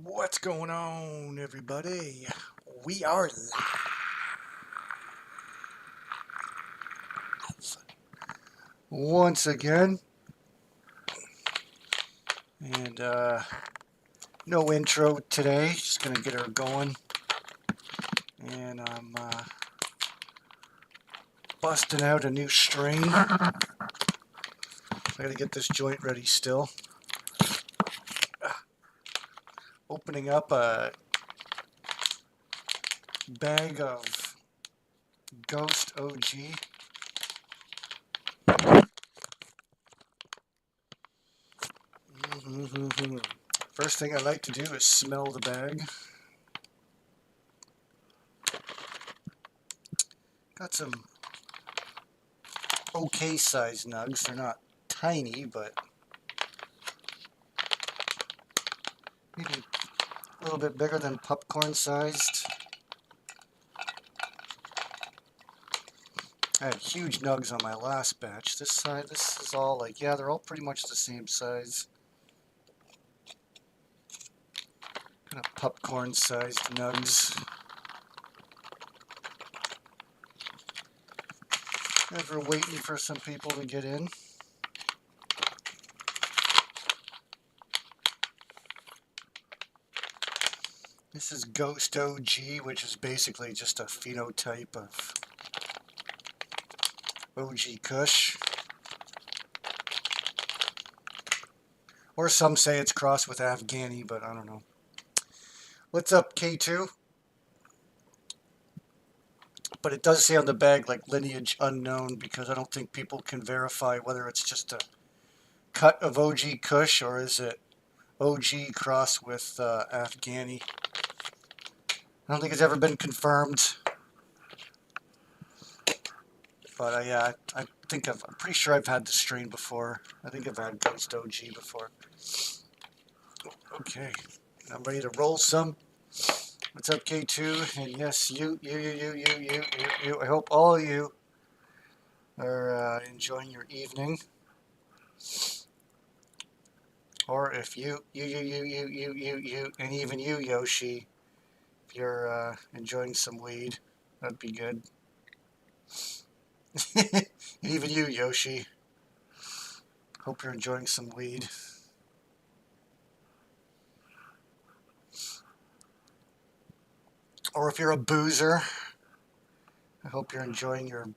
What's going on, everybody? We are live once again, and no intro today. Just gonna get her going, and I'm busting out a new strain. I gotta get this joint ready still. Opening up a bag of Ghost OG. First thing I like to do is smell the bag. Got some okay sized nugs. They're not tiny, but maybe a little bit bigger than popcorn sized. I had huge nugs on my last batch. This is all like, yeah, they're all pretty much the same size. Kind of popcorn sized nugs. Ever waiting for some people to get in. This is Ghost OG, which is basically just a phenotype of OG Kush. Or some say it's crossed with Afghani, but I don't know. What's up, K2? But it does say on the bag, like, lineage unknown, because I don't think people can verify whether it's just a cut of OG Kush or is it OG cross with Afghani. I don't think it's ever been confirmed. But yeah, I think I'm pretty sure I've had the strain before. I think I've had Ghost OG before. Okay, I'm ready to roll some. What's up, K2? And yes, you. I hope all of you are enjoying your evening. Or if you, and even you, Yoshi, if you're enjoying some weed, that'd be good. And even you, Yoshi, hope you're enjoying some weed. Or if you're a boozer, I hope you're enjoying your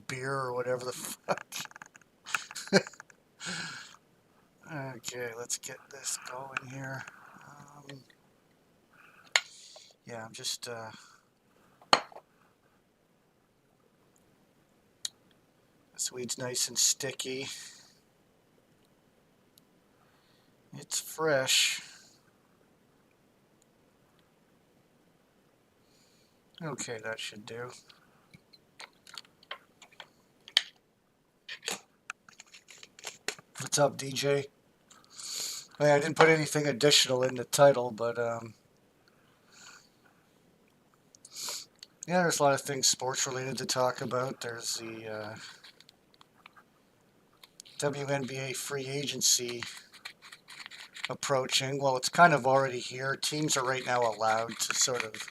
beer or whatever the fuck. Okay, let's get this going here. Yeah, I'm just this weed's nice and sticky. It's fresh. Okay, that should do. What's up, DJ? I didn't put anything additional in the title, but yeah, there's a lot of things sports related to talk about. There's the WNBA free agency approaching. Well, it's kind of already here. Teams are right now allowed to sort of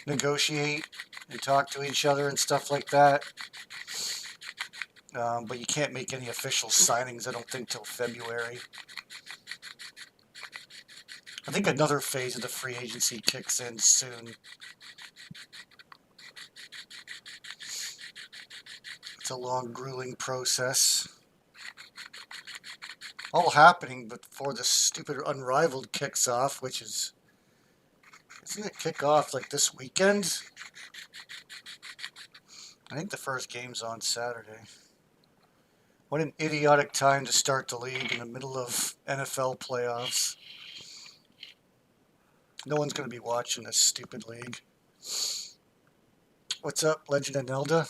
negotiate and talk to each other and stuff like that. But you can't make any official signings, I don't think, till February. I think another phase of the free agency kicks in soon. It's a long, grueling process. All happening before the stupid Unrivaled kicks off, which is... Isn't it kick off like this weekend? I think the first game's on Saturday. What an idiotic time to start the league in the middle of NFL playoffs. No one's going to be watching this stupid league. What's up, Legend and Nelda?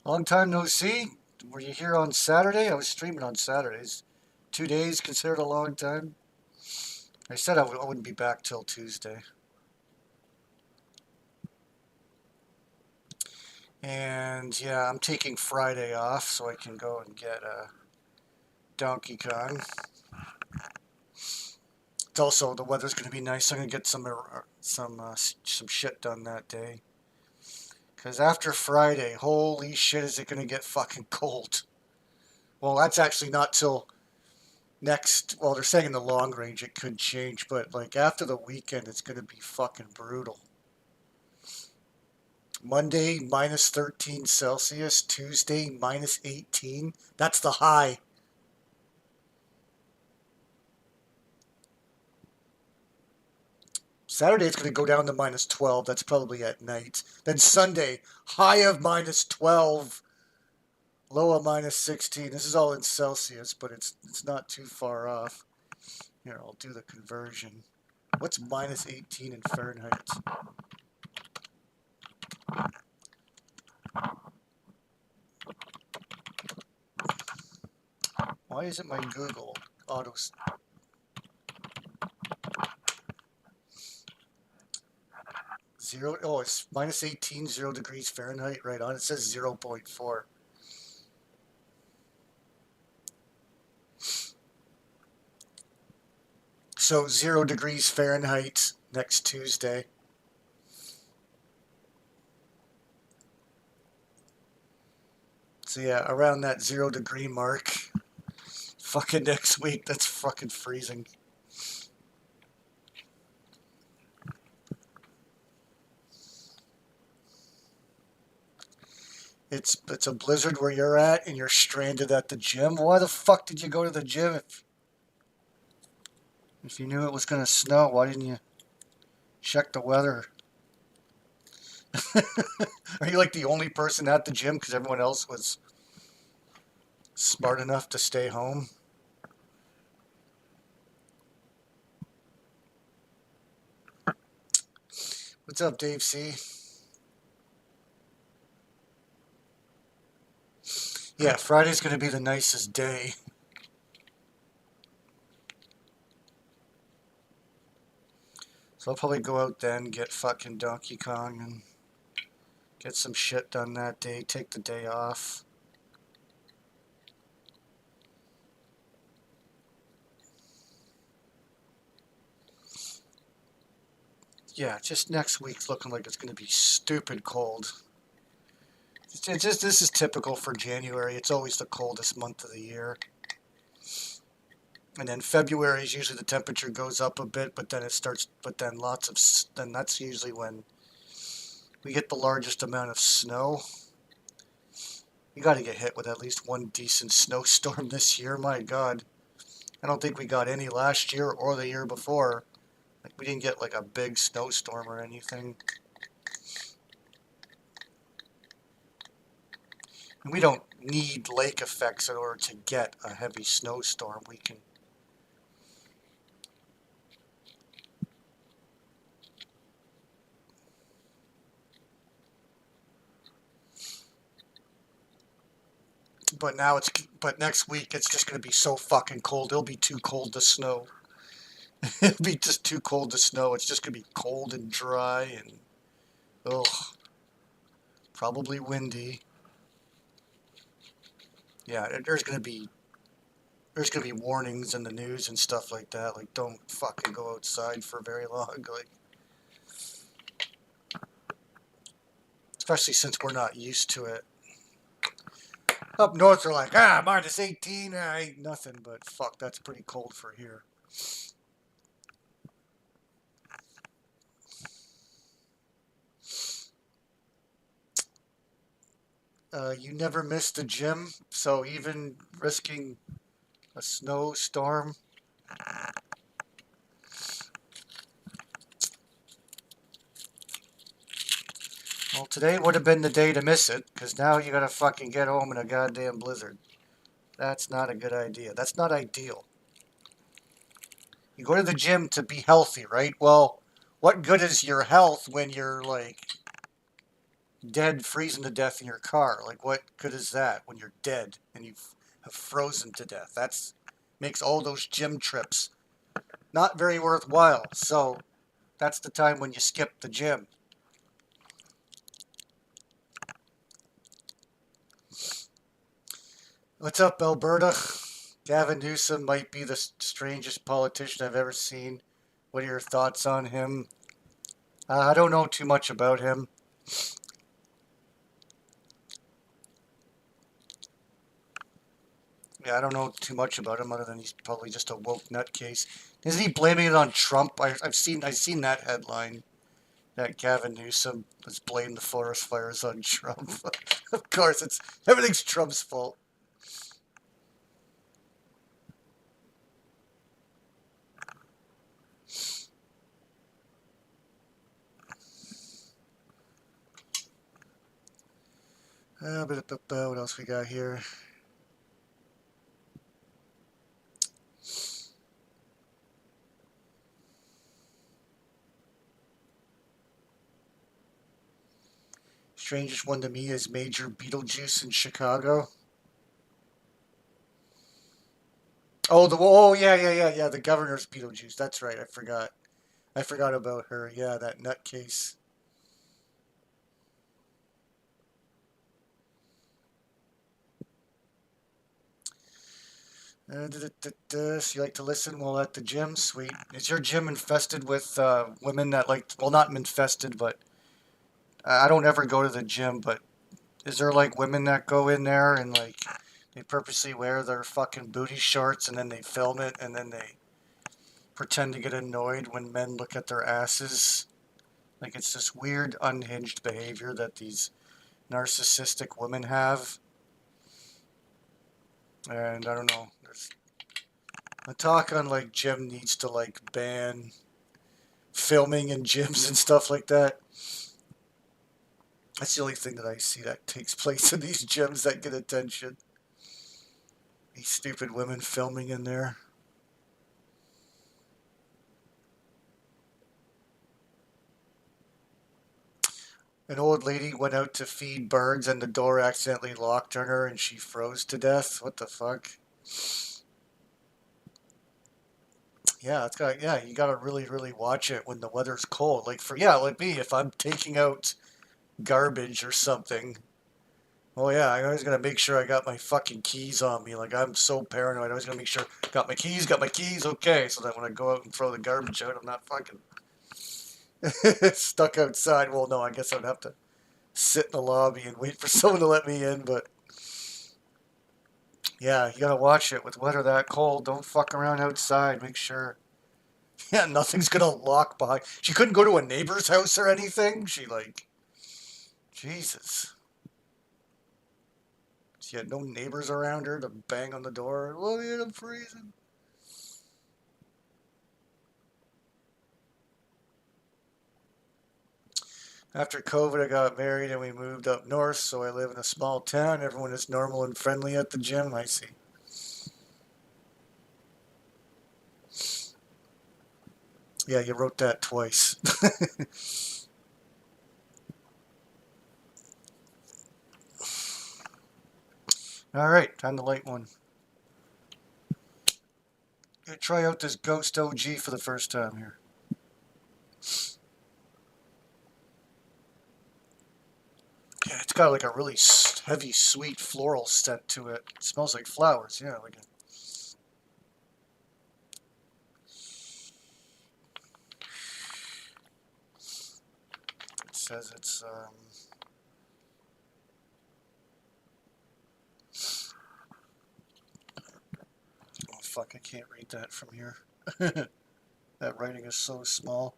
Long time no see. Were you here on Saturday? I was streaming on Saturdays. 2 days considered a long time. I said I wouldn't be back till Tuesday. And yeah, I'm taking Friday off so I can go and get Donkey Kong. It's also the weather's going to be nice. I'm going to get some shit done that day. Because after Friday, holy shit, is it going to get fucking cold. Well, that's actually not till next. Well, they're saying in the long range it could change, but like after the weekend, it's going to be fucking brutal. Monday, minus 13 Celsius. Tuesday, minus 18. That's the high. Saturday, it's going to go down to minus 12. That's probably at night. Then Sunday, high of minus 12. Low of minus 16. This is all in Celsius, but it's not too far off. Here, I'll do the conversion. What's minus 18 in Fahrenheit? Why isn't my Google auto... Zero? Oh, it's minus 18, 0 degrees Fahrenheit right on. It says 0.4. So 0 degrees Fahrenheit next Tuesday. So yeah, around that 0 degree mark. Fucking next week, that's fucking freezing. It's a blizzard where you're at and you're stranded at the gym. Why the fuck did you go to the gym if you knew it was gonna snow? Why didn't you check the weather? Are you like the only person at the gym because everyone else was smart enough to stay home? What's up, Dave C? Yeah, Friday's gonna be the nicest day. So I'll probably go out then, get fucking Donkey Kong and get some shit done that day, take the day off. Yeah, just next week's looking like it's going to be stupid cold. This is typical for January. It's always the coldest month of the year. And then February is usually the temperature goes up a bit, but then then that's usually when we get the largest amount of snow. We got to get hit with at least one decent snowstorm this year. My God. I don't think we got any last year or the year before. Like, we didn't get like a big snowstorm or anything. And we don't need lake effects in order to get a heavy snowstorm. We can... But next week it's just going to be so fucking cold. It'll be too cold to snow. It'll be just too cold to snow. It's just going to be cold and dry and ugh, probably windy. Yeah, there's going to be warnings in the news and stuff like that. Like, don't fucking go outside for very long. Like, especially since we're not used to it. Up north, they're like, minus 18, ain't nothing, but fuck, that's pretty cold for here. You never missed a gym, so even risking a snowstorm. Well, today would have been the day to miss it, because now you gotta fucking get home in a goddamn blizzard. That's not a good idea. That's not ideal. You go to the gym to be healthy, right? Well, what good is your health when you're, like, dead, freezing to death in your car? Like, what good is that when you're dead and you have frozen to death? That's makes all those gym trips not very worthwhile. So that's the time when you skip the gym. What's up, Alberta? Gavin Newsom might be the strangest politician I've ever seen. What are your thoughts on him? I don't know too much about him. Yeah, I don't know too much about him other than he's probably just a woke nutcase. Isn't he blaming it on Trump? I've seen that headline that Gavin Newsom has blamed the forest fires on Trump. Of course, it's everything's Trump's fault. What else we got here? Strangest one to me is Major Beetlejuice in Chicago. Oh, yeah, the governor's Beetlejuice. That's right. I forgot. I forgot about her. Yeah, that nutcase. So you like to listen while at the gym? Sweet. Is your gym infested with women that like? Well, not infested, but I don't ever go to the gym. But is there like women that go in there and like they purposely wear their fucking booty shorts and then they film it and then they pretend to get annoyed when men look at their asses? Like it's this weird, unhinged behavior that these narcissistic women have. And I don't know. There's a talk on like gym needs to like ban filming in gyms and stuff like that. That's the only thing that I see that takes place in these gyms that get attention. These stupid women filming in there. An old lady went out to feed birds and the door accidentally locked on her and she froze to death. What the fuck? Yeah, you gotta really, really watch it when the weather's cold. Like like me, if I'm taking out garbage or something. Oh yeah, I always gotta make sure I got my fucking keys on me. Like I'm so paranoid. I always gotta make sure got my keys, okay. So that when I go out and throw the garbage out, I'm not fucking stuck outside. Well, no, I guess I'd have to sit in the lobby and wait for someone to let me in. But yeah, you gotta watch it with weather that cold. Don't fuck around outside. Make sure. Yeah, nothing's gonna lock behind. She couldn't go to a neighbor's house or anything. She like, Jesus. She had no neighbors around her to bang on the door. Oh, yeah, I'm freezing. After COVID, I got married and we moved up north, so I live in a small town. Everyone is normal and friendly at the gym. I see. Yeah, you wrote that twice. All right, time to light one. Gonna try out this Ghost OG for the first time here. Yeah, it's got like a really heavy, sweet floral scent to it. It smells like flowers. Yeah, like it says it's. Oh fuck! I can't read that from here. That writing is so small.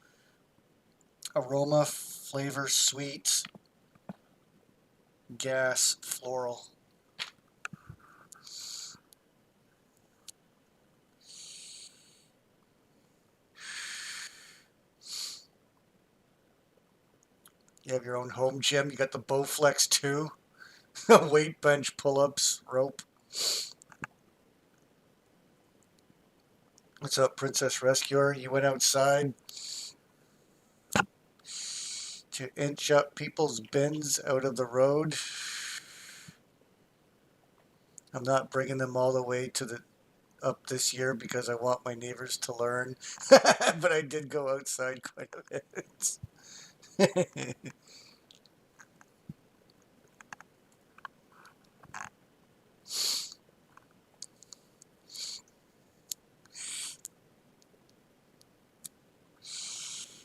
Aroma, flavor, sweet, gas, floral. You have your own home gym. You got the Bowflex too. Weight bench, pull-ups, rope. What's up, Princess Rescuer? You went outside to inch up people's bins out of the road. I'm not bringing them all the way to the up this year because I want my neighbors to learn. But I did go outside quite a bit.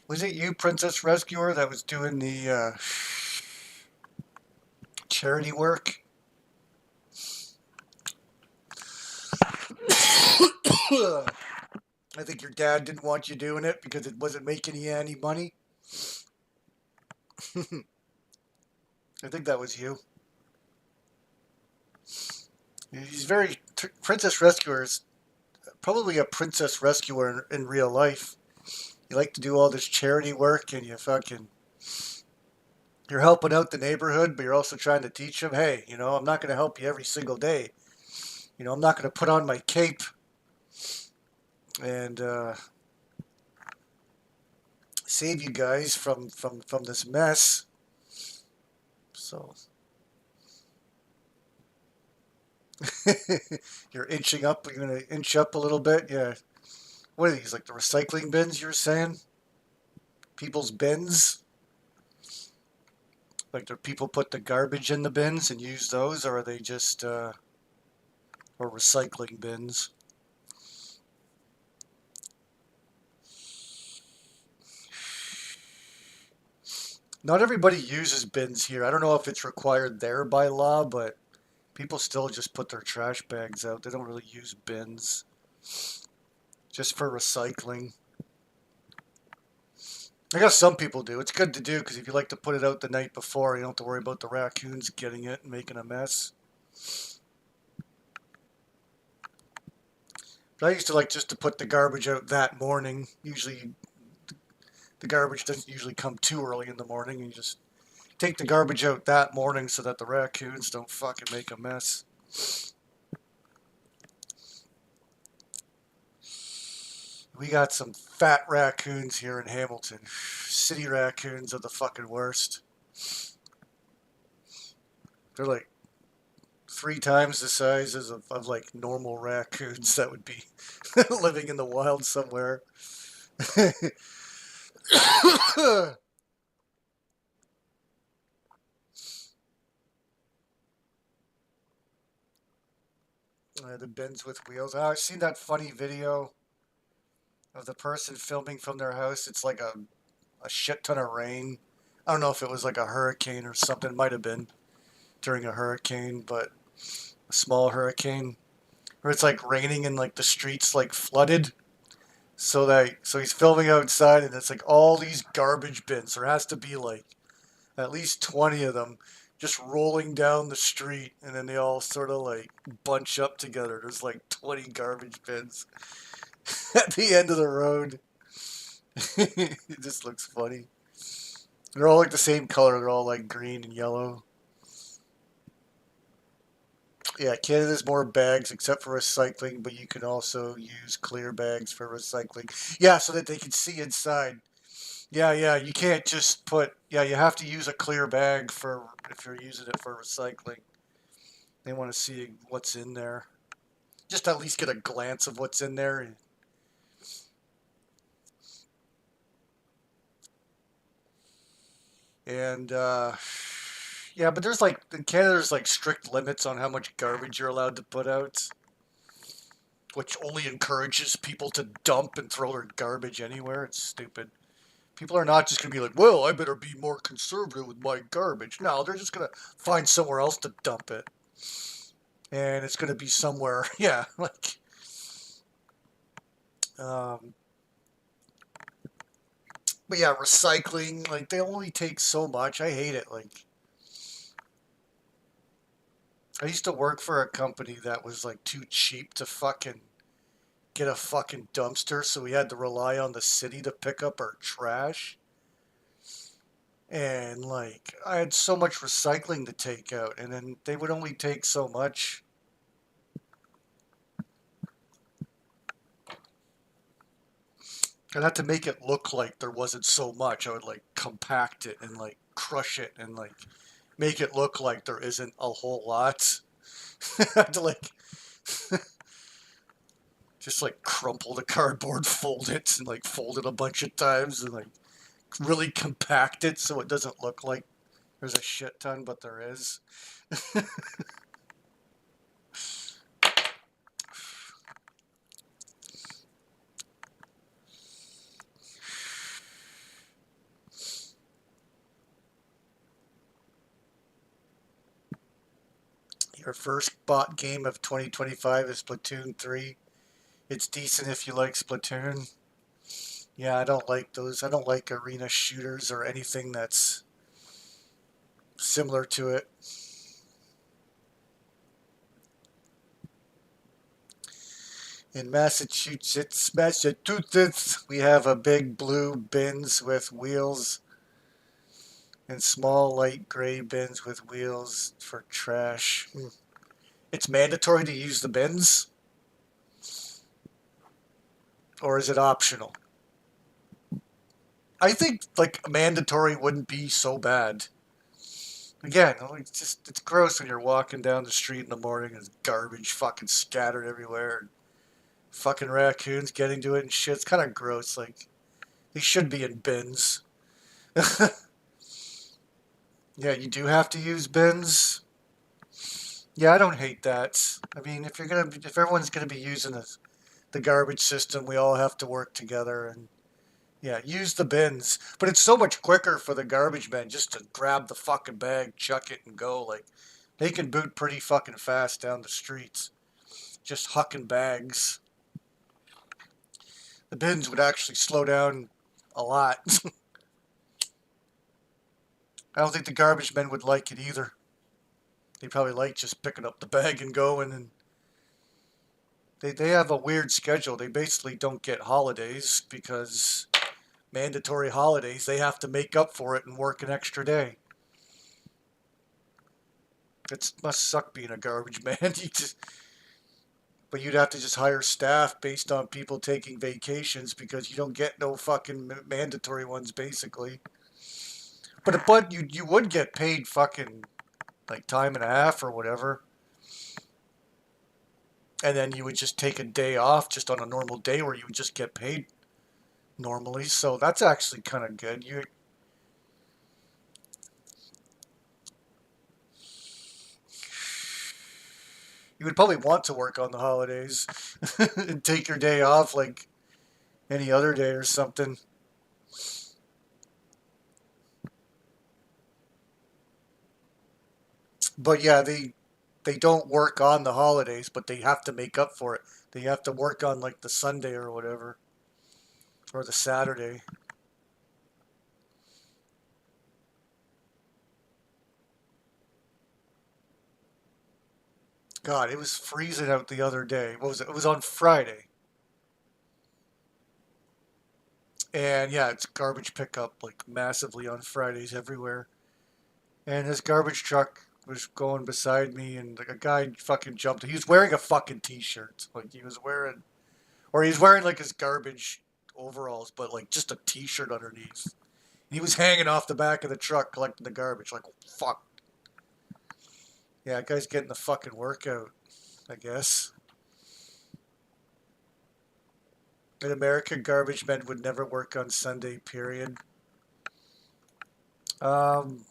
Was it you, Princess Rescuer, that was doing the charity work? I think your dad didn't want you doing it because it wasn't making you any money. I think that was you. He's very Princess Rescuer is probably a princess rescuer in real life. You like to do all this charity work, and you're helping out the neighborhood, but you're also trying to teach them, hey, I'm not going to help you every single day. I'm not going to put on my cape and save you guys from this mess. So you're inching up. You're going to inch up a little bit. Yeah. What are these, like the recycling bins you were saying? People's bins? Like, do people put the garbage in the bins and use those, or are they just, or recycling bins? Not everybody uses bins here. I don't know if it's required there by law, but people still just put their trash bags out. They don't really use bins. Just for recycling. I guess some people do. It's good to do because if you like to put it out the night before, you don't have to worry about the raccoons getting it and making a mess. But I used to like just to put the garbage out that morning. Usually the garbage doesn't usually come too early in the morning. You just take the garbage out that morning so that the raccoons don't fucking make a mess. We got some fat raccoons here in Hamilton. City raccoons are the fucking worst. They're like 3 times the sizes of like normal raccoons that would be living in the wild somewhere. The bins with wheels. Oh, I've seen that funny video of the person filming from their house. It's like a shit ton of rain. I don't know if it was like a hurricane or something. It might have been during a hurricane, but a small hurricane. Where it's like raining and like the streets like flooded. So he's filming outside and it's like all these garbage bins. There has to be like at least 20 of them just rolling down the street and then they all sort of like bunch up together. There's like 20 garbage bins at the end of the road. It just looks funny. They're all like the same color. They're all like green and yellow. Yeah, Canada's more bags except for recycling, but you can also use clear bags for recycling. Yeah, so that they can see inside. Yeah, yeah, you can't just put, yeah, you have to use a clear bag for if you're using it for recycling. They want to see what's in there. Just at least get a glance of what's in there. And yeah, but there's like in Canada there's like strict limits on how much garbage you're allowed to put out, which only encourages people to dump and throw their garbage anywhere. It's stupid. People are not just going to be like, well, I better be more conservative with my garbage. No, they're just going to find somewhere else to dump it. And it's going to be somewhere, yeah, like, um, but yeah, recycling, like, they only take so much. I hate it. Like, I used to work for a company that was, like, too cheap to fucking get a fucking dumpster, so we had to rely on the city to pick up our trash. And, like, I had so much recycling to take out, and then they would only take so much. I'd have to make it look like there wasn't so much. I would like compact it and like crush it and like make it look like there isn't a whole lot. I have to like just like crumple the cardboard, fold it, and like fold it a bunch of times and like really compact it so it doesn't look like there's a shit ton, but there is. Our first bought game of 2025 is Splatoon 3. It's decent if you like Splatoon. Yeah, I don't like those. I don't like arena shooters or anything that's similar to it. In Massachusetts, we have a big blue bins with wheels and small light gray bins with wheels for trash. It's mandatory to use the bins? Or is it optional? I think like mandatory wouldn't be so bad. Again, it's gross when you're walking down the street in the morning and there's garbage fucking scattered everywhere. And fucking raccoons getting to it and shit. It's kind of gross. Like they should be in bins. Yeah, you do have to use bins. Yeah, I don't hate that. I mean, if everyone's gonna be using the garbage system, we all have to work together and yeah, use the bins. But it's so much quicker for the garbage men just to grab the fucking bag, chuck it, and go. Like they can boot pretty fucking fast down the streets, just hucking bags. The bins would actually slow down a lot. I don't think the garbage men would like it either. They probably like just picking up the bag and going, and they have a weird schedule. They basically don't get holidays because mandatory holidays, they have to make up for it and work an extra day. It must suck being a garbage man. But you'd have to just hire staff based on people taking vacations because you don't get no fucking mandatory ones basically. But you would get paid fucking like time and a half or whatever. And then you would just take a day off just on a normal day where you would just get paid normally. So that's actually kind of good. You would probably want to work on the holidays and take your day off like any other day or something. But yeah, they don't work on the holidays, but they have to make up for it. They have to work on like the Sunday or whatever, or the Saturday. God, it was freezing out the other day. What was it? It was on Friday. And yeah, it's garbage pickup like massively on Fridays everywhere. And his garbage truck was going beside me, and like a guy fucking jumped. He was wearing a fucking t-shirt, like he was wearing, or he's wearing like his garbage overalls, but like just a t-shirt underneath. He was hanging off the back of the truck collecting the garbage. Like fuck. Yeah, that guy's getting the fucking workout, I guess. An American garbage men would never work on Sunday, period. Um,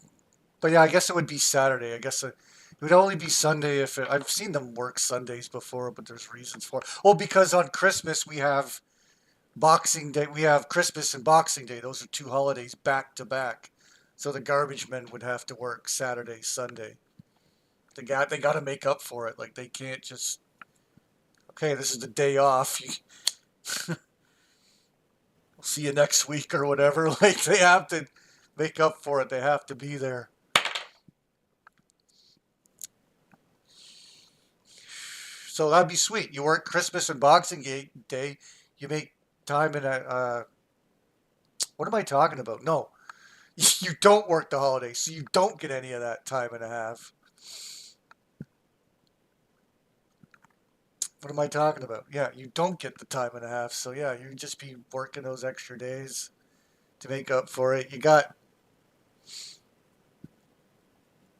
but yeah, I guess it would be Saturday. I guess it would only be Sunday if I've seen them work Sundays before, but there's reasons for it. Oh, because on Christmas we have Boxing Day. We have Christmas and Boxing Day. Those are two holidays back to back. So the garbage men would have to work Saturday, Sunday. They got to make up for it. Like they can't just okay, this is the day off. We'll see you next week or whatever. Like they have to make up for it. They have to be there. So that'd be sweet. You work Christmas and Boxing Day. You make time in a. What am I talking about? No, you don't work the holidays, so you don't get any of that time and a half. What am I talking about? Yeah, you don't get the time and a half. So yeah, you just be working those extra days to make up for it. You got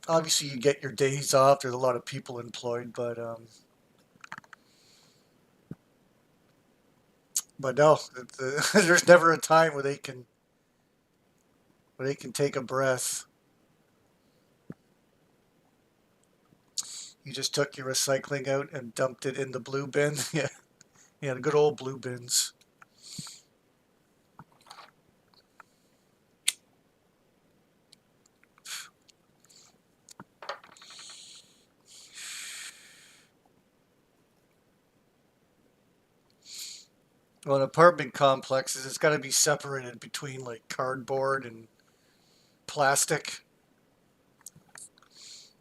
obviously you get your days off. There's a lot of people employed, but no, there's never a time where they can take a breath. You just took your recycling out and dumped it in the blue bin. Yeah, yeah, the good old blue bins. Well, in apartment complexes, it's got to be separated between like cardboard and plastic.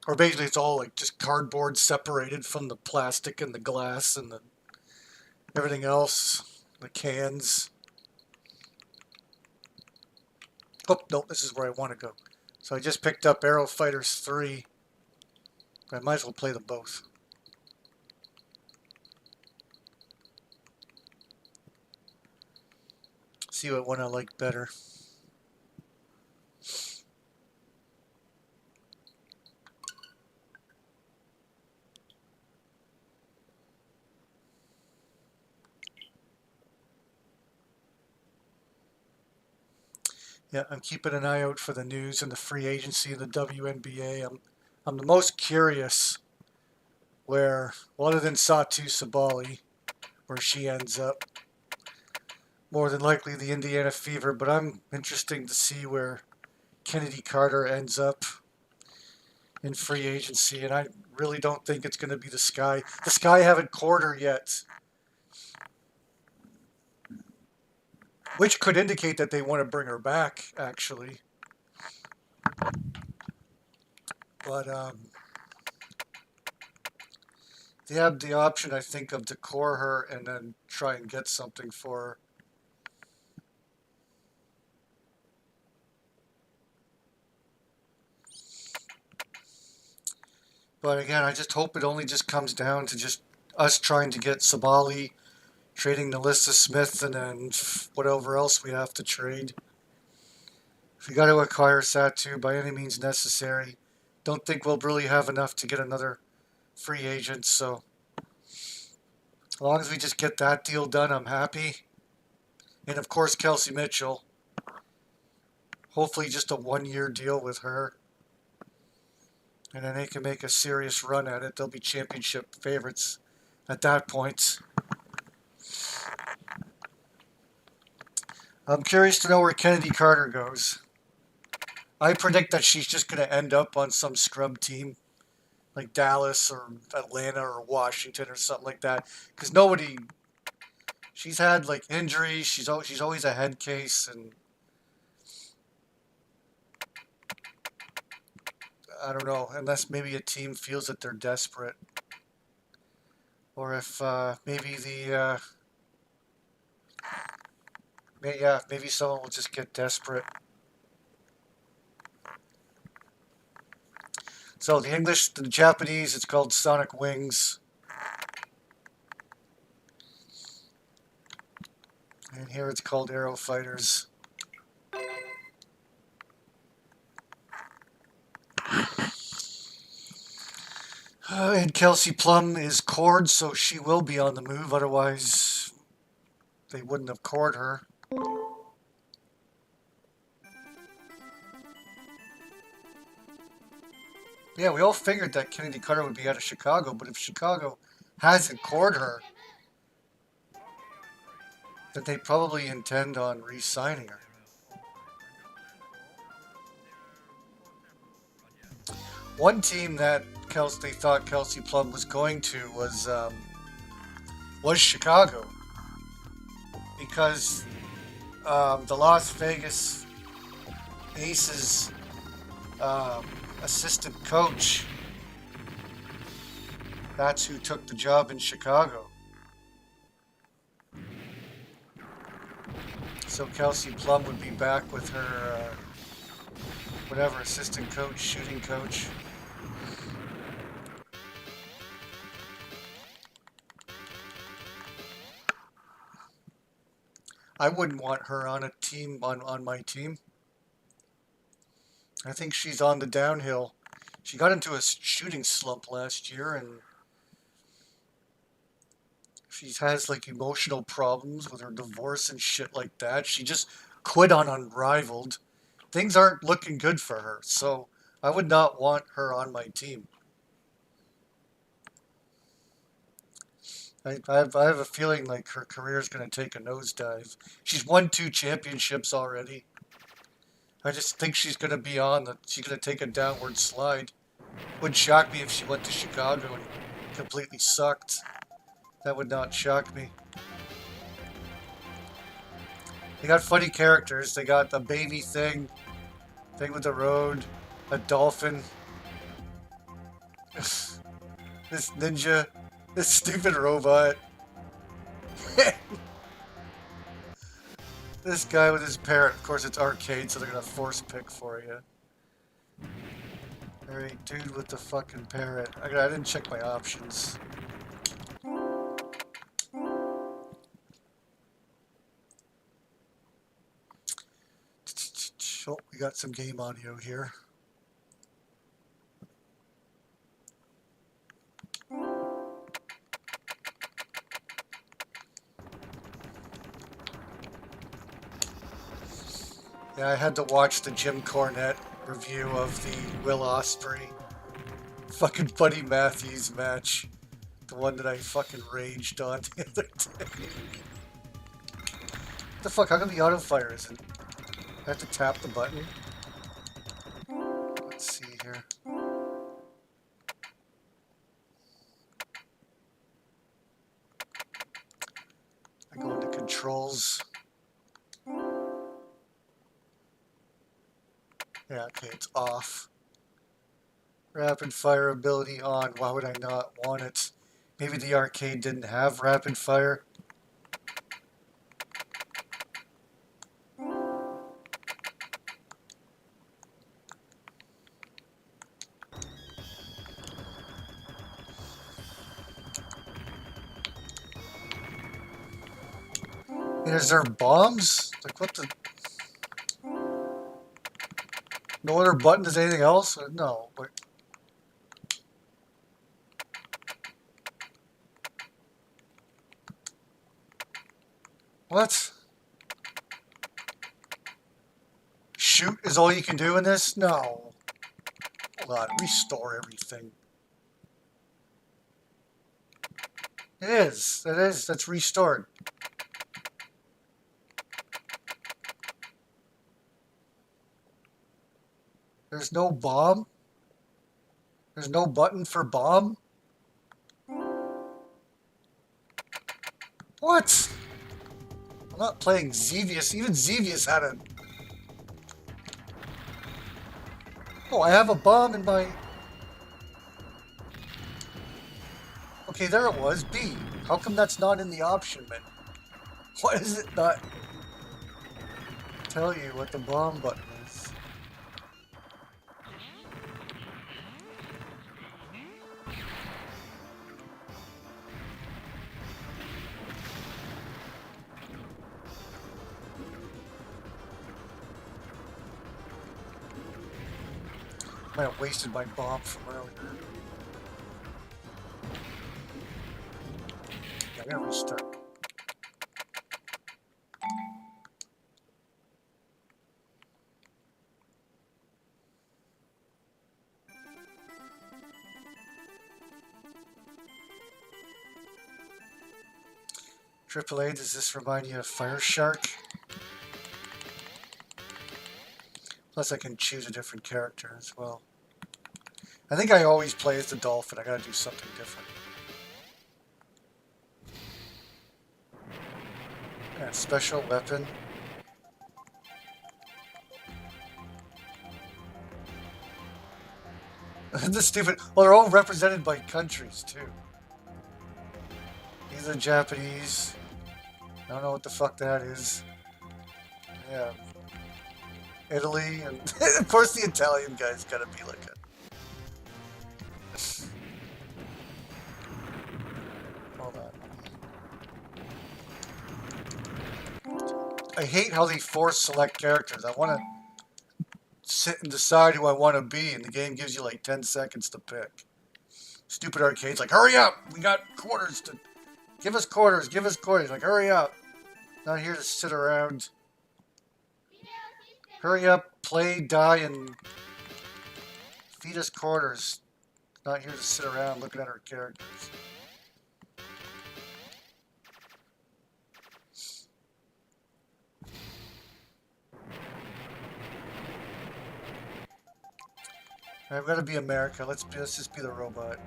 Or basically, it's all like just cardboard separated from the plastic and the glass and the everything else, the cans. Oh, no, this is where I want to go. So I just picked up Aero Fighters 3. I might as well play them both. See what one I like better. Yeah, I'm keeping an eye out for the news and the free agency of the WNBA. I'm the most curious where, well, other than Satu Sabali, where she ends up. More than likely the Indiana Fever, but I'm interested to see where Kennedy Carter ends up in free agency, and I really don't think it's going to be the Sky. The Sky haven't cored her yet, which could indicate that they want to bring her back, actually. But they have the option, I think, of to core her and then try and get something for her. But again, I just hope it only just comes down to just us trying to get Sabali, trading Nalissa Smith, and then whatever else we have to trade. If we got to acquire Satu by any means necessary, don't think we'll really have enough to get another free agent. So as long as we just get that deal done, I'm happy. And of course, Kelsey Mitchell. Hopefully, just a 1-year deal with her. And then they can make a serious run at it. They'll be championship favorites at that point. I'm curious to know where Kennedy Carter goes. I predict that she's just going to end up on some scrub team like Dallas or Atlanta or Washington or something like that. Because nobody, she's had like injuries. She's always a head case, and I don't know, unless maybe a team feels that they're desperate, or if maybe maybe someone will just get desperate. So the Japanese, it's called Sonic Wings. And here it's called Aero Fighters. And Kelsey Plum is cored, so she will be on the move. Otherwise, they wouldn't have cored her. Yeah, we all figured that Kennedy Carter would be out of Chicago, but if Chicago hasn't cored her, then they probably intend on re-signing her. One team that they thought Kelsey Plum was going to was Chicago, because the Las Vegas Aces assistant coach, that's who took the job in Chicago. So Kelsey Plum would be back with her whatever assistant coach, shooting coach. I wouldn't want her on a team on my team. I think she's on the downhill. She got into a shooting slump last year, and she has like emotional problems with her divorce and shit like that. She just quit on Unrivaled. Things aren't looking good for her, so I would not want her on my team. I have a feeling like her career is going to take a nosedive. She's won 2 championships already. I just think she's going to be she's going to take a downward slide. Wouldn't shock me if she went to Chicago and completely sucked. That would not shock me. They got funny characters. They got the baby thing with the road, a dolphin, this ninja, this stupid robot, this guy with his parrot. Of course, it's arcade, so they're gonna force pick for you. Alright, dude with the fucking parrot. I didn't check my options. Oh, we got some game audio here. Yeah, I had to watch the Jim Cornette review of the Will Ospreay fucking Buddy Matthews match. The one that I fucking raged on the other day. What the fuck? How come the auto fire isn't? I have to tap the button. Let's see here. I go into controls. Yeah, okay, it's off. Rapid fire ability on. Why would I not want it? Maybe the arcade didn't have rapid fire. And is there bombs? Like, what the... No other button does anything else? No. Like... What? Shoot is all you can do in this? No. Hold on, restore everything. It is. It is. That's restored. There's no bomb? There's no button for bomb? What? I'm not playing Xevious. Even Xevious had a... Oh, I have a bomb in my... Okay, there it was. B. How come that's not in the option menu? Why does it not tell you what the bomb button is? I might have wasted my bomb from earlier. Yeah, I'm gonna restart. AAA, does this remind you of Fire Shark? Plus I can choose a different character as well. I think I always play as the dolphin. I gotta do something different. Yeah, special weapon. The stupid... Well, they're all represented by countries, too. These are Japanese. I don't know what the fuck that is. Yeah. Italy, and of course the Italian guy's gotta be like a... Hold on. I hate how they force select characters. I want to sit and decide who I want to be, and the game gives you like 10 seconds to pick. Stupid arcades like, hurry up! We got quarters to... Give us quarters, give us quarters. Like, hurry up. Not here to sit around. Hurry up, play, die, and feed us quarters. Not here to sit around looking at our characters. I've got to be America. Let's just be the robot.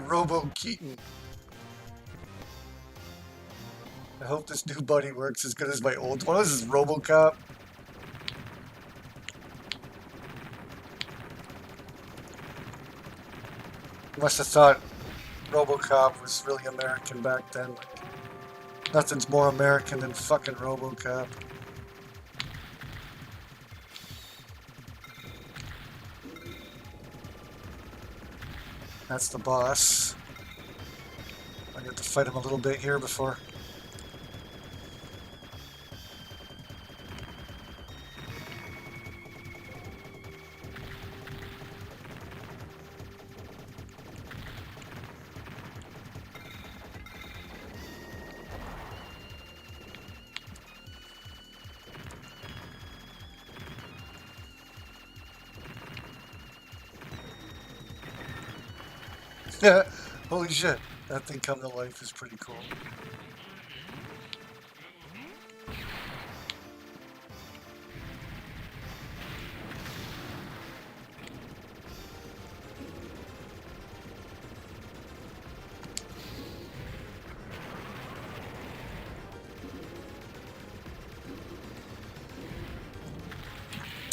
Robo Keaton. I hope this new buddy works as good as my old one. This is RoboCop. Must have thought RoboCop was really American back then. Like, nothing's more American than fucking RoboCop. That's the boss. I have to fight him a little bit here before. Holy shit, that thing come to life is pretty cool.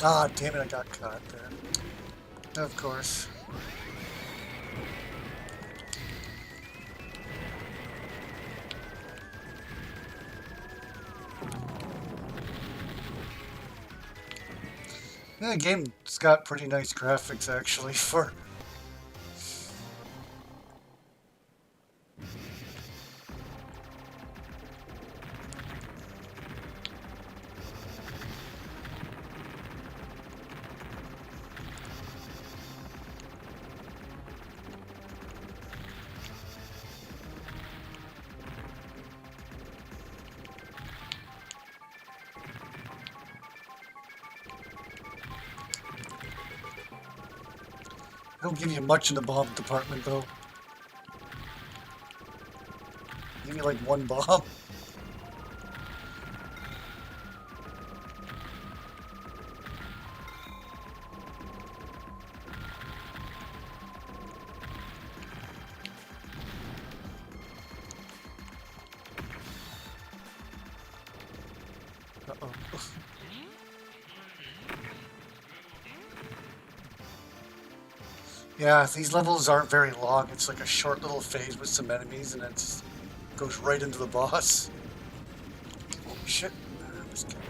Ah, damn it, I got caught there. Of course. Yeah, the game's got pretty nice graphics actually for... They don't give you much in the bomb department though. Give me like one bomb. Uh-oh. Yeah, these levels aren't very long. It's like a short little phase with some enemies and it just goes right into the boss. Oh shit. I'm just kidding.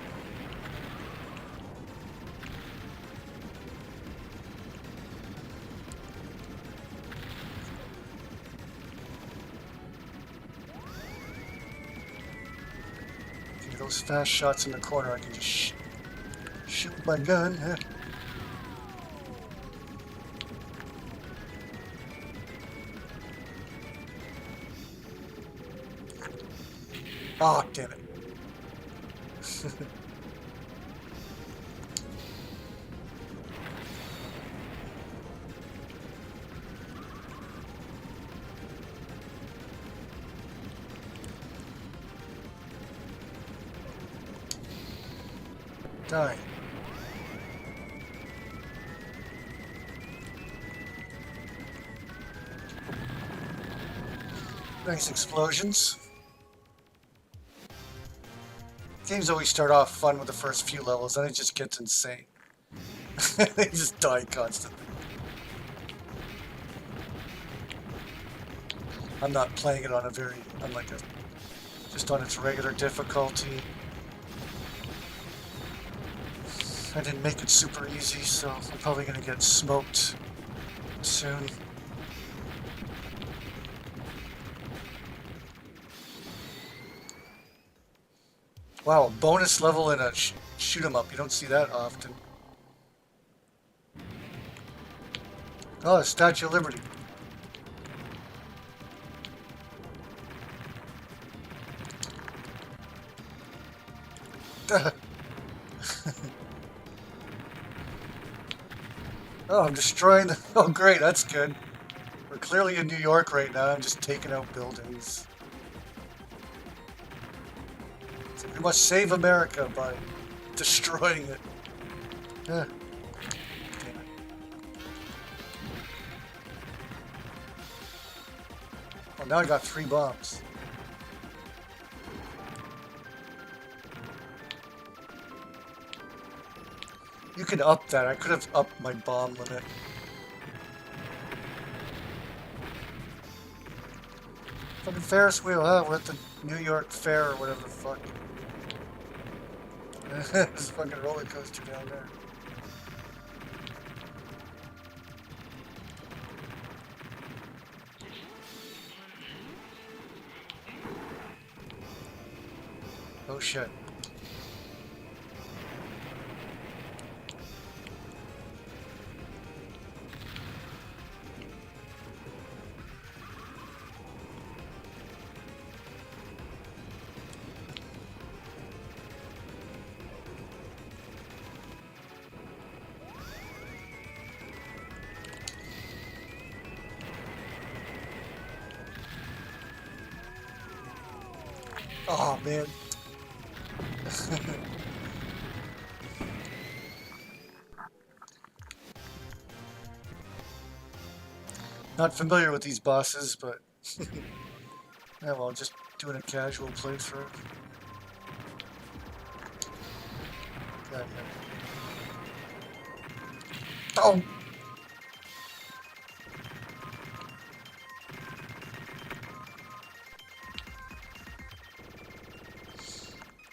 Give those fast shots in the corner, I can just shoot my gun. Oh, damn it. Die. Nice explosions. Games always start off fun with the first few levels, then it just gets insane. They just die constantly. I'm not playing it on just on its regular difficulty. I didn't make it super easy, so I'm probably gonna get smoked soon. Wow, bonus level in a shoot 'em up. You don't see that often. Oh, Statue of Liberty. Oh, I'm destroying the... Oh, great, that's good. We're clearly in New York right now. I'm just taking out buildings. So we must save America by destroying it. Damn it. Well, now I got 3 bombs. You could up that. I could have upped my bomb limit. Fucking Ferris wheel, huh? We're at the New York Fair or whatever the fuck. There's a fucking roller coaster down there. Oh shit. Oh man. Not familiar with these bosses, but yeah, well, just doing a casual playthrough. Yeah, yeah. Oh!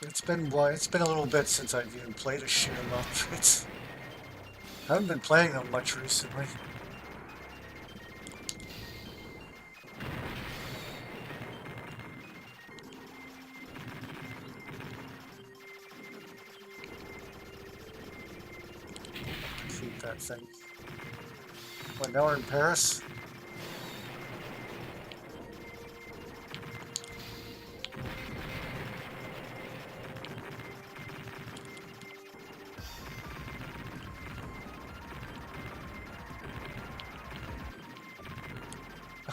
It's been a little bit since I've even played a shoot 'em up. I haven't been playing them much recently. Defeat that thing. What, now we're in Paris?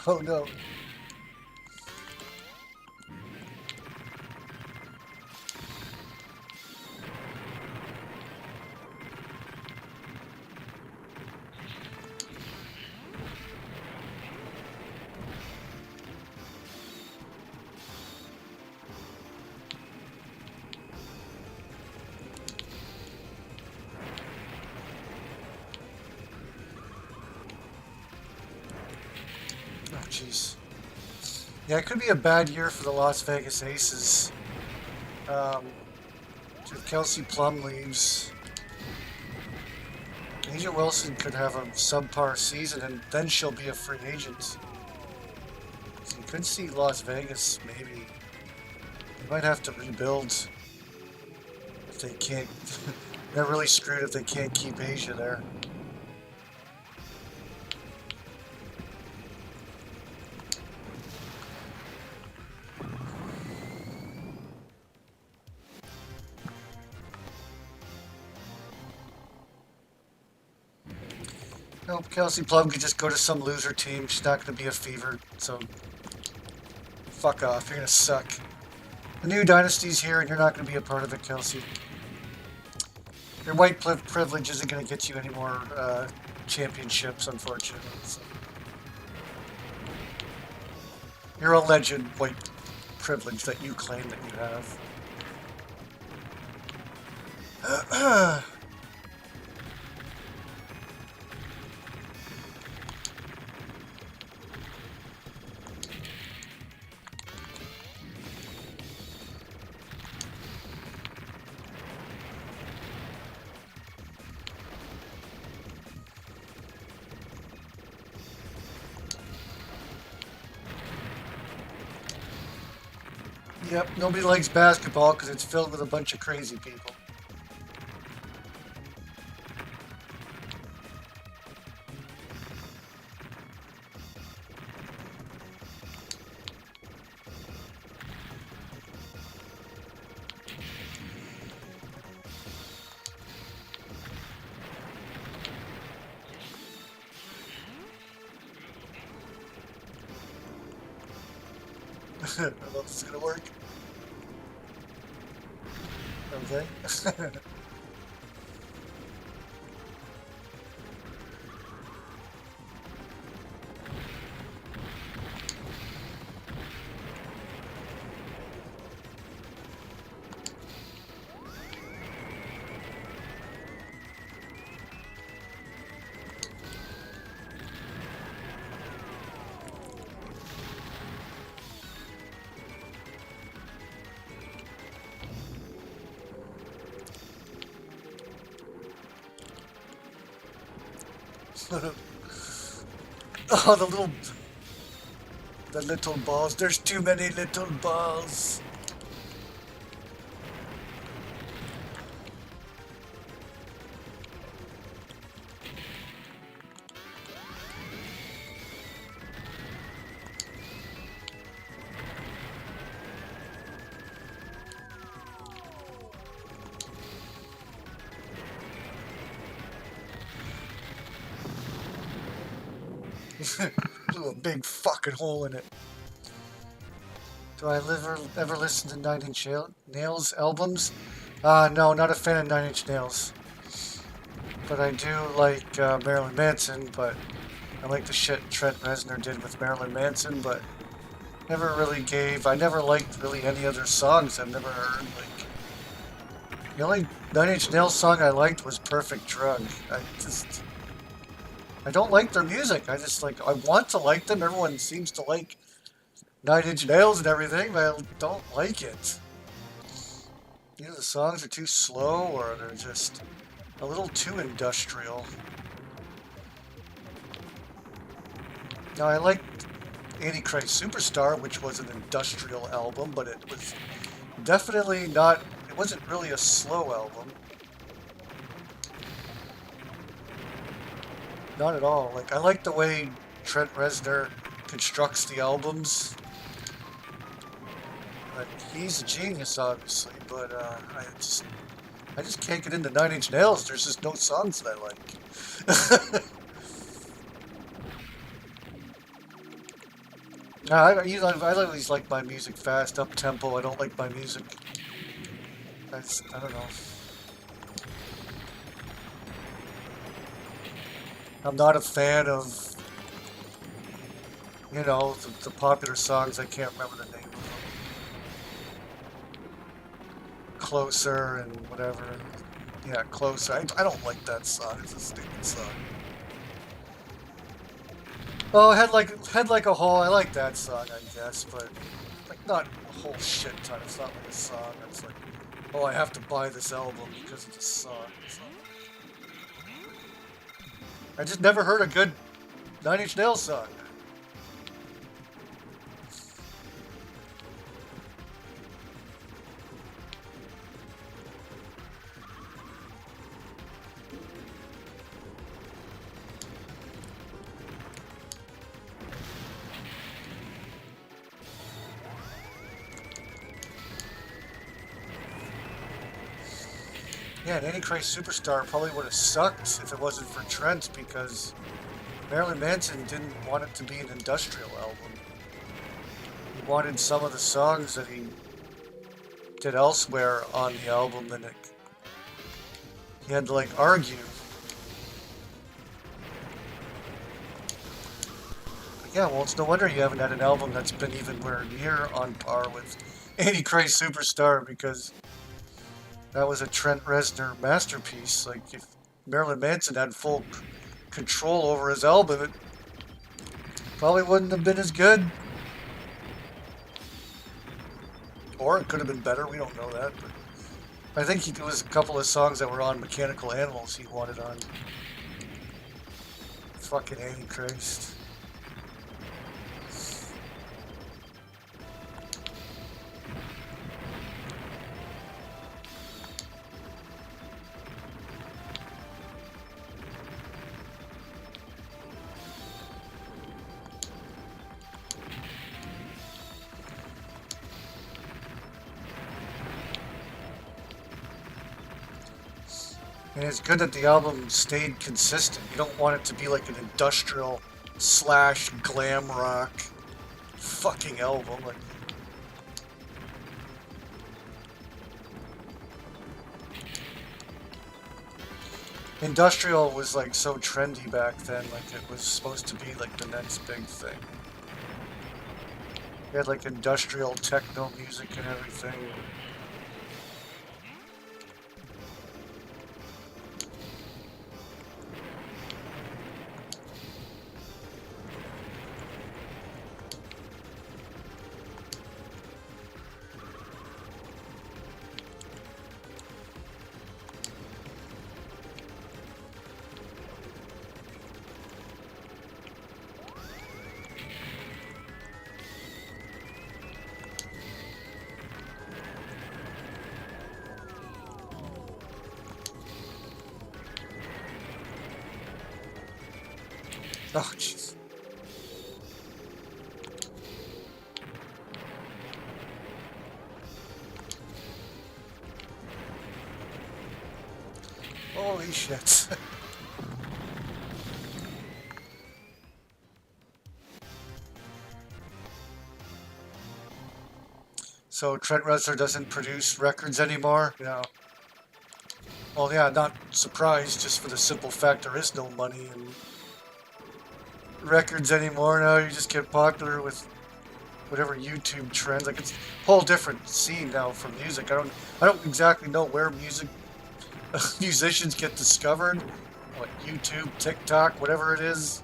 Oh no. Oh jeez. Yeah, it could be a bad year for the Las Vegas Aces. If Kelsey Plum leaves, Agent Wilson could have a subpar season, and then she'll be a free agent. So you could see Las Vegas maybe. They might have to rebuild if they can't. They're really screwed if they can't keep Asia there. Nope, Kelsey Plum could just go to some loser team. She's not going to be a fever, so fuck off. You're going to suck. The new dynasty's here, and you're not going to be a part of it, Kelsey. Your white privilege isn't going to get you any more championships, unfortunately. So. Your alleged white privilege that you claim that you have. Yep, nobody likes basketball because it's filled with a bunch of crazy people. I don't know if this is going to work. Okay. Oh, the little balls. There's too many little balls. Blew a big fucking hole in it. Do I ever listen to Nine Inch Nails albums? No, not a fan of Nine Inch Nails. But I do like Marilyn Manson, but I like the shit Trent Reznor did with Marilyn Manson, but I never liked really any other songs. I've never heard, the only Nine Inch Nails song I liked was Perfect Drug. I don't like their music. I want to like them. Everyone seems to like Nine Inch Nails and everything, but I don't like it. Either the songs are too slow or they're just a little too industrial. Now, I liked Antichrist Superstar, which was an industrial album, but it was definitely not, it wasn't really a slow album. Not at all. I like the way Trent Reznor constructs the albums. He's a genius, obviously, but I just can't get into Nine Inch Nails. There's just no songs that I like. I always like my music fast, up tempo. I don't like my music. I don't know. I'm not a fan of, the popular songs. I can't remember the name of them. Closer and whatever. Yeah, Closer. I don't like that song. It's a stupid song. Oh, Head Like a Hole. I like that song, I guess, but not a whole shit ton. It's not like a song. It's like, oh, I have to buy this album because of this song. I just never heard a good Nine Inch Nails song. Yeah, and Antichrist Superstar probably would have sucked if it wasn't for Trent, because Marilyn Manson didn't want it to be an industrial album. He wanted some of the songs that he did elsewhere on the album, and he had to argue. But yeah, well, it's no wonder you haven't had an album that's been even near on par with Antichrist Superstar, because that was a Trent Reznor masterpiece. If Marilyn Manson had full control over his album, it probably wouldn't have been as good. Or it could have been better, we don't know that. But I think there was a couple of songs that were on Mechanical Animals he wanted on. Fucking Antichrist. And it's good that the album stayed consistent. You don't want it to be like an industrial / glam rock fucking album. Industrial was so trendy back then. It was supposed to be the next big thing. You had industrial techno music and everything. Oh, jeez. Holy shit. So Trent Reznor doesn't produce records anymore? No. Well, yeah, not surprised, just for the simple fact there is no money in records anymore. Now you just get popular with whatever YouTube trends. Like it's a whole different scene now for music. I don't exactly know where musicians get discovered. What, YouTube, TikTok, whatever it is.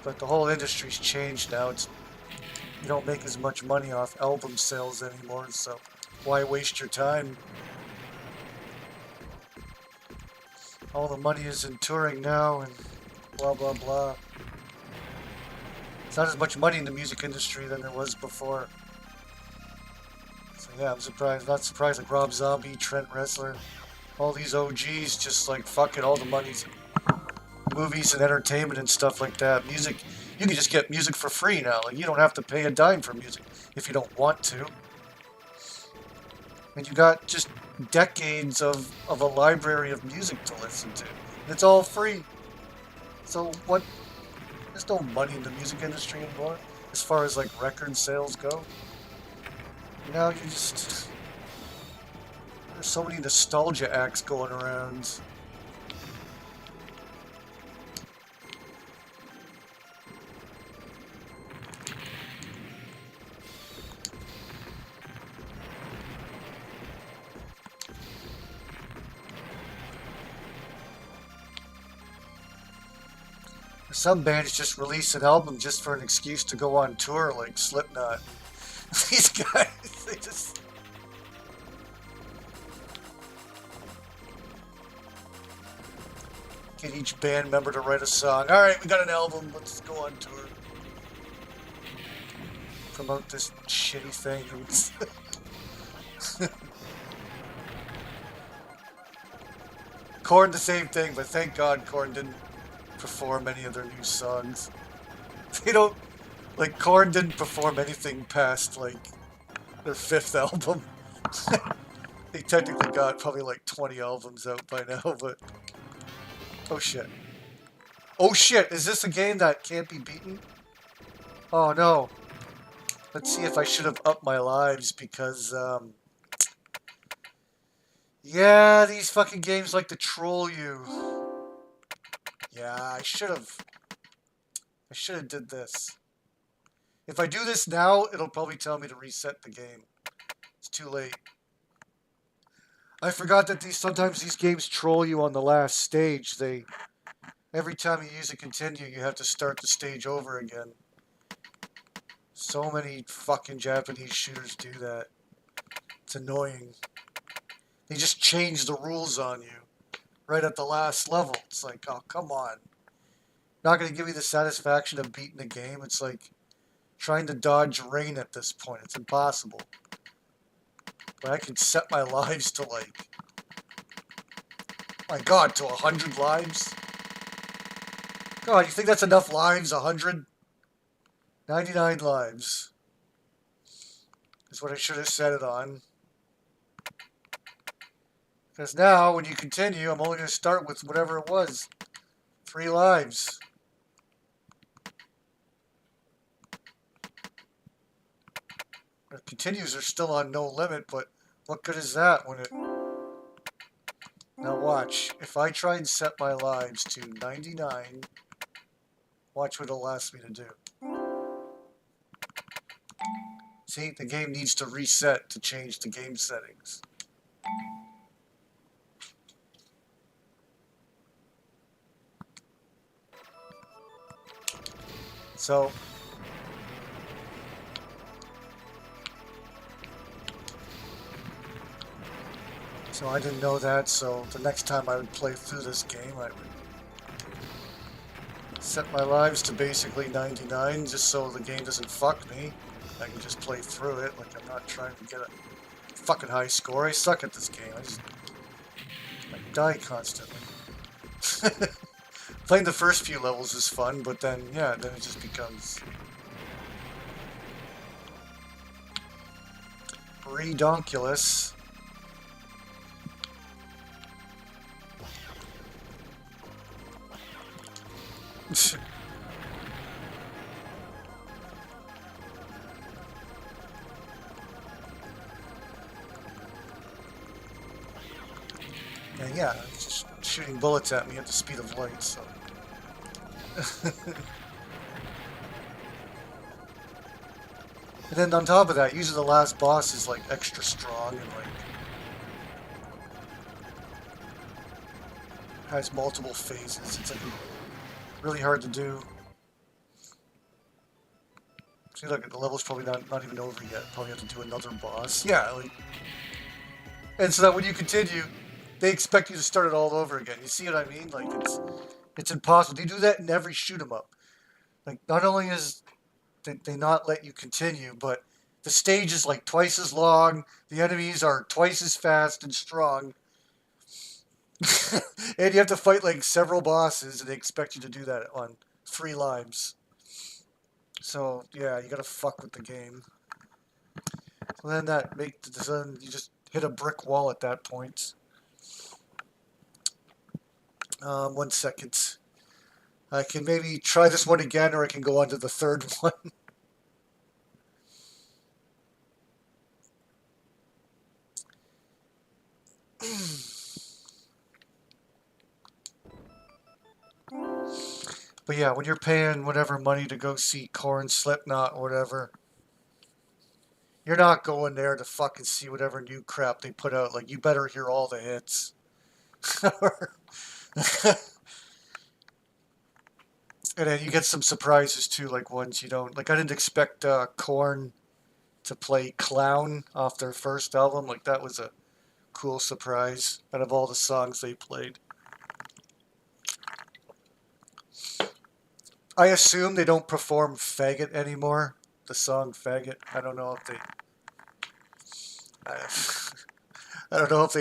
But the whole industry's changed now. You don't make as much money off album sales anymore, so why waste your time? All the money is in touring now and blah blah blah. It's not as much money in the music industry than there was before. So yeah, I'm surprised. Not surprised. Like Rob Zombie, Trent Reznor, all these OGs just like fuck it. All the money's in movies and entertainment and stuff like that. Music, you can just get music for free now. Like you don't have to pay a dime for music if you don't want to. And you got just decades of a library of music to listen to. And it's all free. So what? There's no money in the music industry anymore as far as like record sales go. Now you just... There's so many nostalgia acts going around. Some bands just release an album just for an excuse to go on tour, like Slipknot. These guys, they just... Get each band member to write a song. Alright, we got an album, let's go on tour. Promote this shitty thing. Korn, the same thing, but thank God Korn didn't perform any of their new songs. They don't... Like, Korn didn't perform anything past, like, their 5th album. They technically got probably like 20 albums out by now, but... Oh shit. Oh shit, is this a game that can't be beaten? Oh no. Let's see if I should have upped my lives, because, yeah, these fucking games like to troll you. Yeah, I should have did this. If I do this now, it'll probably tell me to reset the game. It's too late. I forgot that sometimes these games troll you on the last stage. Every time you use a continue, you have to start the stage over again. So many fucking Japanese shooters do that. It's annoying. They just change the rules on you right at the last level. It's like, oh, come on. Not going to give you the satisfaction of beating the game. It's like trying to dodge rain at this point. It's impossible. But I can set my lives to like... My God, to 100 lives? God, you think that's enough lives? 100? 99 lives. Is what I should have set it on. Because now, when you continue, I'm only going to start with whatever it was. 3 lives. The continues are still on no limit, but what good is that when it... Now watch. If I try and set my lives to 99, watch what it'll ask me to do. See, the game needs to reset to change the game settings. So I didn't know that, so the next time I would play through this game, I would set my lives to basically 99, just so the game doesn't fuck me. I can just play through it, like I'm not trying to get a fucking high score. I suck at this game. I die constantly. Playing the first few levels is fun, but then, yeah, then it just becomes redonkulous. And yeah, it's just shooting bullets at me at the speed of light, so. And then on top of that, usually the last boss is like extra strong and like has multiple phases. It's like really hard to do. See, look, the level's probably not even over yet. Probably have to do another boss. Yeah, like, and so that when you continue, they expect you to start it all over again. You see what I mean? Like it's impossible. They do that in every shoot 'em up. Like not only is they not let you continue, but the stage is like twice as long. The enemies are twice as fast and strong. And you have to fight like several bosses, and they expect you to do that on 3 lives. So yeah, you gotta fuck with the game. So then then you just hit a brick wall at that point. 1 second. I can maybe try this one again, or I can go on to the third one. But yeah, when you're paying whatever money to go see Korn, Slipknot, or whatever, you're not going there to fucking see whatever new crap they put out. Like, you better hear all the hits. And then you get some surprises too, like ones you don't. Like, I didn't expect Korn to play Clown off their first album. Like, that was a cool surprise out of all the songs they played. I assume they don't perform Faggot anymore. The song Faggot. I don't know if they. I don't know if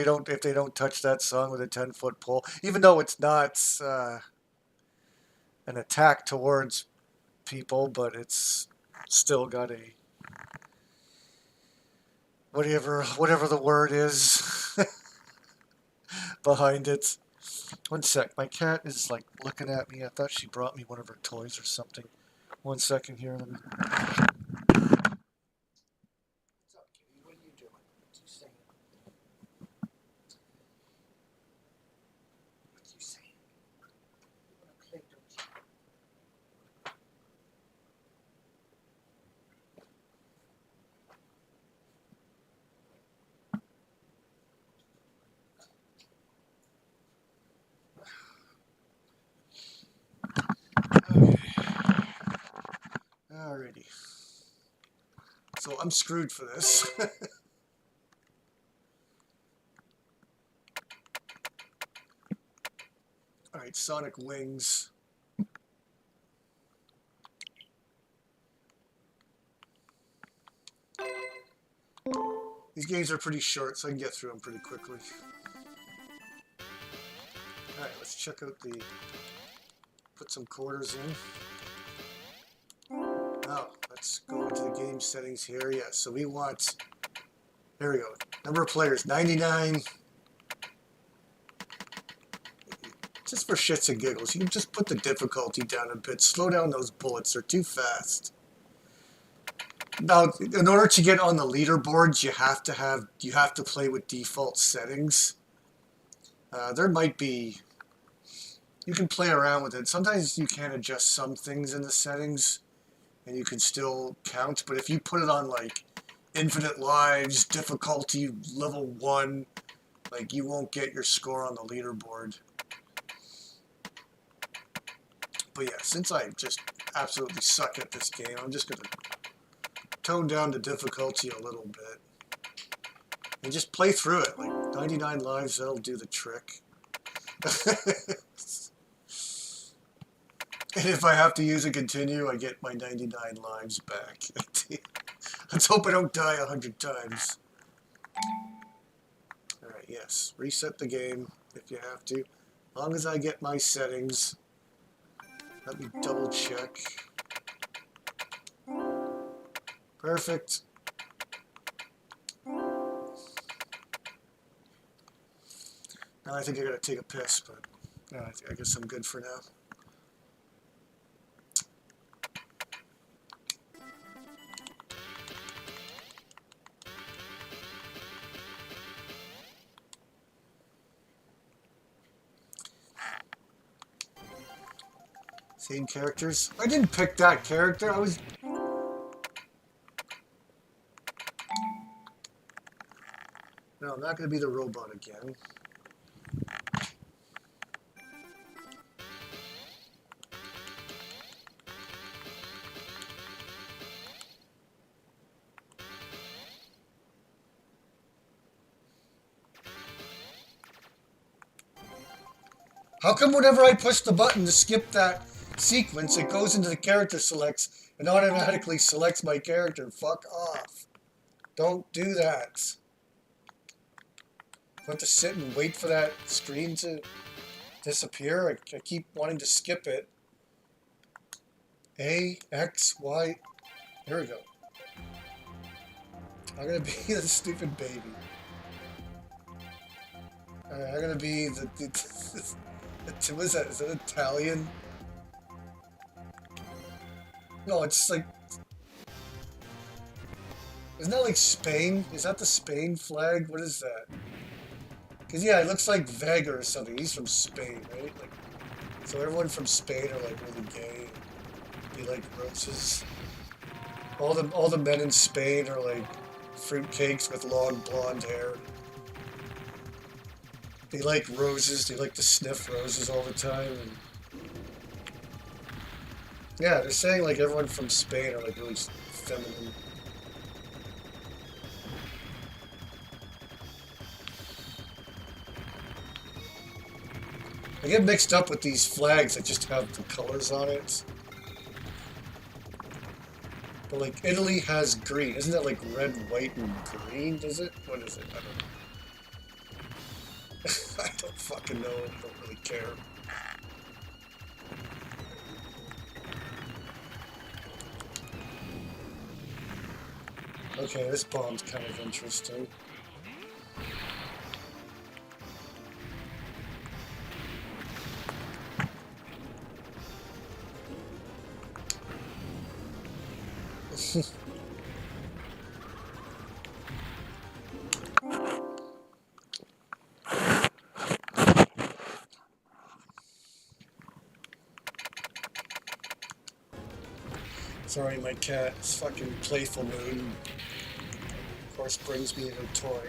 they don't touch that song with a 10-foot pole, even though it's not an attack towards people, but it's still got a whatever the word is behind it. 1 sec, my cat is like looking at me. I thought she brought me one of her toys or something. 1 second here. Let me. What's up, kitty? What are you doing? What are you saying? What are you saying? You want to play, don't you? Okay. Alrighty. So I'm screwed for this. Alright, Sonic Wings. These games are pretty short, so I can get through them pretty quickly. Alright, let's check out the... Put some quarters in. Now, let's go into the game settings here. Yeah, so we want... There we go. Number of players, 99. Just for shits and giggles, you can just put the difficulty down a bit. Slow down those bullets, they're too fast. Now, in order to get on the leaderboards, you have to play with default settings. There might be... You can play around with it. Sometimes you can adjust some things in the settings, and you can still count. But if you put it on, like, infinite lives, difficulty level 1, like, you won't get your score on the leaderboard. But yeah, since I just absolutely suck at this game, I'm just going to tone down the difficulty a little bit. And just play through it. Like, 99 lives, that'll do the trick. And if I have to use a continue, I get my 99 lives back. Let's hope I don't die 100 times. Alright, yes. Reset the game if you have to. As long as I get my settings. Let me double check. Perfect. Now I think I gotta take a piss, but I guess I'm good for now. Same characters. I didn't pick that character. I was... No, I'm not going to be the robot again. How come whenever I push the button to skip that sequence, it goes into the character selects and automatically selects my character? Fuck off. Don't do that. I have to sit and wait for that screen to disappear. I keep wanting to skip it. A, X, Y. Here we go. I'm gonna be the stupid baby. I'm gonna be the what is that? Is that Italian? No, it's like... Isn't that like Spain? Is that the Spain flag? What is that? Because, yeah, it looks like Vega or something. He's from Spain, right? Like, so everyone from Spain are like really gay. They like roses. All the men in Spain are like fruitcakes with long blonde hair. They like roses. They like to sniff roses all the time. And yeah, they're saying like everyone from Spain are like really feminine. I get mixed up with these flags that just have the colors on it. But like Italy has green. Isn't that like red, white, and green? Does it? What is it? I don't know. I don't fucking know. I don't really care. Okay, this bomb's kind of interesting. Sorry, my cat's fucking playful mood, of course, brings me her toy.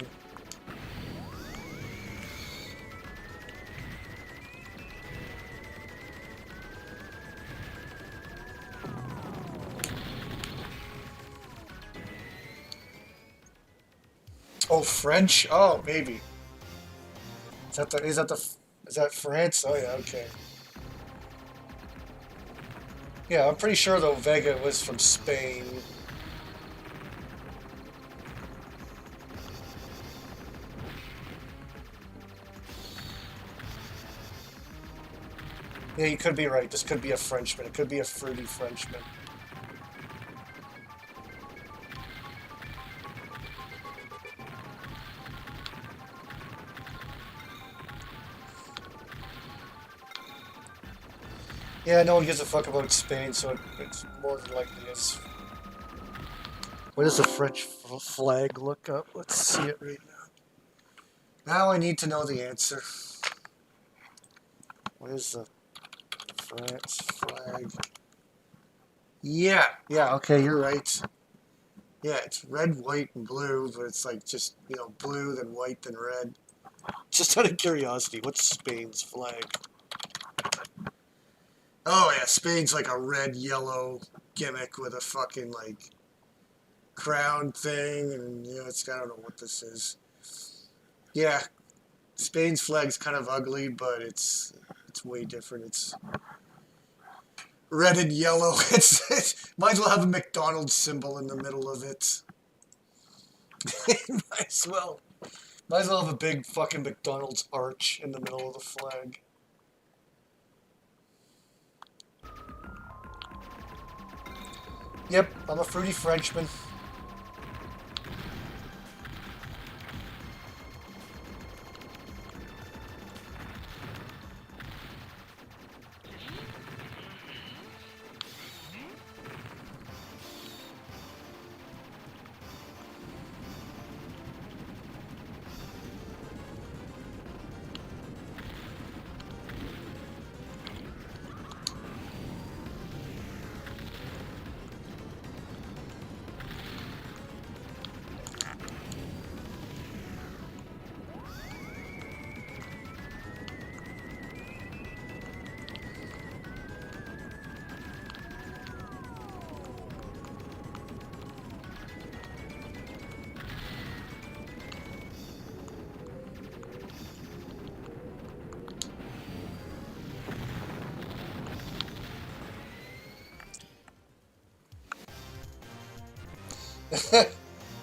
Oh, French? Oh, maybe. Is that France? Oh yeah, okay. Yeah, I'm pretty sure though Vega was from Spain. Yeah, you could be right. This could be a Frenchman. It could be a fruity Frenchman. Yeah, no one gives a fuck about Spain, so it's more than likely is. What does the French flag look up? Let's see it right now. Now I need to know the answer. What is the France flag? Yeah, okay, you're right. Yeah, it's red, white, and blue, but it's like just, you know, blue, then white, then red. Just out of curiosity, what's Spain's flag? Oh yeah, Spain's like a red, yellow gimmick with a fucking like crown thing, and yeah, it's I don't know what this is. Yeah, Spain's flag's kind of ugly, but it's way different. It's red and yellow. It's might as well have a McDonald's symbol in the middle of it. Might as well. Might as well have a big fucking McDonald's arch in the middle of the flag. Yep, I'm a fruity Frenchman.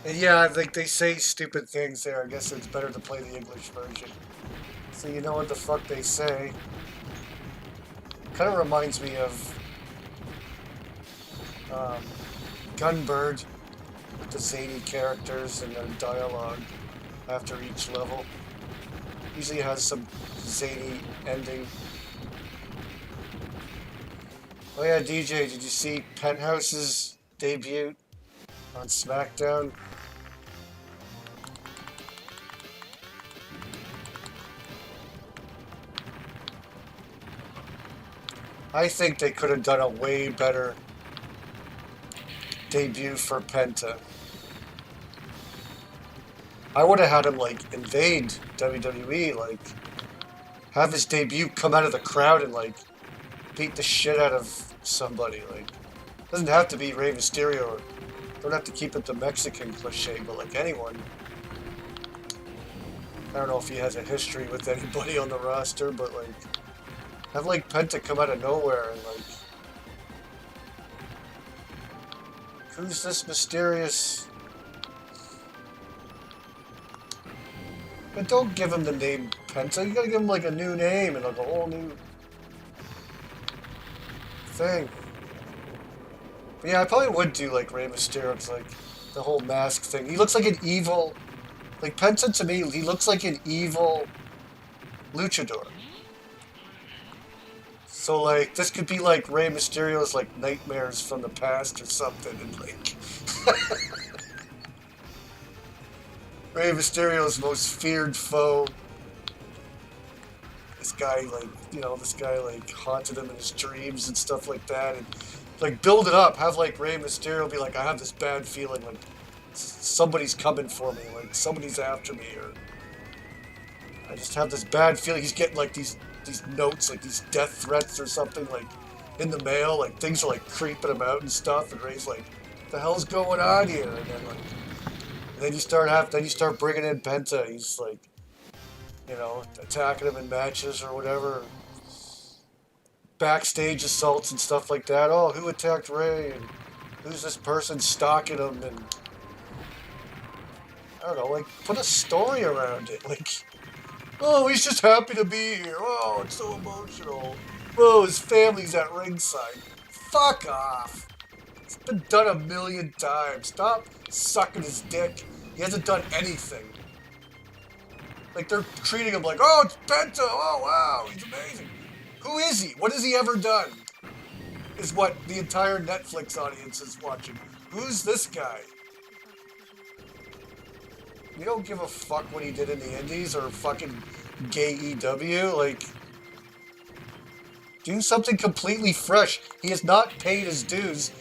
And yeah, I think they say stupid things there. I guess it's better to play the English version. So you know what the fuck they say. Kind of reminds me of um, Gunbird with the zany characters and their dialogue after each level. Usually has some zany ending. Oh yeah, DJ, did you see Penthouse's debut on SmackDown? I think they could have done a way better debut for Penta. I would have had him, like, invade WWE, like, have his debut come out of the crowd and, like, beat the shit out of somebody, like, doesn't have to be Rey Mysterio, or don't have to keep it the Mexican cliche, but, like, anyone. I don't know if he has a history with anybody on the roster, but, like, have, like, Penta come out of nowhere and, like, who's this mysterious... But don't give him the name Penta. You gotta give him, like, a new name and, like, a whole new thing. But yeah, I probably would do, like, Rey Mysterio. It's, like, the whole mask thing. He looks like an evil... Like, Penta, to me, he looks like an evil luchador. So, like, this could be, like, Rey Mysterio's, like, nightmares from the past or something, and, like... Rey Mysterio's most feared foe. This guy, like, you know, this guy, like, haunted him in his dreams and stuff like that, and, like, build it up. Have, like, Rey Mysterio be like, I have this bad feeling, like, somebody's coming for me, like, somebody's after me, or... I just have this bad feeling. He's getting, like, these notes, like, these death threats or something, like, in the mail, like, things are, like, creeping him out and stuff, and Rey's like, what the hell's going on here? And then, like... Then you start bringing in Penta. He's like, you know, attacking him in matches or whatever, backstage assaults and stuff like that. Oh, who attacked Rey? And who's this person stalking him? And I don't know, like, put a story around it. Like, oh, he's just happy to be here. Oh, it's so emotional. Oh, his family's at ringside. Fuck off. It's been done a million times. Stop sucking his dick. He hasn't done anything. Like, they're treating him like, oh, it's Penta. Oh, wow, he's amazing. Who is he? What has he ever done? Is what the entire Netflix audience is watching. Who's this guy? You don't give a fuck what he did in the Indies or fucking gay EW. Like, do something completely fresh. He has not paid his dues.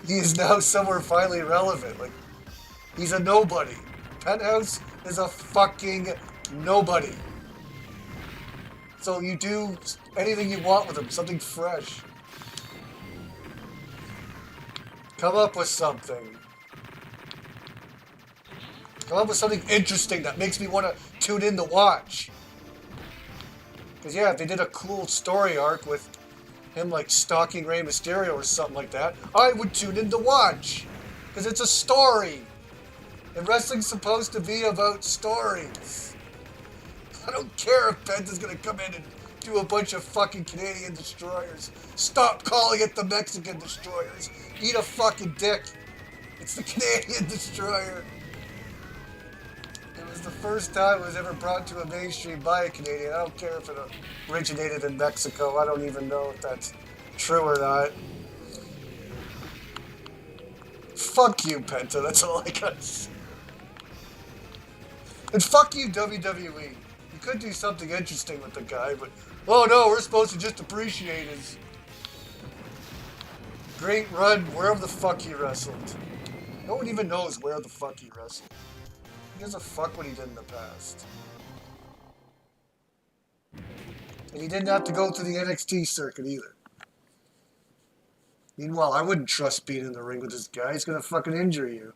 He is now somewhere finally relevant. Like, he's a nobody. Penthouse is a fucking nobody. So you do anything you want with him, something fresh. Come up with something. Come up with something interesting that makes me want to tune in to watch. Because, yeah, if they did a cool story arc with him, like, stalking Rey Mysterio or something like that, I would tune in to watch. Because it's a story. And wrestling's supposed to be about stories. I don't care if Penta's going to come in and to a bunch of fucking Canadian destroyers. Stop calling it the Mexican destroyers. Eat a fucking dick. It's the Canadian destroyer. It was the first time it was ever brought to a mainstream by a Canadian. I don't care if it originated in Mexico. I don't even know if that's true or not. Fuck you, Penta. That's all I got to say. And fuck you, WWE. You could do something interesting with the guy, but oh no, we're supposed to just appreciate his great run wherever the fuck he wrestled. No one even knows where the fuck he wrestled. He gives a fuck what he did in the past. And he didn't have to go through the NXT circuit either. Meanwhile, I wouldn't trust being in the ring with this guy. He's gonna fucking injure you.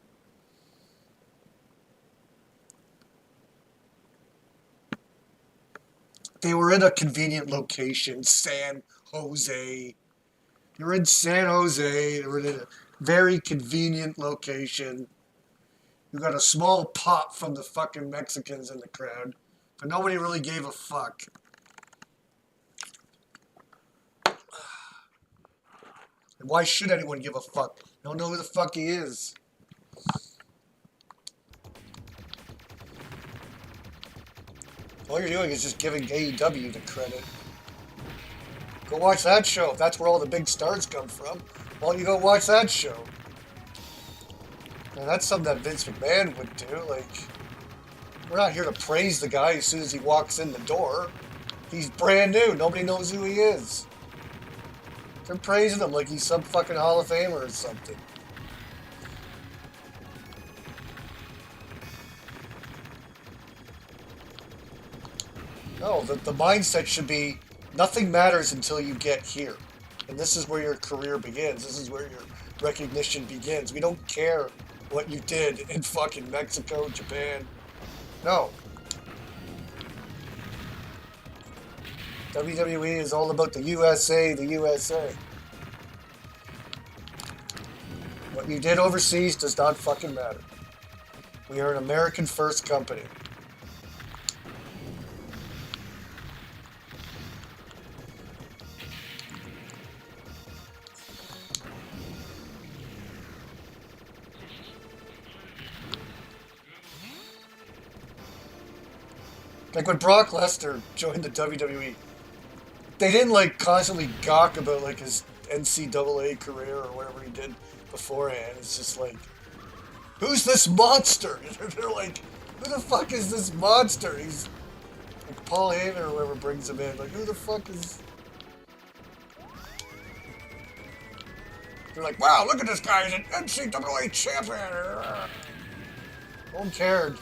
They were in a convenient location, San Jose. They were in San Jose. They were in a very convenient location. You got a small pop from the fucking Mexicans in the crowd, but nobody really gave a fuck. And why should anyone give a fuck? They don't know who the fuck he is. All you're doing is just giving AEW the credit. Go watch that show. If that's where all the big stars come from, why don't you go watch that show? And that's something that Vince McMahon would do. Like, we're not here to praise the guy as soon as he walks in the door. He's brand new. Nobody knows who he is. They're praising him like he's some fucking Hall of Famer or something. No, the mindset should be nothing matters until you get here. And this is where your career begins. This is where your recognition begins. We don't care what you did in fucking Mexico, Japan. No. WWE is all about the USA, the USA. What you did overseas does not fucking matter. We are an American first company. Like when Brock Lesnar joined the WWE, they didn't like constantly gawk about like his NCAA career or whatever he did beforehand. It's just like, who's this monster? They're like, who the fuck is this monster? He's like Paul Heyman or whoever brings him in. Like, who the fuck is? They're like, wow, look at this guy. He's an NCAA champion. No one cared.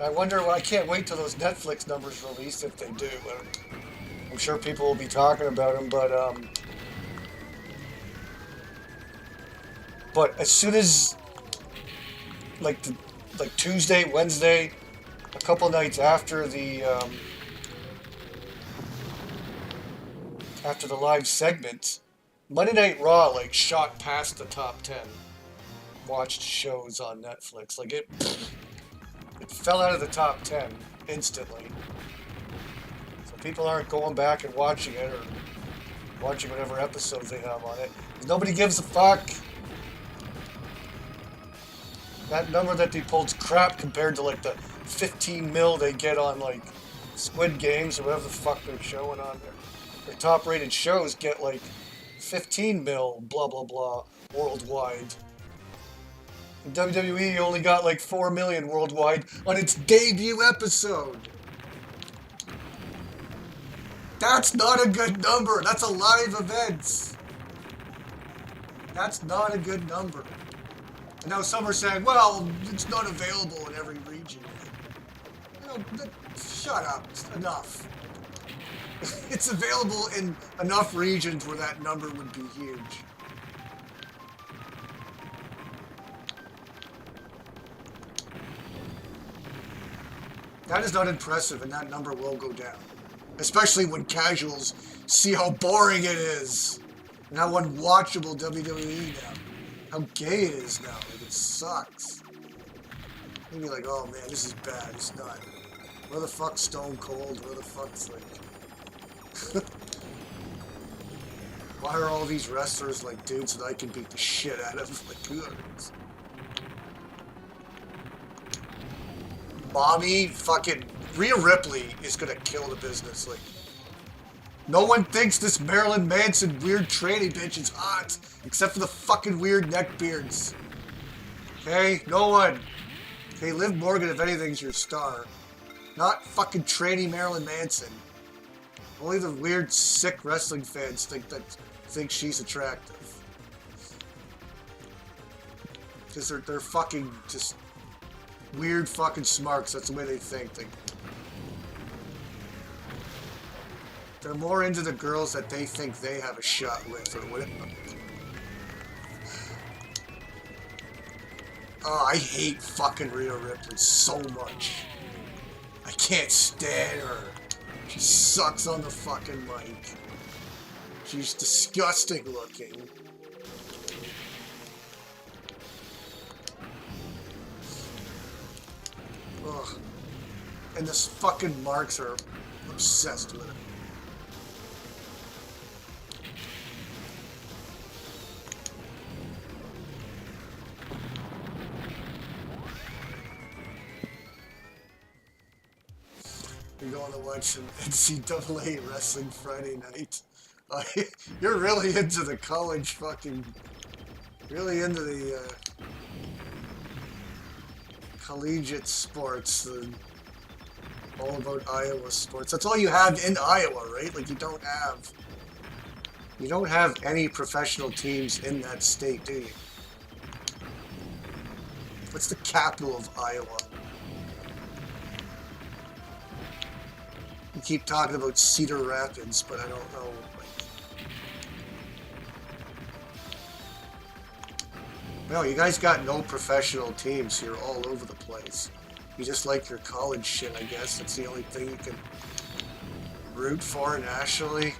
I wonder, I can't wait till those Netflix numbers release, if they do. I'm sure people will be talking about them, but as soon as, like Tuesday, Wednesday, a couple nights after the live segment, Monday Night Raw, like, shot past the top 10 watched shows on Netflix. Like, it fell out of the top 10 instantly. So people aren't going back and watching it or watching whatever episodes they have on it. Nobody gives a fuck. That number that they pulled's crap compared to like the 15 mil they get on like Squid Games or whatever the fuck they're showing on there. Their top rated shows get like 15 mil blah blah blah worldwide. And WWE only got like 4 million worldwide on its debut episode. That's not a good number. That's a live event. That's not a good number. And now some are saying, well, it's not available in every region. You know, shut up. It's enough. It's available in enough regions where that number would be huge. That is not impressive, and that number will go down. Especially when casuals see how boring it is. And how unwatchable WWE now. How gay it is now. Like, it sucks. You'd be like, oh man, this is bad. It's not. Where the fuck's Stone Cold? Where the fuck's like... Why are all these wrestlers like dudes that I can beat the shit out of? Like, who knows? Mommy, fucking Rhea Ripley is gonna kill the business. Like, no one thinks this Marilyn Manson weird tranny bitch is hot, except for the fucking weird neck beards. Okay, no one. Okay, Liv Morgan, if anything's your star, not fucking tranny Marilyn Manson. Only the weird, sick wrestling fans think she's attractive. Because they're fucking just weird fucking smarks. That's the way they think. They're more into the girls that they think they have a shot with or whatever. Oh, I hate fucking Rhea Ripley so much. I can't stand her. She sucks on the fucking mic. She's disgusting looking. Ugh. And this fucking marks are obsessed with it. You're going to watch some NCAA wrestling Friday night. You're really into the college fucking... Really into the collegiate sports. All about Iowa sports. That's all you have in Iowa, right? Like, you don't have any professional teams in that state, do you? What's the capital of Iowa? You keep talking about Cedar Rapids, but I don't know. No, you guys got no professional teams. You're all over the place. You just like your college shit, I guess. That's the only thing you can root for nationally.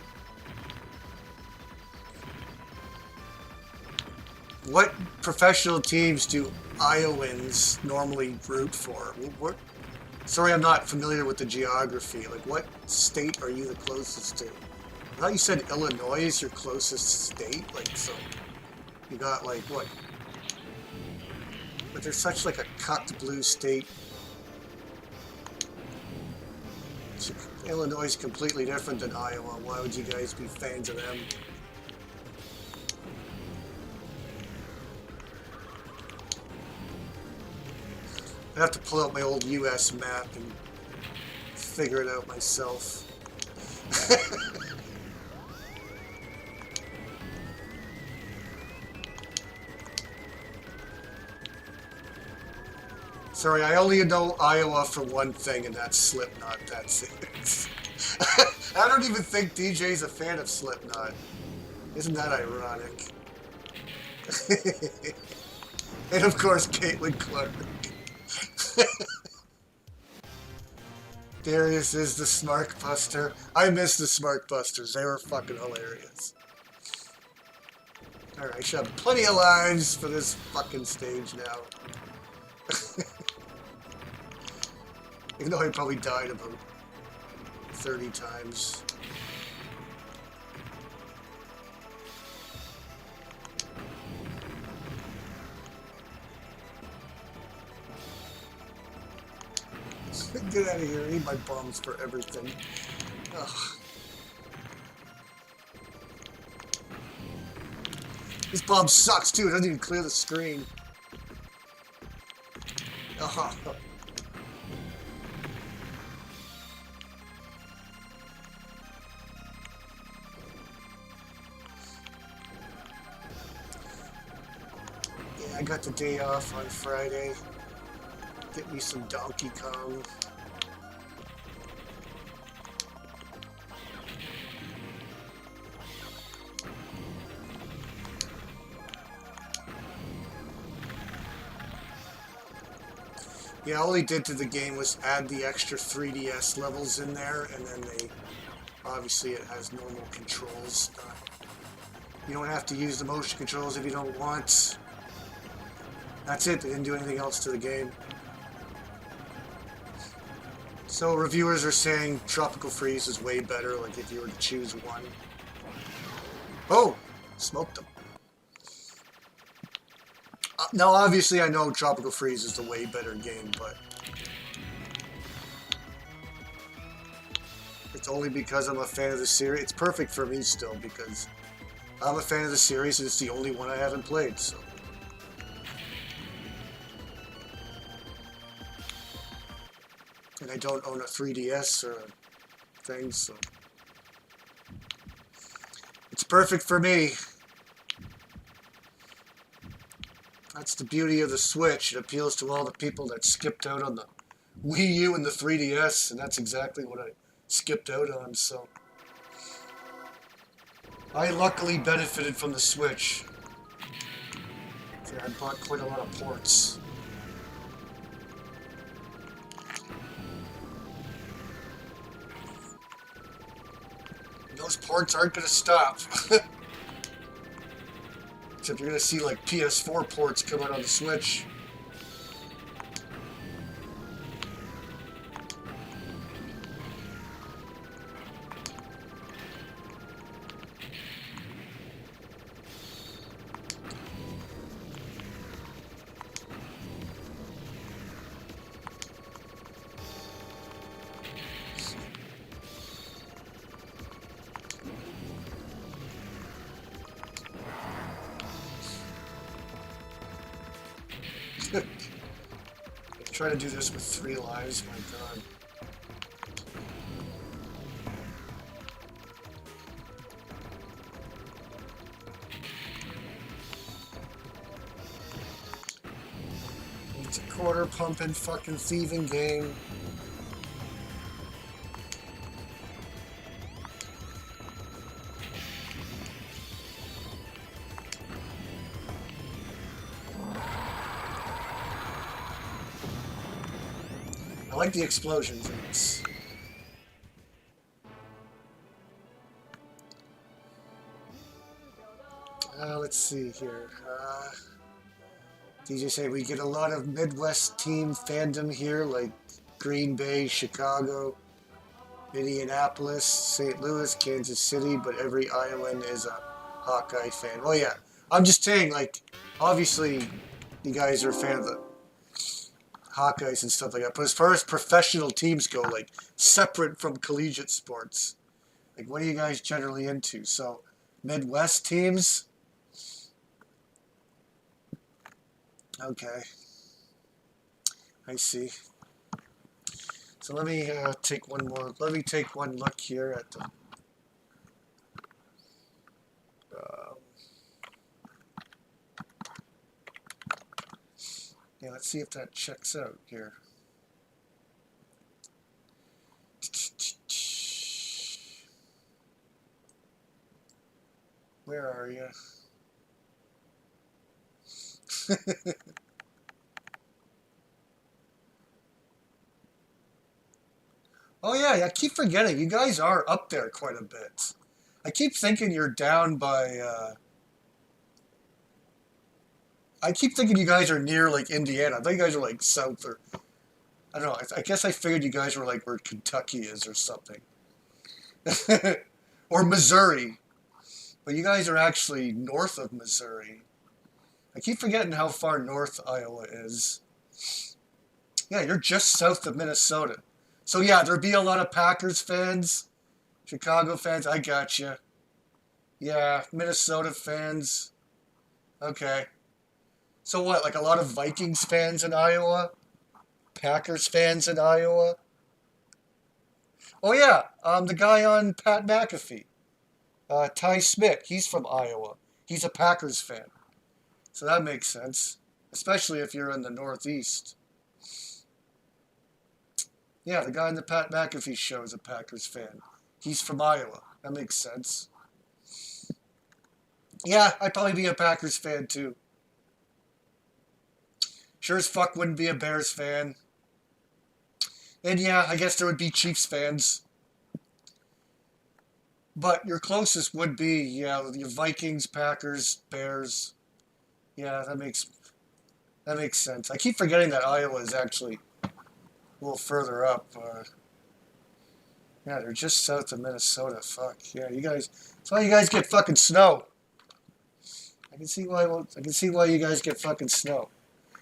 What professional teams do Iowans normally root for? Sorry, I'm not familiar with the geography. Like, what state are you the closest to? I thought you said Illinois is your closest state. Like, so you got like what? But there's such like a cucked blue state. So Illinois is completely different than Iowa. Why would you guys be fans of them? I have to pull out my old US map and figure it out myself. Sorry, I only know Iowa for one thing, and that's Slipknot. That's it. I don't even think DJ's a fan of Slipknot. Isn't that ironic? And of course, Caitlin Clark. Darius is the Smark Buster. I miss the Smark Busters. They were fucking hilarious. Alright, I should have plenty of lives for this fucking stage now. Even though I probably died about 30 times. Get out of here. I need my bombs for everything. Ugh. This bomb sucks too. It doesn't even clear the screen. Ugh. Yeah, I got the day off on Friday. Get me some Donkey Kong. Yeah, all they did to the game was add the extra 3DS levels in there, and then they obviously it has normal controls. You don't have to use the motion controls if you don't want. That's it. They didn't do anything else to the game. So reviewers are saying Tropical Freeze is way better. Like if you were to choose one. Oh, smoked them. Now, obviously, I know Tropical Freeze is the way better game, but it's only because I'm a fan of the series. It's perfect for me still because I'm a fan of the series and it's the only one I haven't played, so. And I don't own a 3DS or a thing, so. It's perfect for me. That's the beauty of the Switch. It appeals to all the people that skipped out on the Wii U and the 3DS, and that's exactly what I skipped out on, so. I luckily benefited from the Switch. So I bought quite a lot of ports. Those ports aren't going to stop. Except you're going to see like PS4 ports come out on the Switch. Try to do this with 3 lives, my god. It's a quarter pumping fucking thieving game. I like the explosions in this. Let's see here. DJ say we get a lot of Midwest team fandom here, like Green Bay, Chicago, Indianapolis, St. Louis, Kansas City, but every Iowan is a Hawkeye fan. Oh yeah, I'm just saying, like, obviously you guys are a fan of the Hawkeyes and stuff like that, but as far as professional teams go, like, separate from collegiate sports, like, what are you guys generally into? So, Midwest teams? Okay. I see. So let me take one more. Let me take one look here at the. Yeah, let's see if that checks out here. Where are you? Oh yeah, I keep forgetting. You guys are up there quite a bit. I keep thinking you're down by. I keep thinking you guys are near like Indiana. I think you guys are like south or I don't know. I guess I figured you guys were like where Kentucky is or something, or Missouri. But you guys are actually north of Missouri. I keep forgetting how far north Iowa is. Yeah, you're just south of Minnesota. So yeah, there'd be a lot of Packers fans, Chicago fans. I got you. Yeah, Minnesota fans. Okay. So what? Like a lot of Vikings fans in Iowa, Packers fans in Iowa. Oh yeah, the guy on Pat McAfee, Ty Smith. He's from Iowa. He's a Packers fan. So that makes sense, especially if you're in the Northeast. Yeah, the guy in the Pat McAfee show is a Packers fan. He's from Iowa. That makes sense. Yeah, I'd probably be a Packers fan too. Sure as fuck wouldn't be a Bears fan. And yeah, I guess there would be Chiefs fans. But your closest would be, yeah, your Vikings, Packers, Bears. Yeah, that makes sense. I keep forgetting that Iowa is actually a little further up. Yeah, they're just south of Minnesota. Fuck yeah, you guys. That's why you guys get fucking snow. I can see why. I can see why you guys get fucking snow.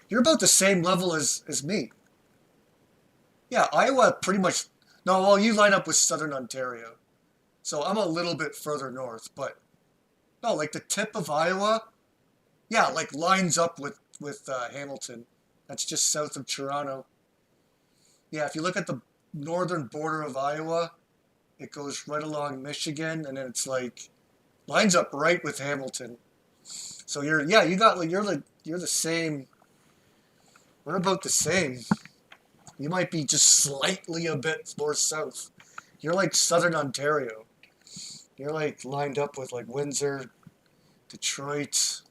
You're about the same level as me. Yeah, Iowa pretty much. No, well, you line up with Southern Ontario, so I'm a little bit further north. But no, like the tip of Iowa. Yeah, like lines up with Hamilton. That's just south of Toronto. Yeah, if you look at the northern border of Iowa, it goes right along Michigan, and then it's like lines up right with Hamilton. So yeah, you got like you're the same. We're about the same. You might be just slightly a bit more south. You're like southern Ontario. You're like lined up with like Windsor, Detroit.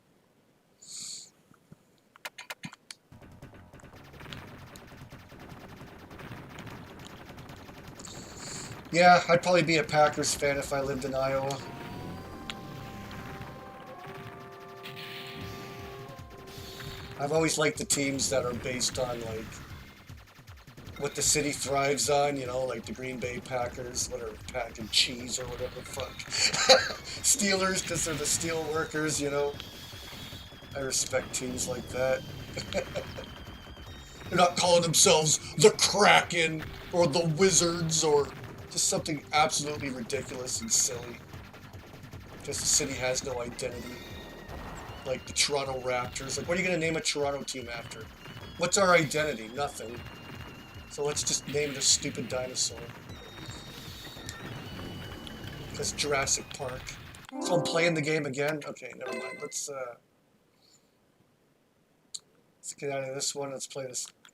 Yeah, I'd probably be a Packers fan if I lived in Iowa. I've always liked the teams that are based on like what the city thrives on, like the Green Bay Packers, whatever, pack and cheese or whatever the fuck. Steelers, because they're the steel workers. I respect teams like that. They're not calling themselves the Kraken or the Wizards or just something absolutely ridiculous and silly. Just the city has no identity. Like the Toronto Raptors. Like, what are you going to name a Toronto team after? What's our identity? Nothing. So let's just name this stupid dinosaur. Because Jurassic Park. So I'm playing the game again? Okay, never mind. Let's get out of this one. Let's play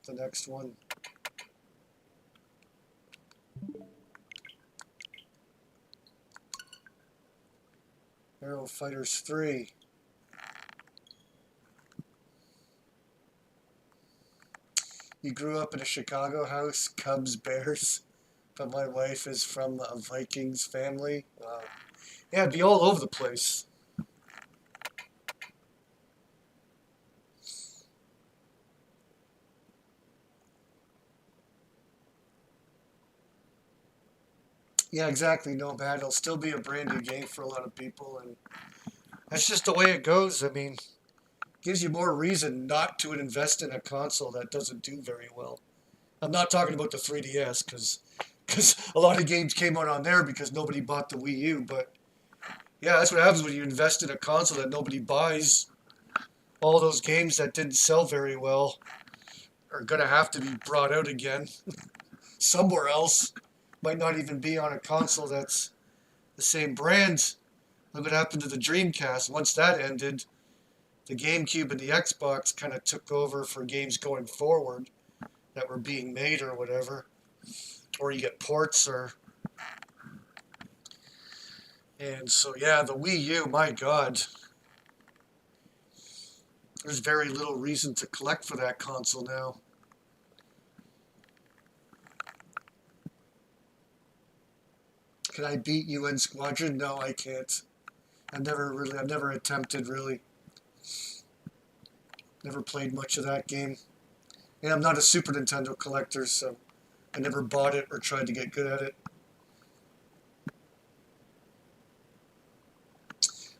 the next one. Aero Fighters 3. You grew up in a Chicago house, Cubs, Bears, but my wife is from a Vikings family. Yeah, it'd be all over the place. Yeah, exactly. No, man, it'll still be a brand new game for a lot of people, and that's just the way it goes. I mean, gives you more reason not to invest in a console that doesn't do very well. I'm not talking about the 3DS because a lot of games came out on there because nobody bought the Wii U. But yeah, that's what happens when you invest in a console that nobody buys. All those games that didn't sell very well are gonna have to be brought out again somewhere else. Might not even be on a console that's the same brand. Look what happened to the Dreamcast. Once that ended, the GameCube and the Xbox kind of took over for games going forward that were being made or whatever. Or you get ports or... And so, yeah, the Wii U, my God. There's very little reason to collect for that console now. Can I beat UN Squadron? No, I can't. I've never attempted really. Never played much of that game. And I'm not a Super Nintendo collector, so I never bought it or tried to get good at it.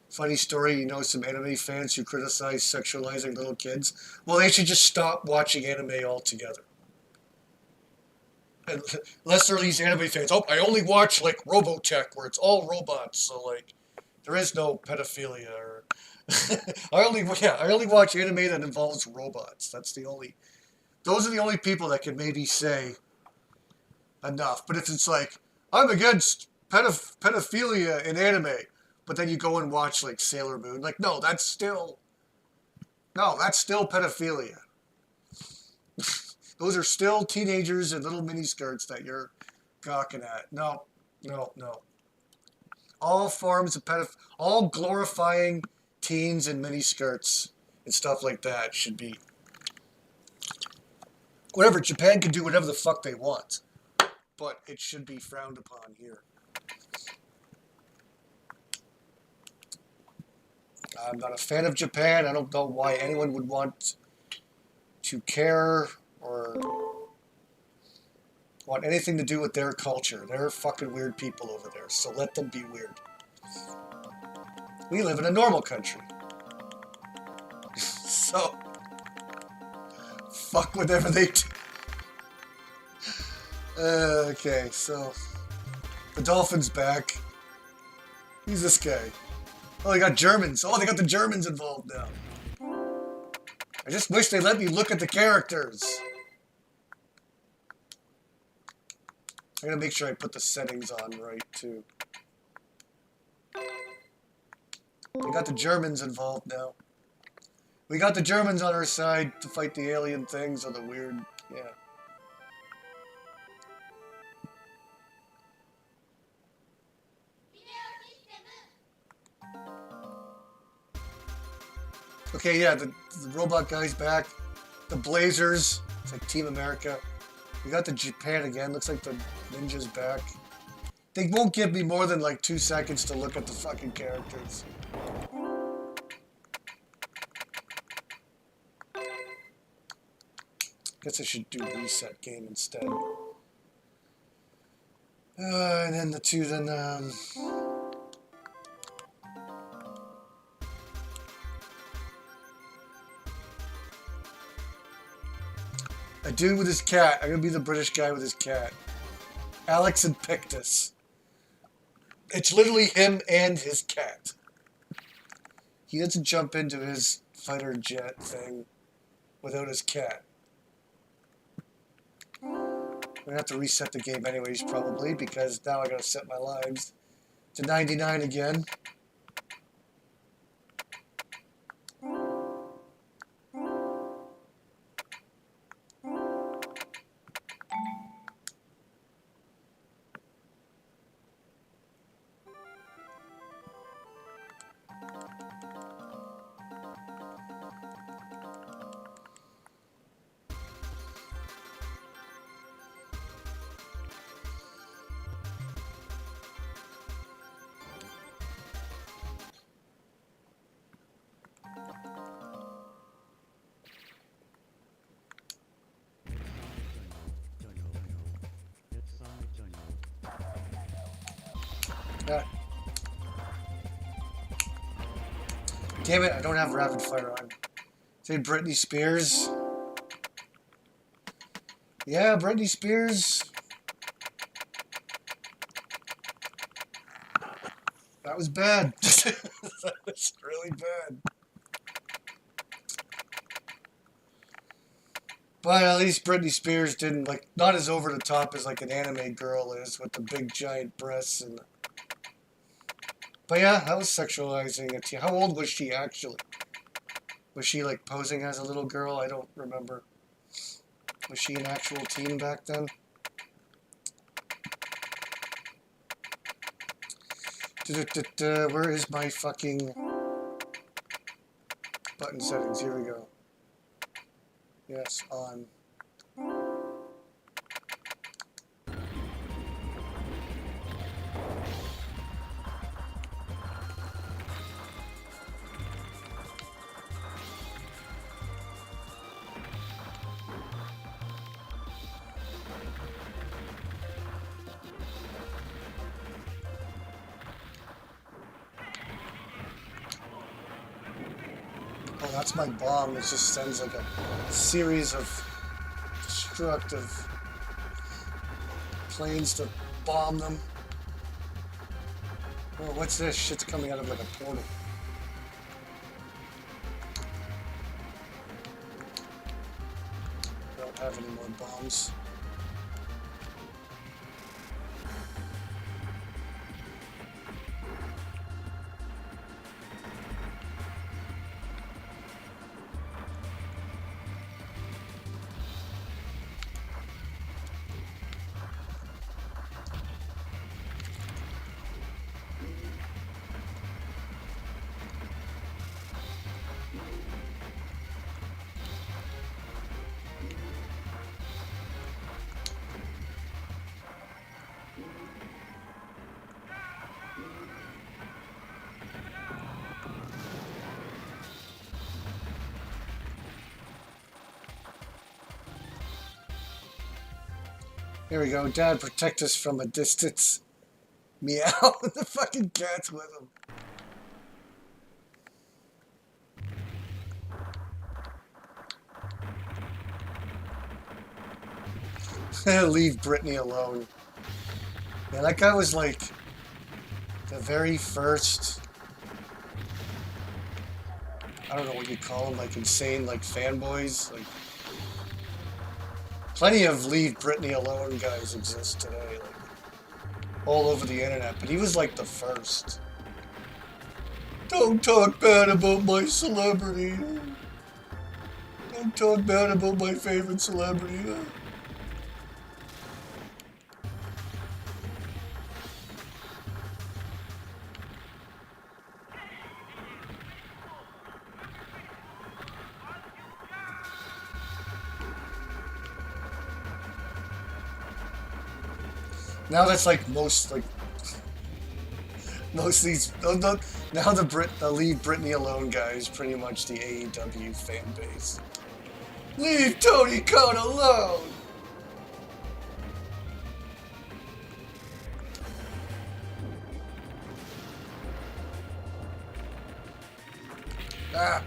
Funny story, some anime fans who criticize sexualizing little kids. Well, they should just stop watching anime altogether. And unless there are these anime fans, I only watch like Robotech where it's all robots, so like there is no pedophilia or I only watch anime that involves robots. Those are the only people that can maybe say enough. But if it's like I'm against pedophilia in anime, but then you go and watch like Sailor Moon, like no, that's still pedophilia. Those are still teenagers in little mini skirts that you're gawking at. No, no, no. All forms of all glorifying teens in mini skirts and stuff like that should be whatever. Japan can do whatever the fuck they want. but it should be frowned upon here. I'm not a fan of Japan. I don't know why anyone would want to care or want anything to do with their culture. They're fucking weird people over there, so let them be weird. We live in a normal country. So, fuck whatever they do. Okay, so, the Dolphin's back. Who's this guy? Oh, they got Germans. Oh, they got the Germans involved now. I just wish they let me look at the characters. I'm gonna make sure I put the settings on right, too. We got the Germans involved now. We got the Germans on our side to fight the alien things or the weird... Yeah. Okay, yeah, the robot guy's back. The Blazers. It's like Team America. We got the Japan again. Looks like the ninja's back. They won't give me more than like 2 seconds to look at the fucking characters. Guess I should do reset game instead. And then the two, then, a dude with his cat. I'm gonna be the British guy with his cat. Alex and Pictus. It's literally him and his cat. He doesn't jump into his fighter jet thing without his cat. I'm gonna have to reset the game anyways, probably, because now I gotta set my lives to 99 again. Damn it, I don't have rapid fire on. Say Britney Spears. Yeah, Britney Spears. That was bad. That was really bad. But at least Britney Spears didn't, like, not as over the top as, like, an anime girl is with the big giant breasts and... But yeah, that was sexualizing a teen. How old was she, actually? Was she, like, posing as a little girl? I don't remember. Was she an actual teen back then? Where is my fucking button settings? Here we go. Yes, on. Oh, that's my bomb. It just sends like a series of destructive planes to bomb them. Oh, what's this? Shit's coming out of like a portal. I don't have any more bombs. Here we go. Dad, protect us from a distance. Meow. The fucking cat's with him. Leave Brittany alone. Yeah, that guy was like the very first, I don't know what you call them, like insane, like fanboys. Like, plenty of leave Britney alone guys exist today, like all over the internet. But he was like the first. Don't talk bad about my celebrity. Don't talk bad about my favorite celebrity. Now that's like most of these. Now the leave Britney alone guy is pretty much the AEW fan base. Leave Tony Khan alone. Ah.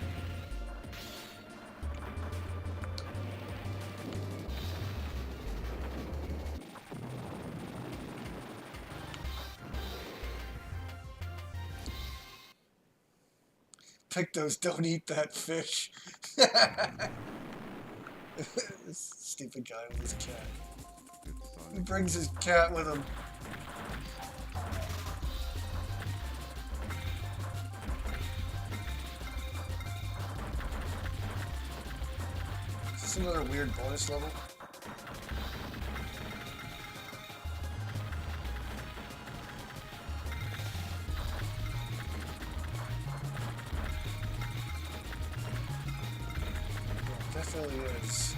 Pick those, don't eat that fish. This stupid guy with his cat. He brings his cat with him. Is this another weird bonus level? Definitely is.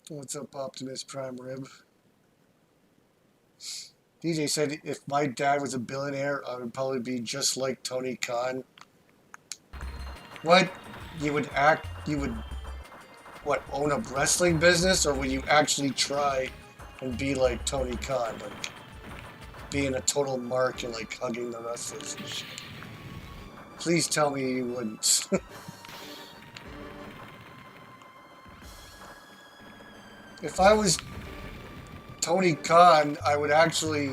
What's up, Optimus Prime Rib? DJ said if my dad was a billionaire, I would probably be just like Tony Khan. What? You would what, own a wrestling business? Or would you actually try and be like Tony Khan? Like, being a total mark and like hugging the wrestlers and shit. Please tell me you wouldn't. If I was Tony Khan, I would actually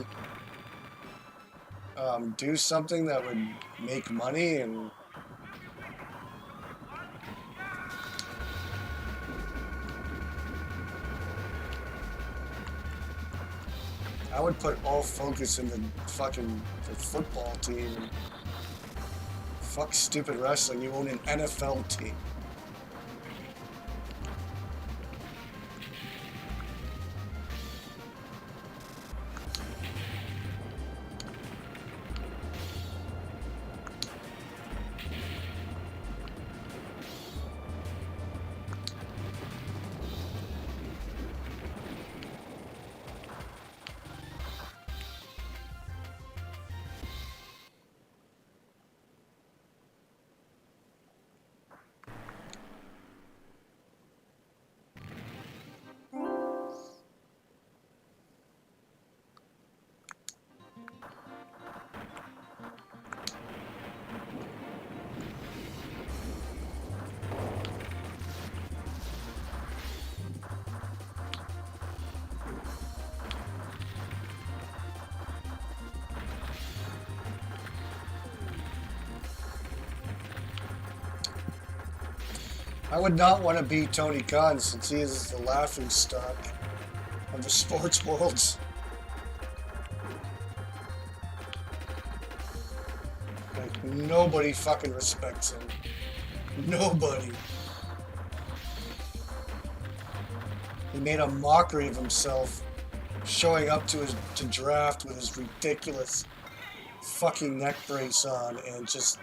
do something that would make money and I would put all focus in the football team. Fuck stupid wrestling. You own an NFL team. I would not want to be Tony Khan since he is the laughingstock of the sports world. Like, nobody fucking respects him. Nobody. He made a mockery of himself, showing up to draft with his ridiculous fucking neck brace on, and just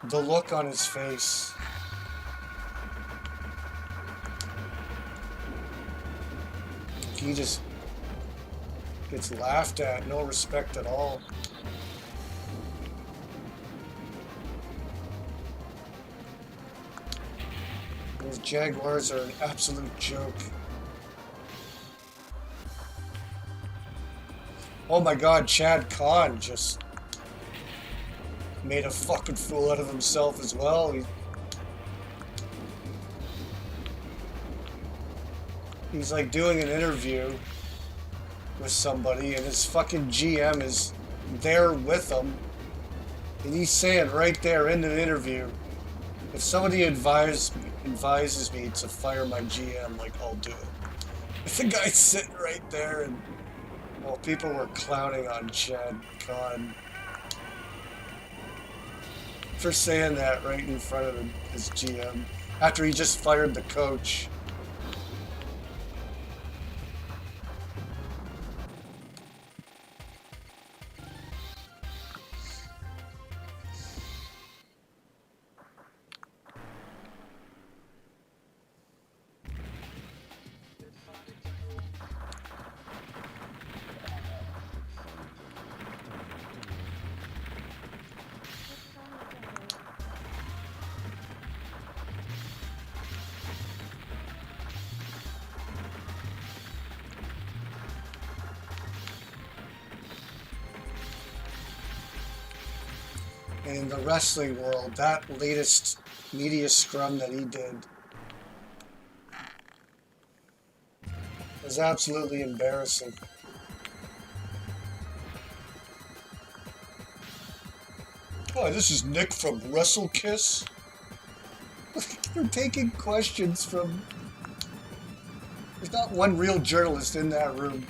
the look on his face. He just gets laughed at, no respect at all. Those Jaguars are an absolute joke. Oh my god, Chad Kahn just made a fucking fool out of himself as well. He's like doing an interview with somebody, and his fucking GM is there with him, and he's saying right there in the interview, if somebody advises me to fire my GM, like, I'll do it. If the guy's sitting right there, and well, people were clowning on Chad Kahn for saying that right in front of his GM after he just fired the coach. And in the wrestling world, that latest media scrum that he did was absolutely embarrassing. Hi, this is Nick from WrestleKiss. They're taking questions from... There's not one real journalist in that room.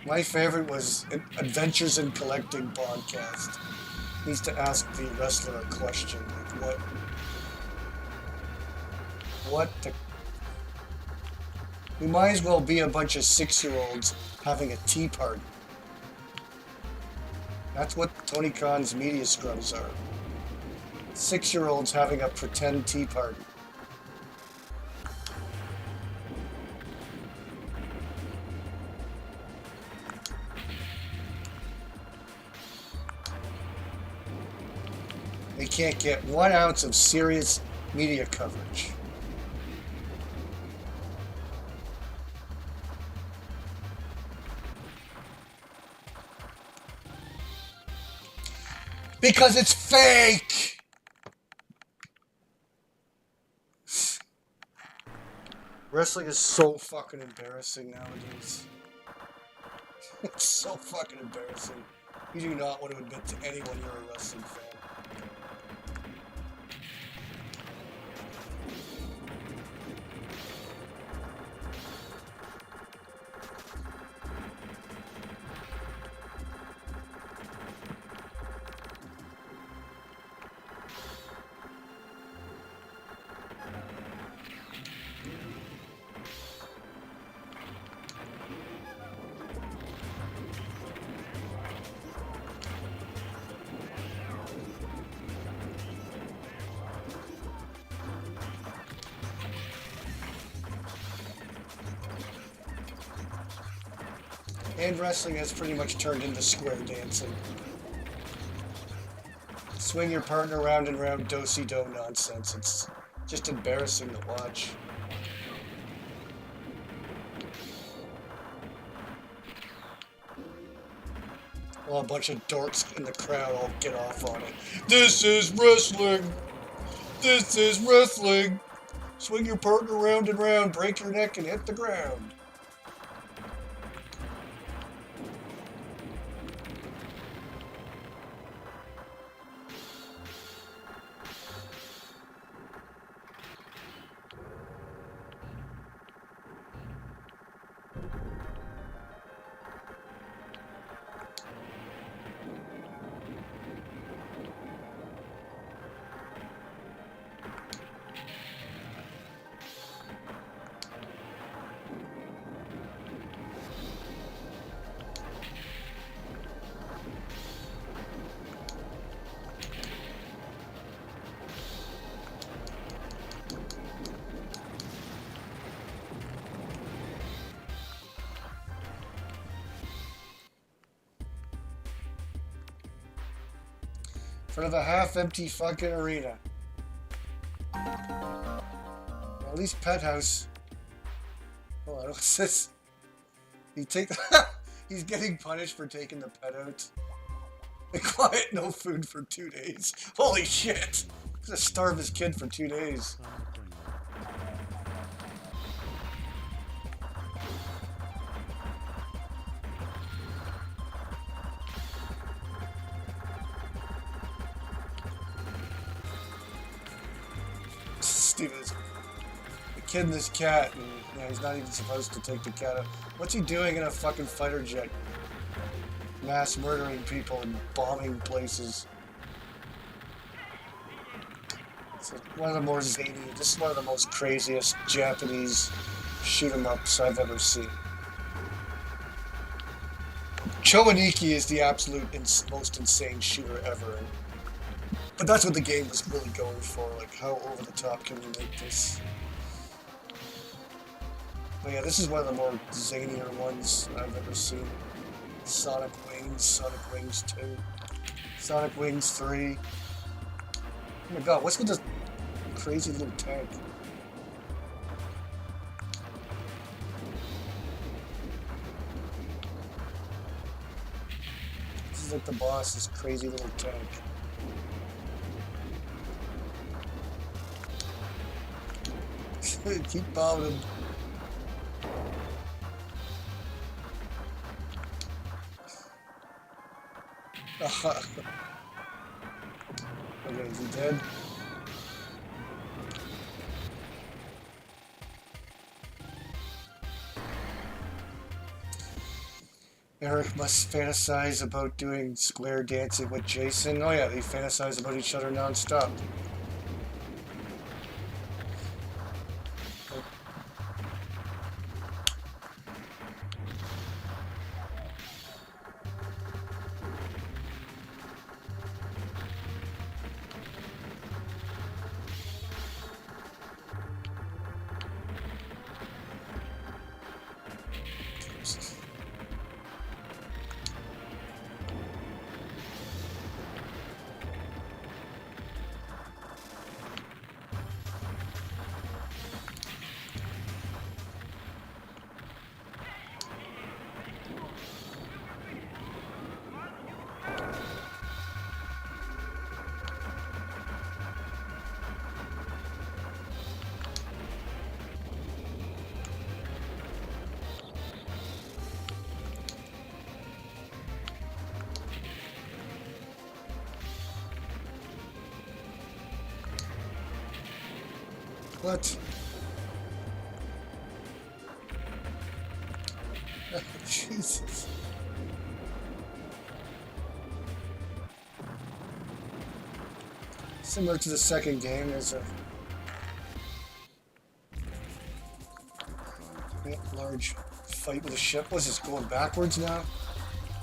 My favorite was Adventures in Collecting podcast. Needs to ask the wrestler a question, like what the... We might as well be a bunch of 6-year-olds having a tea party. That's what Tony Khan's media scrubs are. 6-year-olds having a pretend tea party. They can't get 1 ounce of serious media coverage. Because it's fake! Wrestling is so fucking embarrassing nowadays. It's so fucking embarrassing. You do not want to admit to anyone you're a wrestling fan. And wrestling has pretty much turned into square dancing. Swing your partner round and round, do-si-do nonsense. It's just embarrassing to watch. Well, a bunch of dorks in the crowd all get off on it. This is wrestling! This is wrestling! Swing your partner round and round, break your neck, and hit the ground. front of a half-empty fucking arena. At least Pet House. Hold on, what's this? He take. He's getting punished for taking the pet out. Quiet, no food for 2 days. Holy shit! He's gonna starve his kid for 2 days. Steven's the kid and this cat, and yeah, he's not even supposed to take the cat out. What's he doing in a fucking fighter jet? Mass murdering people and bombing places. It's one of the more zany, this is one of the most craziest Japanese shoot-em-ups I've ever seen. Chowaniki is the absolute most insane shooter ever. But that's what the game was really going for, like how over the top can we make this? But yeah, this is one of the more zanier ones I've ever seen. Sonic Wings 2, Sonic Wings 3. Oh my god, what's with this crazy little tank? This is like the boss, this crazy little tank. Keep bombing him. Okay, is he dead? Eric must fantasize about doing square dancing with Jason. Oh yeah, they fantasize about each other non-stop. What? Jesus. Similar to the second game, there's a large fight with a ship. What's this, going backwards now?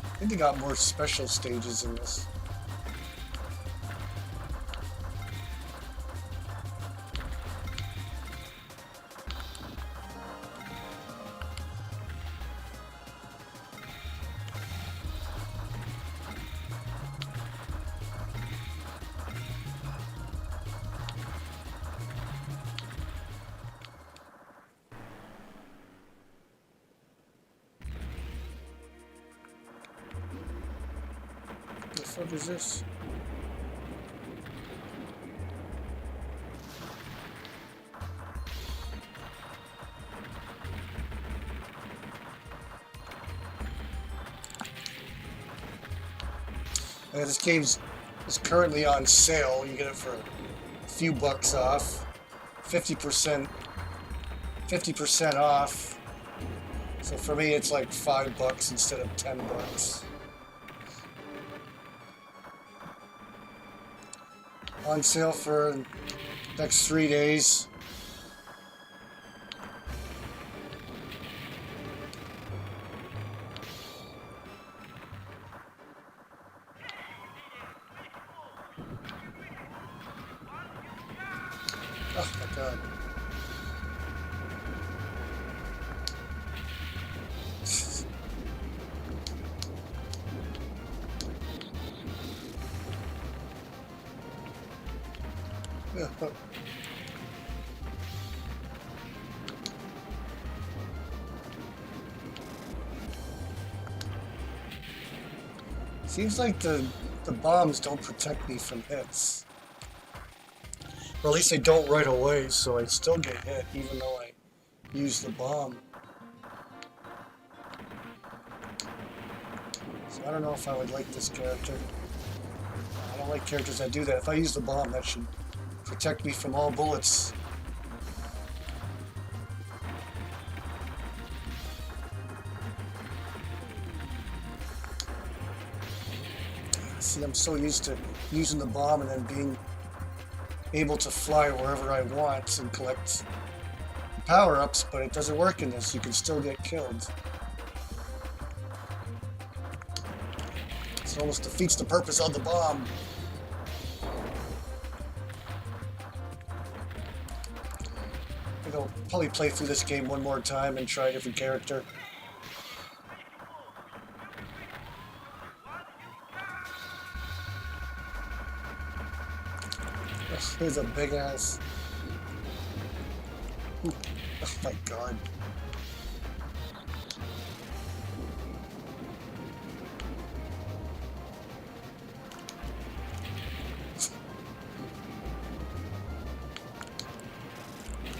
I think they got more special stages in this. What is this? This game is currently on sale. You get it for a few bucks off, 50% off. So for me, it's like $5 instead of $10. On sale for the next 3 days. Oh my god. Seems like the bombs don't protect me from hits. Or at least they don't right away, so I still get hit even though I use the bomb. So I don't know if I would like this character. I don't like characters that do that. If I use the bomb, that should protect me from all bullets. See, I'm so used to using the bomb and then being able to fly wherever I want and collect power-ups, but it doesn't work in this. You can still get killed. It almost defeats the purpose of the bomb. I think I'll probably play through this game one more time and try a different character. Here's a big ass. Ooh. Oh my god.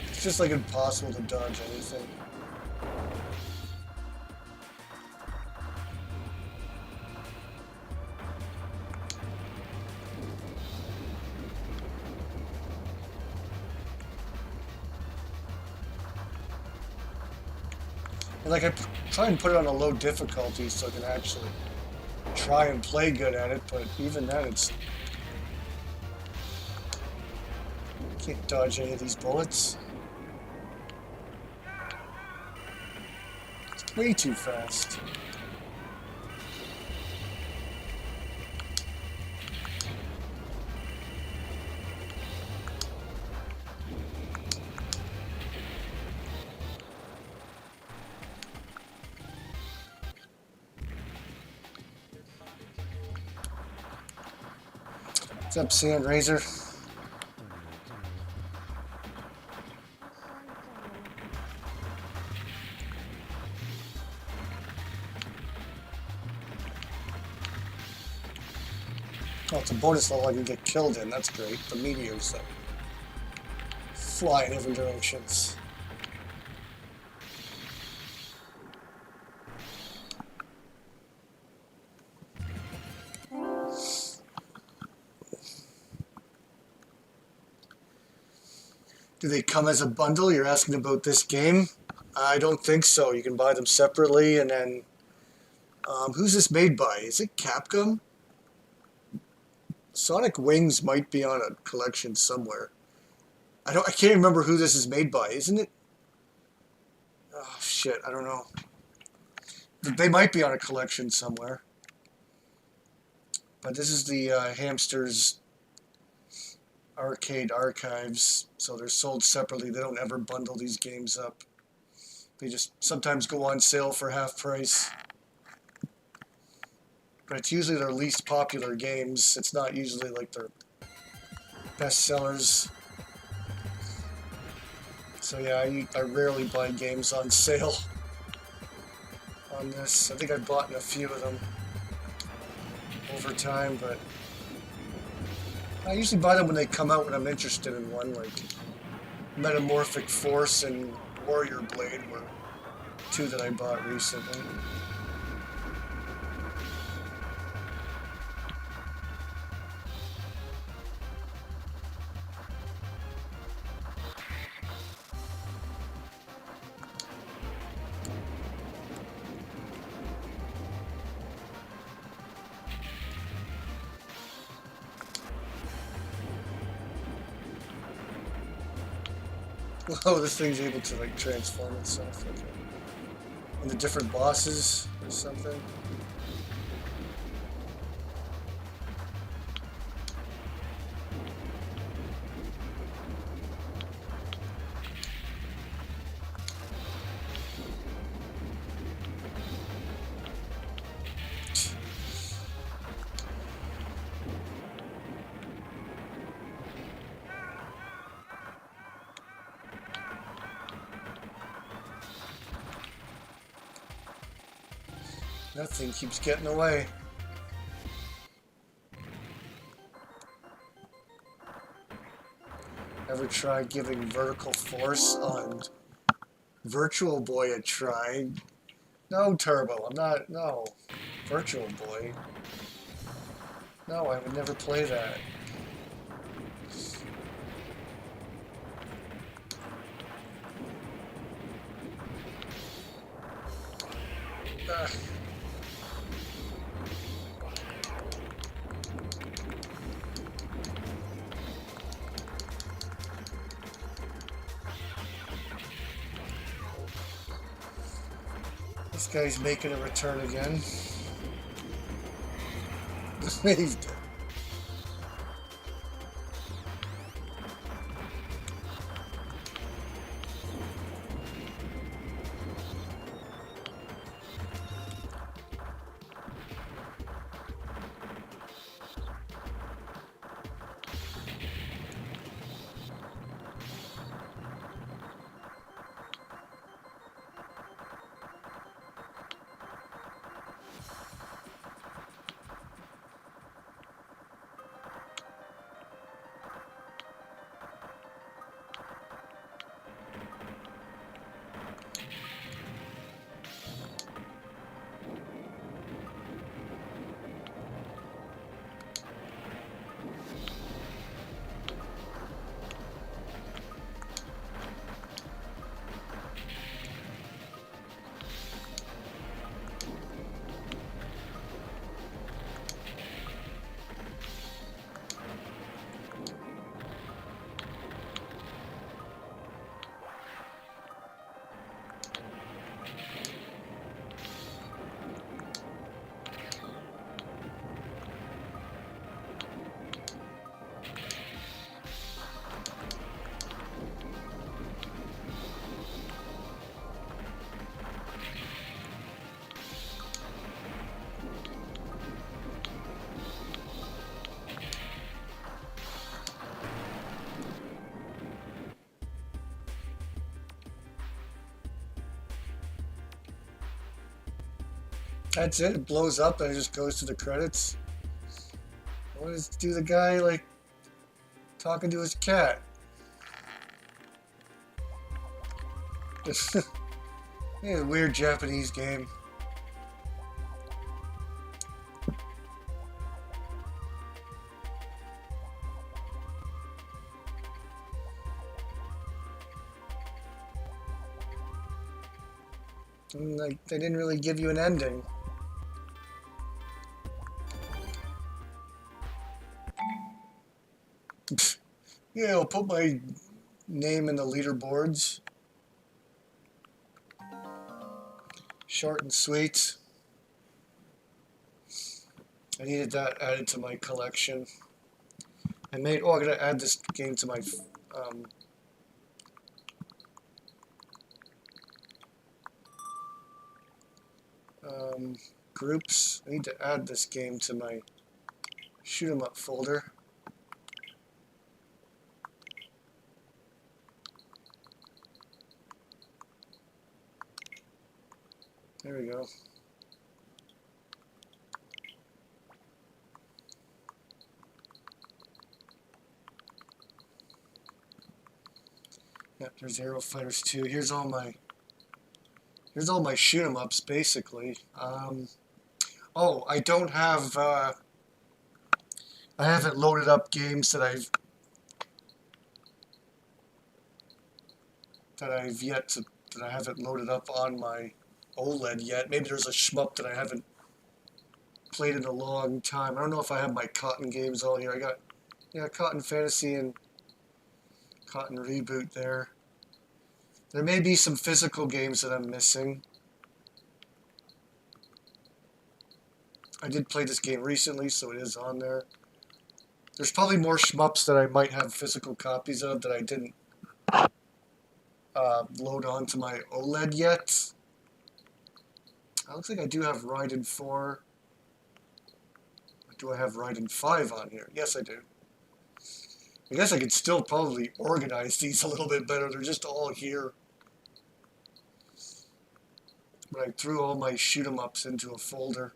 It's just like impossible to dodge anything. And like I try and put it on a low difficulty so I can actually try and play good at it, but even then it's... Can't dodge any of these bullets. It's way too fast. What's up, Sand Razor? Oh, it's a bonus level I can get killed in. That's great. The meteors that fly in different directions. Do they come as a bundle? You're asking about this game? I don't think so. You can buy them separately, and then... who's this made by? Is it Capcom? Sonic Wings might be on a collection somewhere. I can't remember who this is made by, isn't it? Oh, shit, I don't know. They might be on a collection somewhere. But this is the Hamsters Arcade Archives, so they're sold separately. They don't ever bundle these games up. They just sometimes go on sale for half price. But it's usually their least popular games. It's not usually like their best sellers. So yeah, I rarely buy games on sale on this. I think I've bought in a few of them over time, but I usually buy them when they come out when I'm interested in one, like Metamorphic Force and Warrior Blade were two that I bought recently. Oh, this thing's able to like transform itself like into different bosses or something. That thing keeps getting away. Ever try giving vertical force on Virtual Boy a try? No, Turbo. I'm not. No. Virtual Boy. No, I would never play that. Ugh. This guy's making a return again. He's dead. That's it. It blows up and it just goes to the credits. What does do the guy like talking to his cat? Yeah, a weird Japanese game. And, like they didn't really give you an ending. Yeah, I'll put my name in the leaderboards. Short and sweet. I needed that added to my collection. I made. Oh, I'm gonna add this game to my um, groups. I need to add this game to my shoot 'em up folder. There we go. Yep, there's Aero Fighters 2. Here's all my shoot 'em ups basically. Oh, I don't have. I haven't loaded up games that I haven't loaded up on my OLED yet. Maybe there's a shmup that I haven't played in a long time. I don't know if I have my Cotton games all here. I got Cotton Fantasy and Cotton Reboot there. There may be some physical games that I'm missing. I did play this game recently, so it is on there. There's probably more shmups that I might have physical copies of that I didn't load onto my OLED yet. It looks like I do have Raiden 4. Do I have Raiden 5 on here? Yes, I do. I guess I could still probably organize these a little bit better. They're just all here. But I threw all my shoot 'em ups into a folder.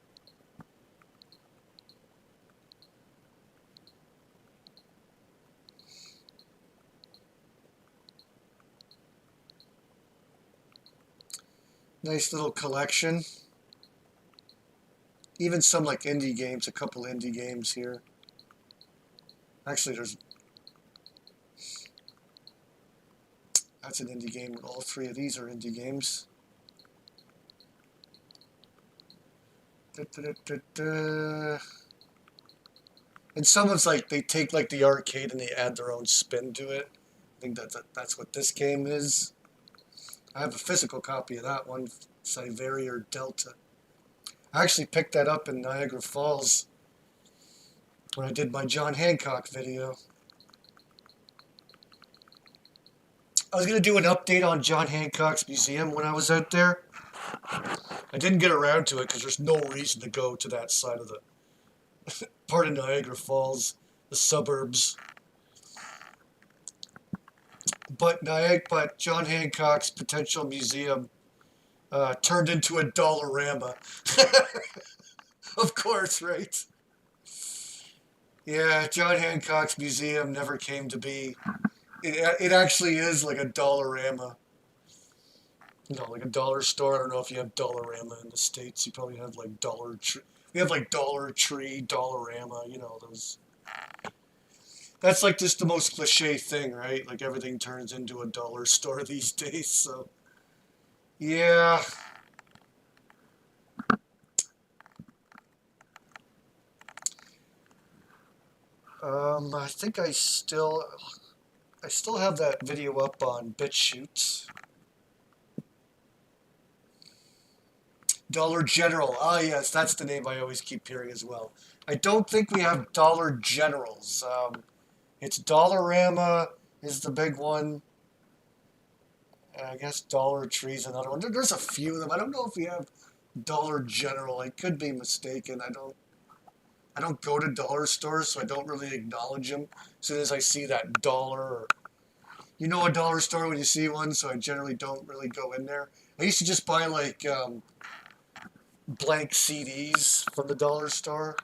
Nice little collection. Even some like indie games, a couple indie games here. Actually, that's an indie game. All three of these are indie games. Da, da, da, da. And some of it's like they take like the arcade and they add their own spin to it. I think that's what this game is. I have a physical copy of that one, Siberian Delta. I actually picked that up in Niagara Falls when I did my John Hancock video. I was going to do an update on John Hancock's museum when I was out there. I didn't get around to it because there's no reason to go to that side of the part of Niagara Falls, the suburbs. But John Hancock's potential museum turned into a Dollarama. Of course, right? Yeah, John Hancock's museum never came to be. It actually is like a Dollarama. You know, like a dollar store. I don't know if you have Dollarama in the States. You probably have like Dollar Tree. We have like Dollar Tree, Dollarama, you know, those. That's like just the most cliche thing, right? Like everything turns into a dollar store these days, so. Yeah. I think I still have that video up on BitChute. Dollar General. Ah, yes, that's the name I always keep hearing as well. I don't think we have Dollar Generals. It's Dollarama is the big one. And I guess Dollar Tree's another one. There's a few of them. I don't know if we have Dollar General. I could be mistaken. I don't go to dollar stores, so I don't really acknowledge them. As soon as I see that dollar, or you know a dollar store when you see one, so I generally don't really go in there. I used to just buy like blank CDs from the dollar store.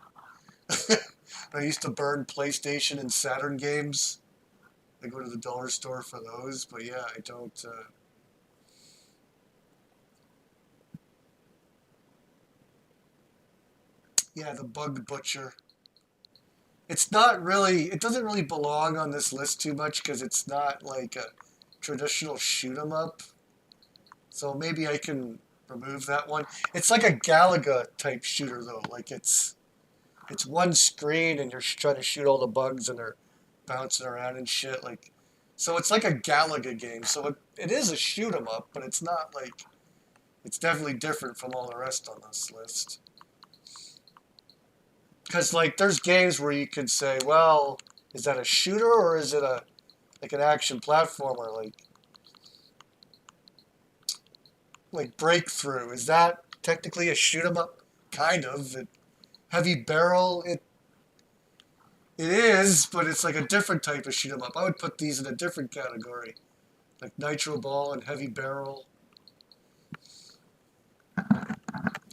I used to burn PlayStation and Saturn games. I go to the dollar store for those, but yeah, I don't. Yeah, the Bug Butcher. It's not really. It doesn't really belong on this list too much because it's not like a traditional shoot 'em up. So maybe I can remove that one. It's like a Galaga type shooter though. Like it's one screen and you're trying to shoot all the bugs and they're bouncing around and shit. Like so it's like a Galaga game. So it is a shoot 'em up, but it's not like it's definitely different from all the rest on this list. Because like there's games where you could say, well, is that a shooter or is it a like an action platformer? Like Breakthrough, is that technically a shoot 'em up? Kind of. Heavy Barrel, it is, but it's like a different type of shoot 'em up. I would put these in a different category, like Nitro Ball and Heavy Barrel.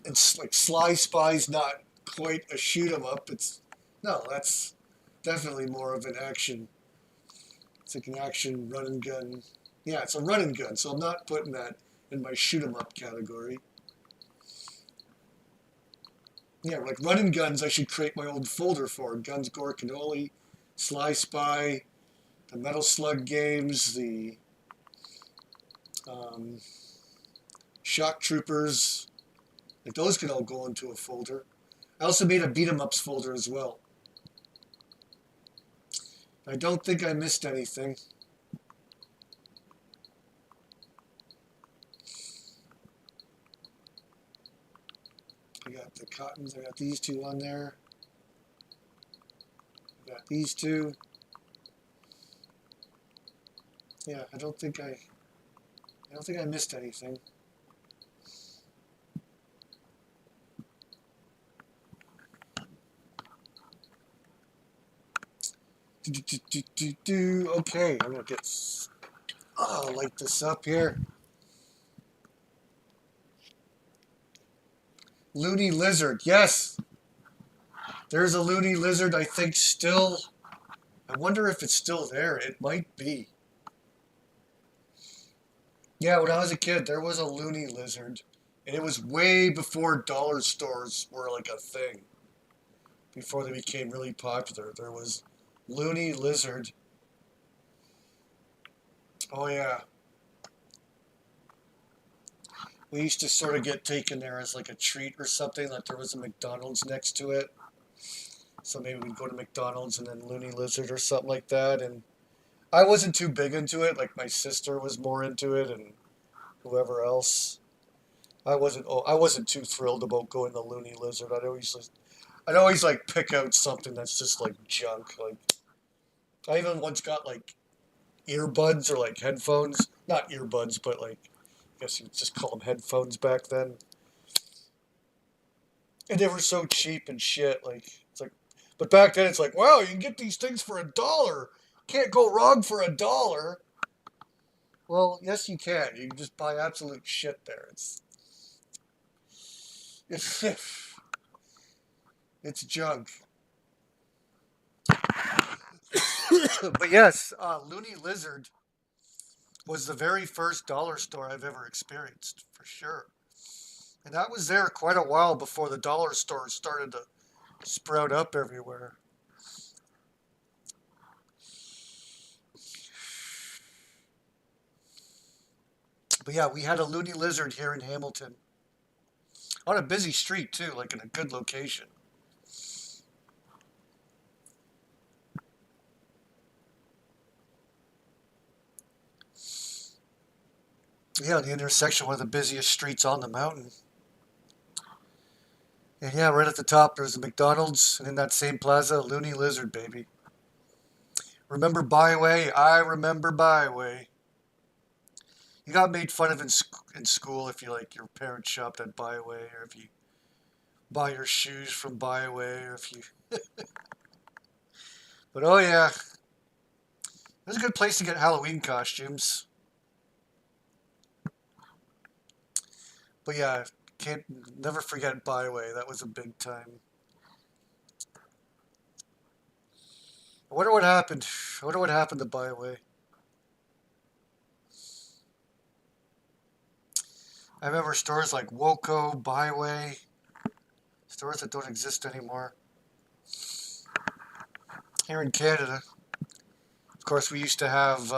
It's like Sly Spy's not quite a shoot 'em up. That's definitely more of an action. It's like an action run and gun. Yeah, it's a run and gun, so I'm not putting that in my shoot 'em up category. Yeah, like run and guns, I should create my own folder for Guns, Gore, Cannoli, Sly Spy, the Metal Slug games, the um, Shock Troopers. Like those could all go into a folder. I also made a beat 'em ups folder as well. I don't think I missed anything. I got the Cottons. I got these two on there. I got these two. Yeah, I don't think I missed anything. Okay, I'm gonna light this up here. Looney lizard. Yes, there's a loony lizard. I think still. I wonder if it's still there. It might be. Yeah, when I was a kid, there was a loony lizard, and it was way before dollar stores were like a thing. Before they became really popular, there was loony lizard. Oh yeah, we used to sort of get taken there as like a treat or something. Like there was a McDonald's next to it, so maybe we'd go to McDonald's and then loony lizard or something like that. And I wasn't too big into it. Like my sister was more into it, and whoever else. I wasn't. Oh, I wasn't too thrilled about going to Looney Lizard. I'd always like pick out something that's just like junk. Like I even once got like earbuds or like headphones. Not earbuds, but like I guess you'd just call them headphones back then. And they were so cheap and shit. Like it's like, but back then it's like, wow, you can get these things for $1. Can't go wrong for $1. Well, yes, you can. You can just buy absolute shit there. It's it's junk. But yes, Looney Lizard was the very first dollar store I've ever experienced, for sure. And that was there quite a while before the dollar stores started to sprout up everywhere. But yeah, we had a Looney Lizard here in Hamilton. On a busy street, too, like in a good location. Yeah, the intersection, one of the busiest streets on the mountain. And yeah, right at the top there's a McDonald's, and in that same plaza, Looney Lizard, baby. Remember Byway? I remember Byway. You got made fun of in school if you like your parents shopped at Byway, or if you buy your shoes from Byway, or if you. But oh yeah, it was a good place to get Halloween costumes. But yeah, can't never forget Byway. That was a big time. I wonder what happened. I wonder what happened to Byway. I remember stores like Woco, Byway, stores that don't exist anymore. Here in Canada, of course, we used to have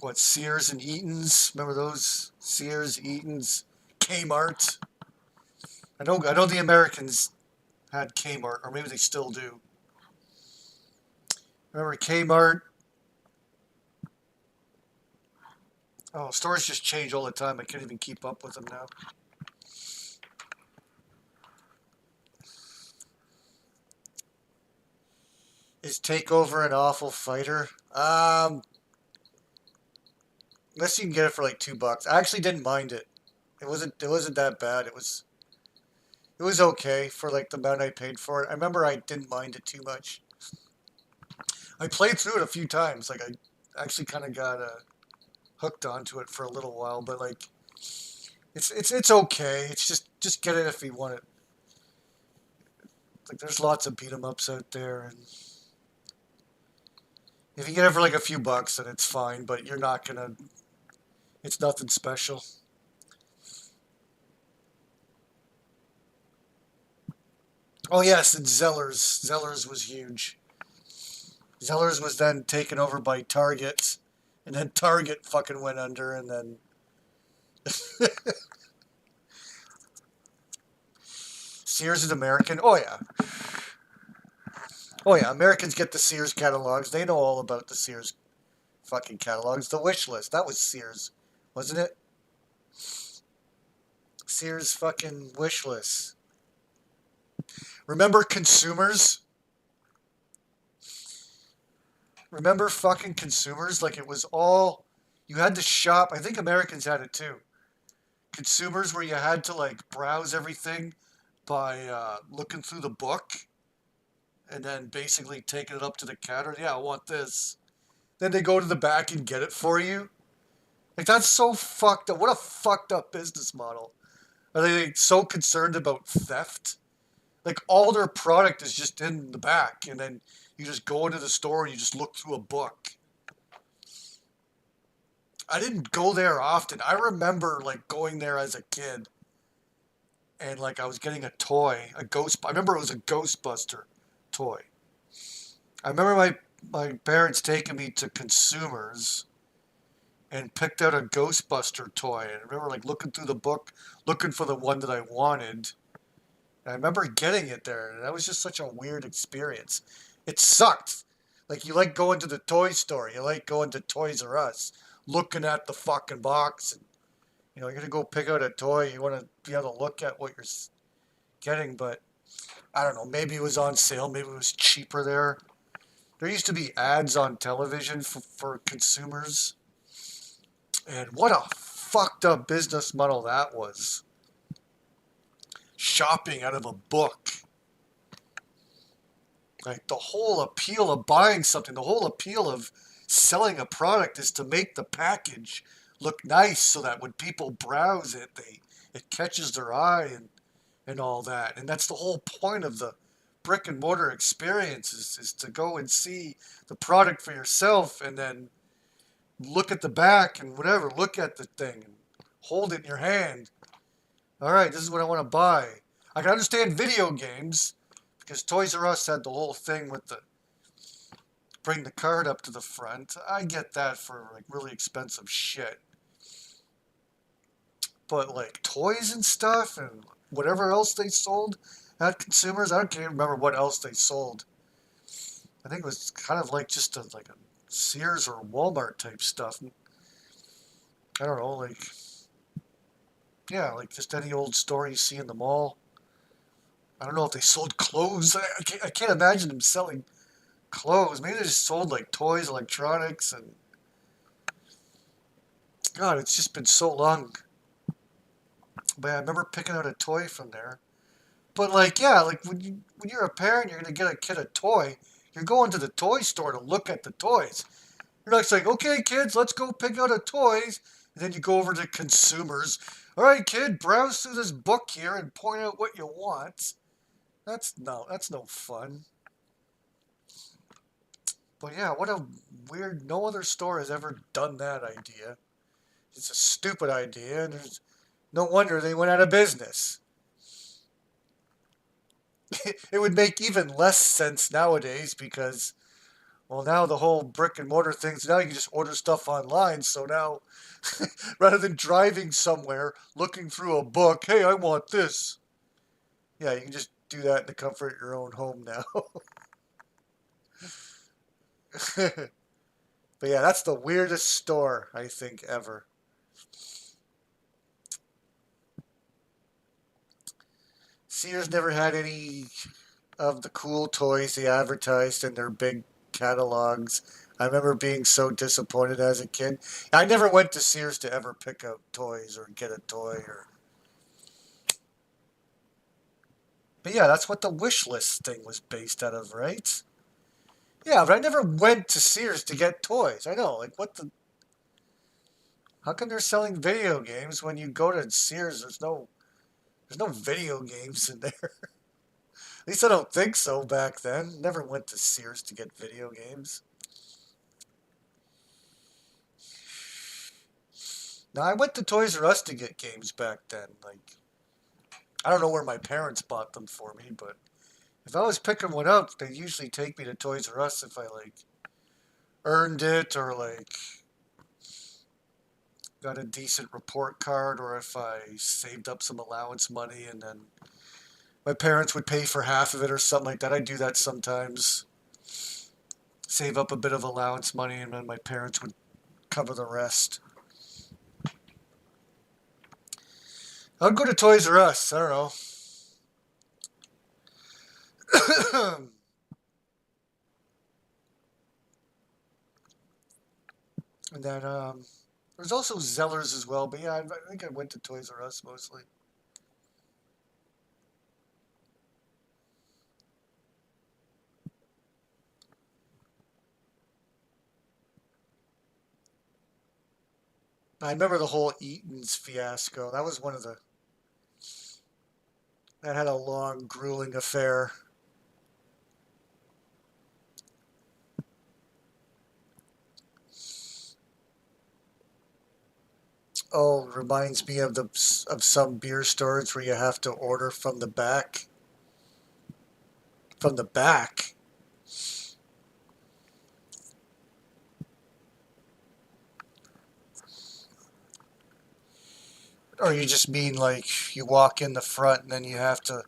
what, Sears and Eaton's. Remember those? Sears, Eaton's, Kmart. I know the Americans had Kmart, or maybe they still do. Remember Kmart? Oh, stores just change all the time. I can't even keep up with them now. Is Takeover an awful fighter? Unless you can get it for like $2. I actually didn't mind it. It wasn't that bad. It was okay for like the amount I paid for it. I remember I didn't mind it too much. I played through it a few times. Like I actually kind of got hooked onto it for a little while, but like it's okay. It's just get it if you want it. Like there's lots of beat 'em ups out there, and if you get it for like a few bucks, then it's fine. But you're not gonna. It's nothing special. Oh yes, and Zellers. Zellers was huge. Zellers was then taken over by Target, and then Target fucking went under, and then Sears is American. Oh yeah, oh yeah. Americans get the Sears catalogs. They know all about the Sears fucking catalogs. The wish list. That was Sears, wasn't it? Sears fucking wish list. Remember consumers? Remember fucking consumers? Like it was all you had to shop. I think Americans had it too. Consumers where you had to like browse everything by looking through the book and then basically taking it up to the counter. Yeah, I want this. Then they go to the back and get it for you. Like that's so fucked up. What a fucked up business model. Are they so concerned about theft? Like all their product is just in the back, and then you just go into the store and you just look through a book. I didn't go there often. I remember like going there as a kid, and like I was getting a toy, a ghost. I remember it was a Ghostbuster toy. I remember my parents taking me to Consumers and picked out a Ghostbuster toy. And I remember like looking through the book, looking for the one that I wanted. And I remember getting it there, and that was just such a weird experience. It sucked. Like you like going to the toy store, you like going to Toys R Us, looking at the fucking box, and you're gonna go pick out a toy. You want to be able to look at what you're getting, but I don't know. Maybe it was on sale. Maybe it was cheaper there. There used to be ads on television for consumers, and what a fucked up business model that was. Shopping out of a book. Like the whole appeal of buying something, the whole appeal of selling a product is to make the package look nice so that when people browse it, it catches their eye and all that. And that's the whole point of the brick and mortar experience is to go and see the product for yourself and then look at the back and whatever, look at the thing and hold it in your hand. All right, this is what I want to buy. I can understand video games because Toys R Us had the whole thing with the bring the card up to the front. I get that for like really expensive shit. But like toys and stuff and whatever else they sold at Consumers, I can't remember what else they sold. I think it was kind of like just like a Sears or Walmart type stuff. I don't know, like yeah, like just any old store you see in the mall. I don't know if they sold clothes. I can't imagine them selling clothes. Maybe they just sold like toys, electronics, and God, it's just been so long. But I remember picking out a toy from there. But like, yeah, like when you're a parent, you're gonna get a kid a toy. You're going to the toy store to look at the toys. You're not saying, okay, kids, let's go pick out a toys. And then you go over to Consumers. All right, kid, browse through this book here and point out what you want. That's no fun. But yeah, what a weird. No other store has ever done that idea. It's a stupid idea, and there's no wonder they went out of business. It would make even less sense nowadays because, well, now the whole brick and mortar things, now you can just order stuff online. So now, rather than driving somewhere, looking through a book, hey, I want this. Yeah, you can just do that in the comfort of your own home now. But yeah, that's the weirdest store, I think, ever. Sears never had any of the cool toys they advertised in their big catalogs. I remember being so disappointed as a kid. I never went to Sears to ever pick out toys or get a toy or. But yeah, that's what the wish list thing was based out of, right? Yeah, but I never went to Sears to get toys. I know, like what the. How come they're selling video games when you go to Sears? There's no video games in there. At least I don't think so back then. Never went to Sears to get video games. Now I went to Toys R Us to get games back then. Like I don't know where my parents bought them for me, but if I was picking one up, they usually take me to Toys R Us if I like earned it or like got a decent report card or if I saved up some allowance money and then my parents would pay for half of it or something like that. I do that sometimes. Save up a bit of allowance money and then my parents would cover the rest. I'd go to Toys R Us. I don't know. And then there's also Zellers as well. But yeah, I think I went to Toys R Us mostly. I remember the whole Eaton's fiasco. That was one of the that had a long, grueling affair. Oh, reminds me of the of some beer stores where you have to order from the back. From the back. Or you just mean like you walk in the front and then you have to,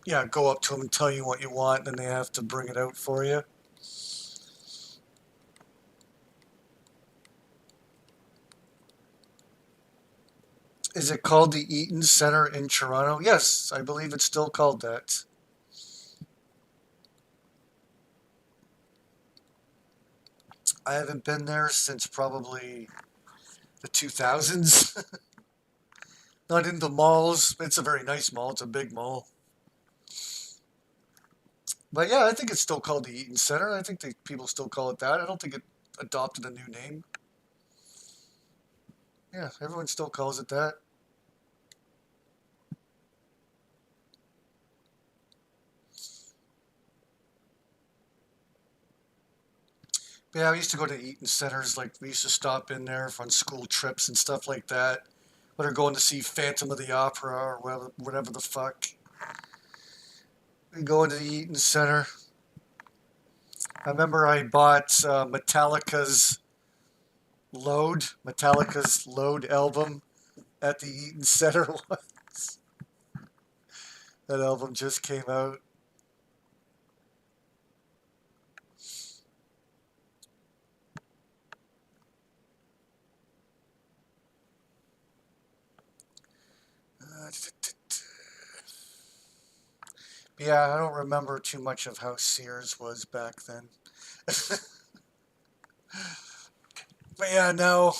yeah, go up to them and tell you what you want, and then they have to bring it out for you. Is it called the Eaton Center in Toronto? Yes, I believe it's still called that. I haven't been there since probably the 2000s. Not in the malls. It's a very nice mall. It's a big mall. But yeah, I think it's still called the Eaton Center. I think people still call it that. I don't think it adopted a new name. Yeah, everyone still calls it that. But yeah, we used to go to Eaton Centers. Like we used to stop in there on school trips and stuff like that. When we're going to see Phantom of the Opera or whatever the fuck. We go into the Eaton Center. I remember I bought Metallica's Load album at the Eaton Center once. That album just came out. Yeah, I don't remember too much of how Sears was back then. But yeah, no.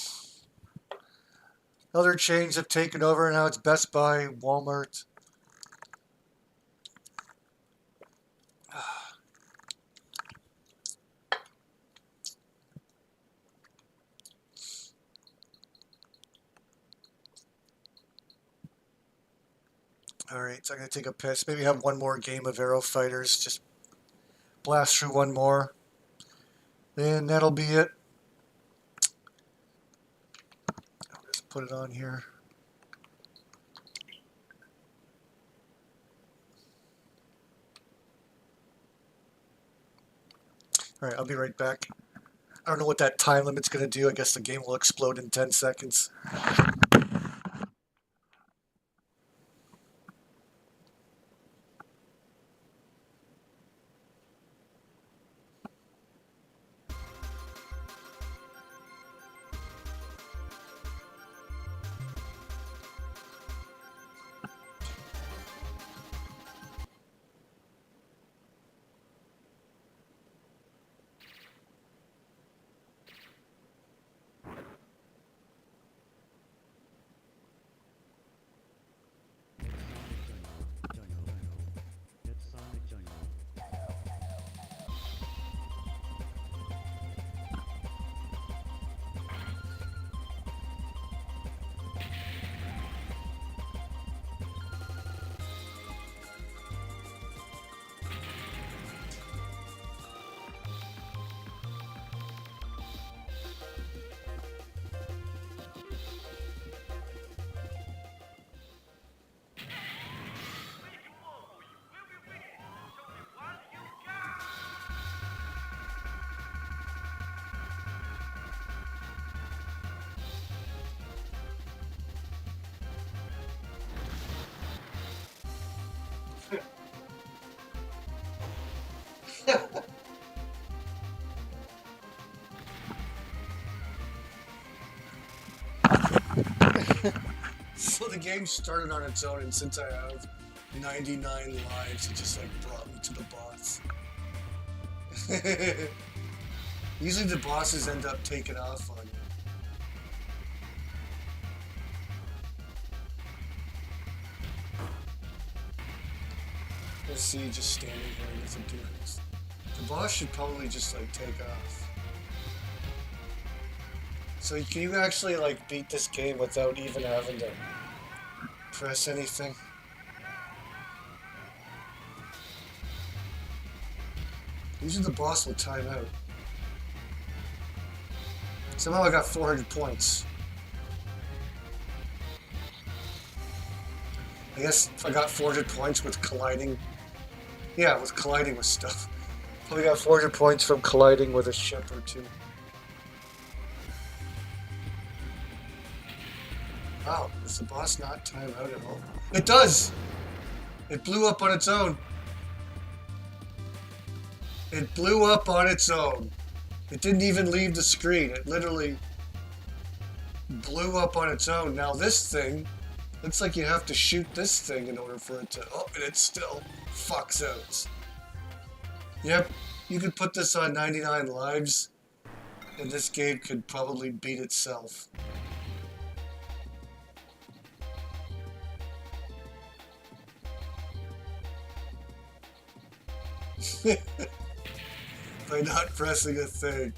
Other chains have taken over, and now it's Best Buy, Walmart. All right, so I'm gonna take a piss. Maybe have one more game of Aero Fighters. Just blast through one more, and that'll be it. I'll just put it on here. All right, I'll be right back. I don't know what that time limit's gonna do. I guess the game will explode in 10 seconds. So the game started on its own, and since I have 99 lives, it just like brought me to the boss. Usually the bosses end up taking off on you. Let's see, just standing here doesn't do this. The boss should probably just like take off. So can you actually like beat this game without even having to press anything? Usually the boss will time out. Somehow I got 400 points. I guess I got 400 points with colliding. Yeah, with colliding with stuff. Probably got 400 points from colliding with a ship or two. Wow, does the boss not time out at all? It does! It blew up on its own. It blew up on its own. It didn't even leave the screen. It literally blew up on its own. Now this thing, looks like you have to shoot this thing in order for it to... Oh, and it still fucks out. Yep, you could put this on 99 lives, and this game could probably beat itself. By not pressing a thing.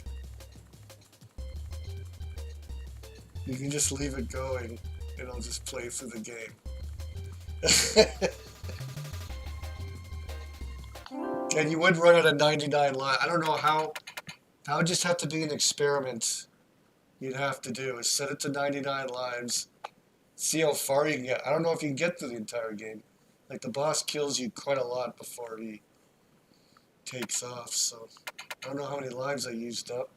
You can just leave it going, and I'll just play through the game. And you would run it at 99 live. I don't know how. That would just have to be an experiment you'd have to do, is set it to 99 lives, see how far you can get. I don't know if you can get through the entire game. Like, the boss kills you quite a lot before he takes off, so I don't know how many lives I used up.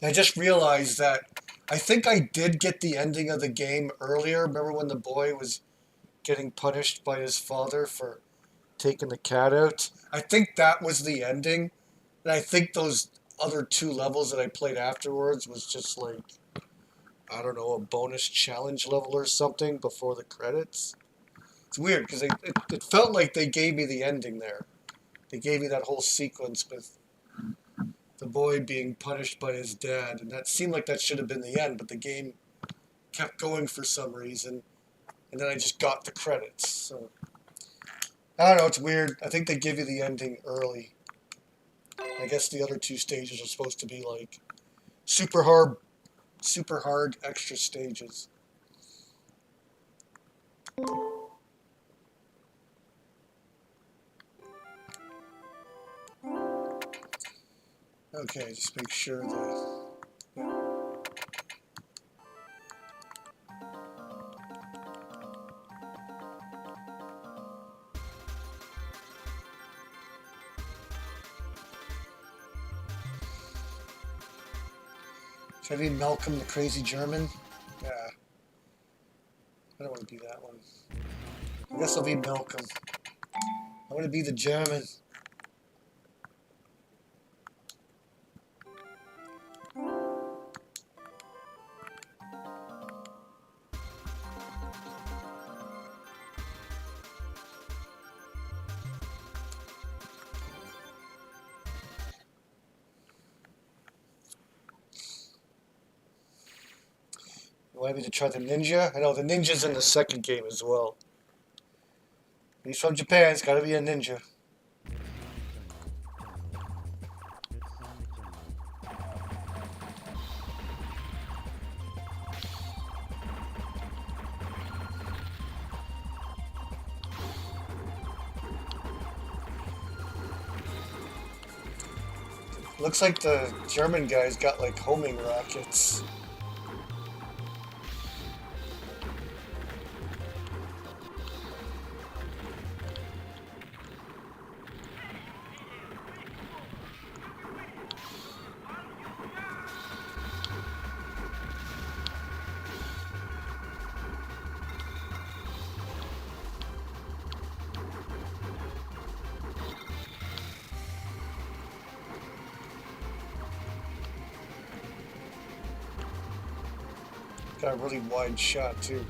I just realized that I think I did get the ending of the game earlier. Remember when the boy was getting punished by his father for taking the cat out? I think that was the ending. And I think those other 2 levels that I played afterwards was just like, I don't know, a bonus challenge level or something before the credits. It's weird because it felt like they gave me the ending there. They gave me that whole sequence with the boy being punished by his dad, and that seemed like that should have been the end, but the game kept going for some reason, and then I just got the credits. So I don't know, it's weird. I think they give you the ending early. I guess the other 2 stages are supposed to be like super hard extra stages. Okay, just make sure that... Yeah. Should I be Malcolm the Crazy German? Yeah. I don't want to be that one. I guess I'll be Malcolm. I want to be the German. You want me to try the ninja? I know the ninja's in the second game as well. He's from Japan, it's gotta be a ninja. Looks like the German guy's got like homing rockets. Got a really wide shot too.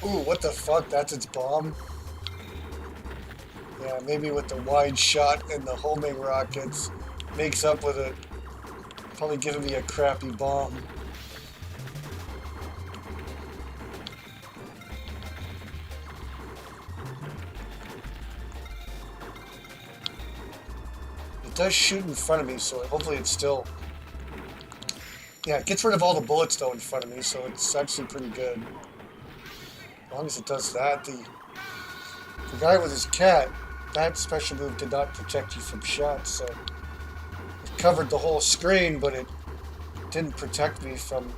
Ooh, what the fuck? That's its bomb? Yeah, maybe with the wide shot and the homing rockets makes up with it. Probably giving me a crappy bomb. It does shoot in front of me, so hopefully it's still... Yeah, it gets rid of all the bullets, though, in front of me, so it's actually pretty good. As long as it does that, the guy with his cat, that special move did not protect you from shots, so... It covered the whole screen, but it didn't protect me from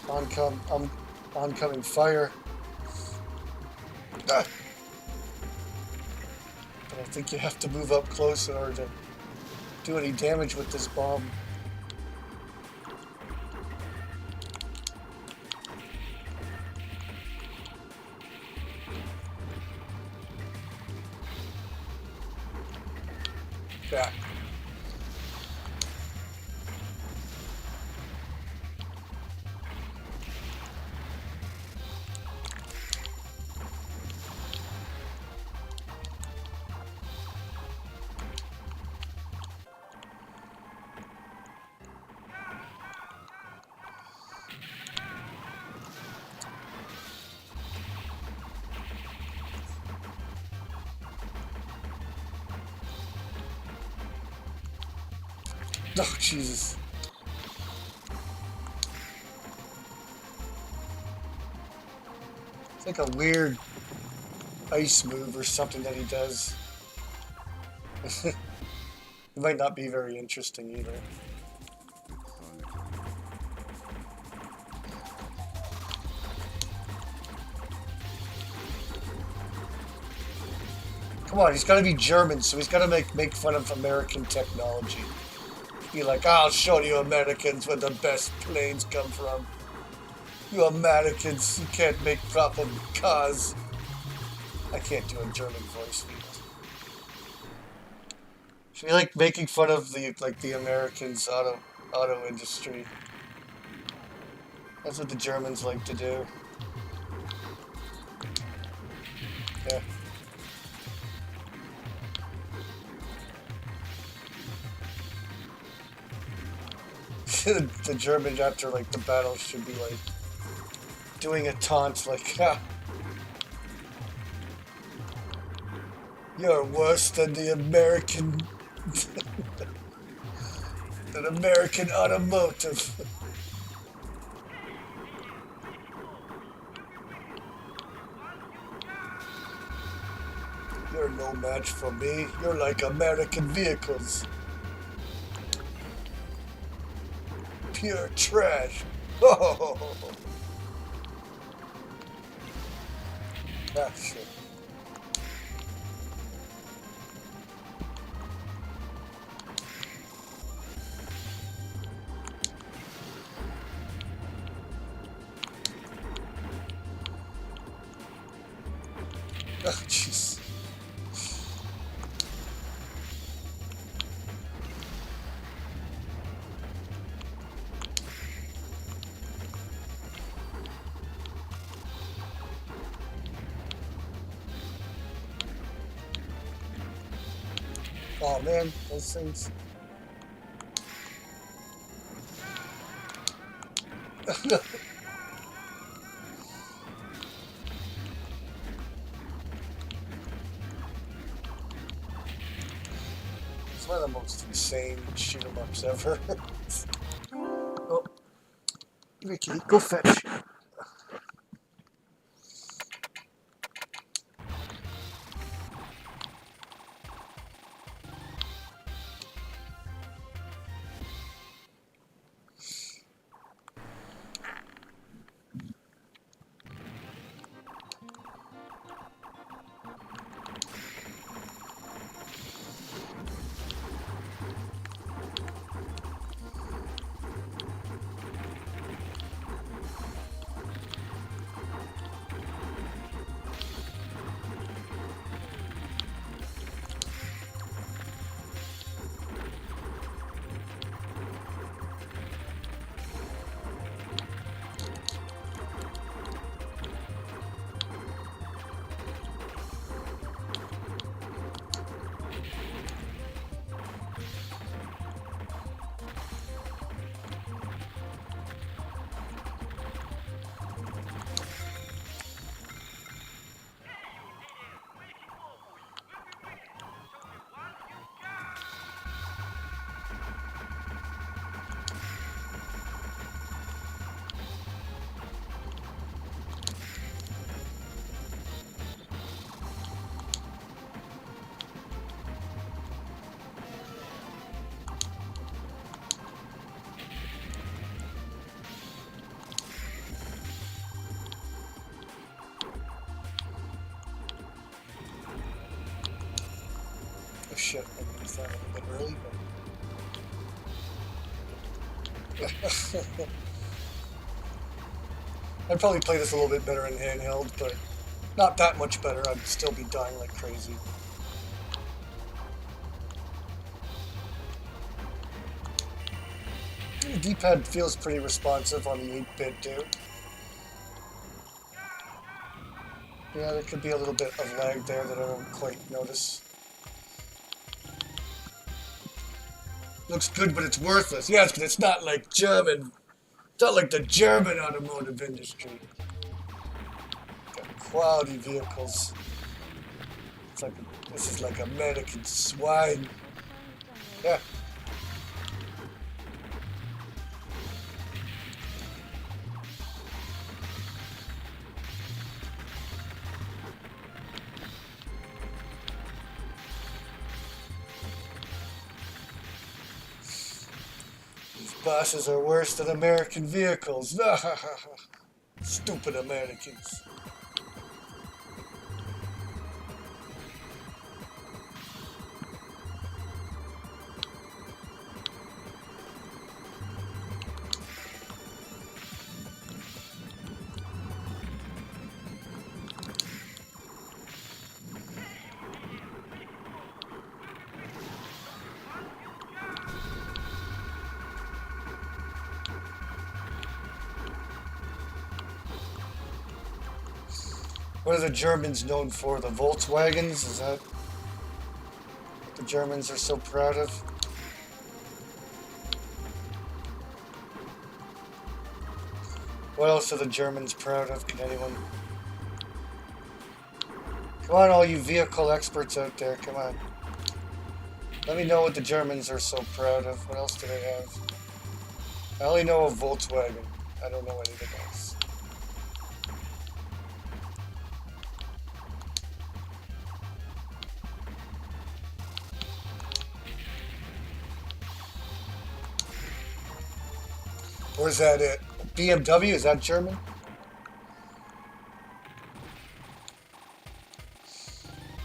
oncoming fire. Ah. But I think you have to move up close in order to do any damage with this bomb. Yeah. Oh, Jesus. It's like a weird ice move or something that he does. It might not be very interesting either. Come on, he's got to be German, so he's got to make fun of American technology. Be like, I'll show you Americans where the best planes come from. You Americans, you can't make proper cars. I can't do a German voice. Should be like making fun of the Americans auto industry. That's what the Germans like to do. Yeah. The Germans after like the battle should be like doing a taunt like, ha, you're worse than the American than American automotive. You're no match for me. You're like American vehicles. Pure trash. Oh, ah, shit. Oh, jeez. Oh man, those things. It's one of the most insane shoot 'em ups ever. Oh, Ricky, go fetch. shit, I used that a little bit early, but I'd probably play this a little bit better in handheld, but not that much better. I'd still be dying like crazy. The D-pad feels pretty responsive on the 8-bit dude. Yeah, there could be a little bit of lag there that I don't quite notice. Looks good, but it's worthless. Yes, but it's not like German. It's not like the German automotive industry. Got quality vehicles. It's like this is like American swine. Yeah. These bosses are worse than American vehicles. Stupid Americans. What are the Germans known for? The Volkswagens? Is that what the Germans are so proud of? What else are the Germans proud of? Can anyone? Come on, all you vehicle experts out there, come on. Let me know what the Germans are so proud of. What else do they have? I only know of Volkswagen. I don't know anything else. Or is that it? BMW? Is that German?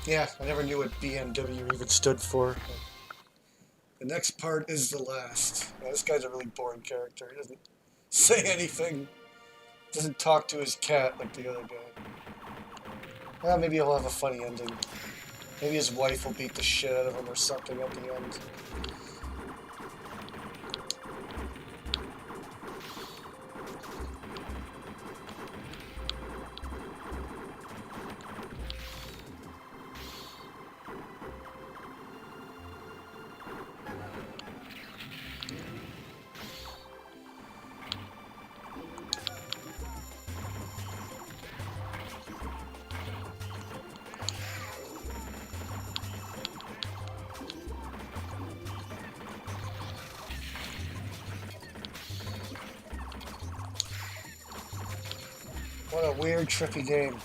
Yeah, I never knew what BMW even stood for. The next part is the last. Yeah, this guy's a really boring character. He doesn't say anything. Doesn't talk to his cat like the other guy. Well, maybe he'll have a funny ending. Maybe his wife will beat the shit out of him or something at the end. What a weird, trippy game.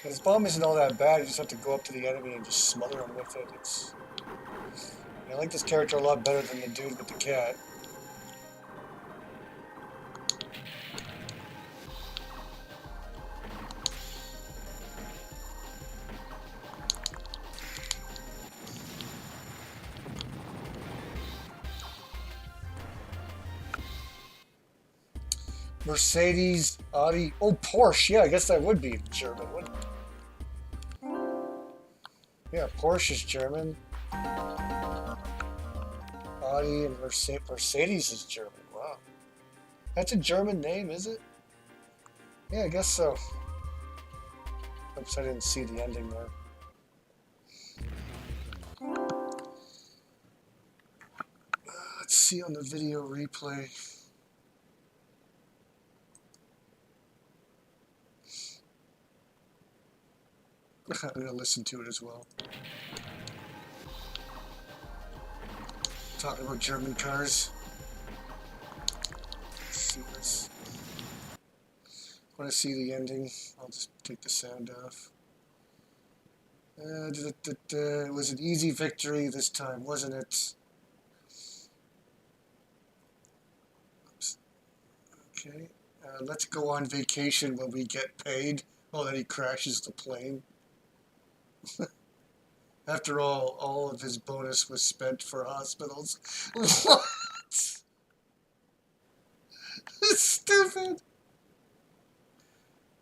This bomb isn't all that bad. You just have to go up to the enemy and just smother him with it. I like this character a lot better than the dude with the cat. Mercedes, Audi, oh, Porsche. Yeah, I guess that would be German, wouldn't it? Yeah, Porsche is German. Audi and Mercedes is German. Wow. That's a German name, is it? Yeah, I guess so. Oops, I didn't see the ending there. Let's see on the video replay. I'm going to listen to it as well. Talking about German cars. Let's see this. Want to see the ending? I'll just take the sound off. It was an easy victory this time, wasn't it? Oops. Okay. Let's go on vacation when we get paid. Oh, then he crashes the plane. After all of his bonus was spent for hospitals. What? That's stupid.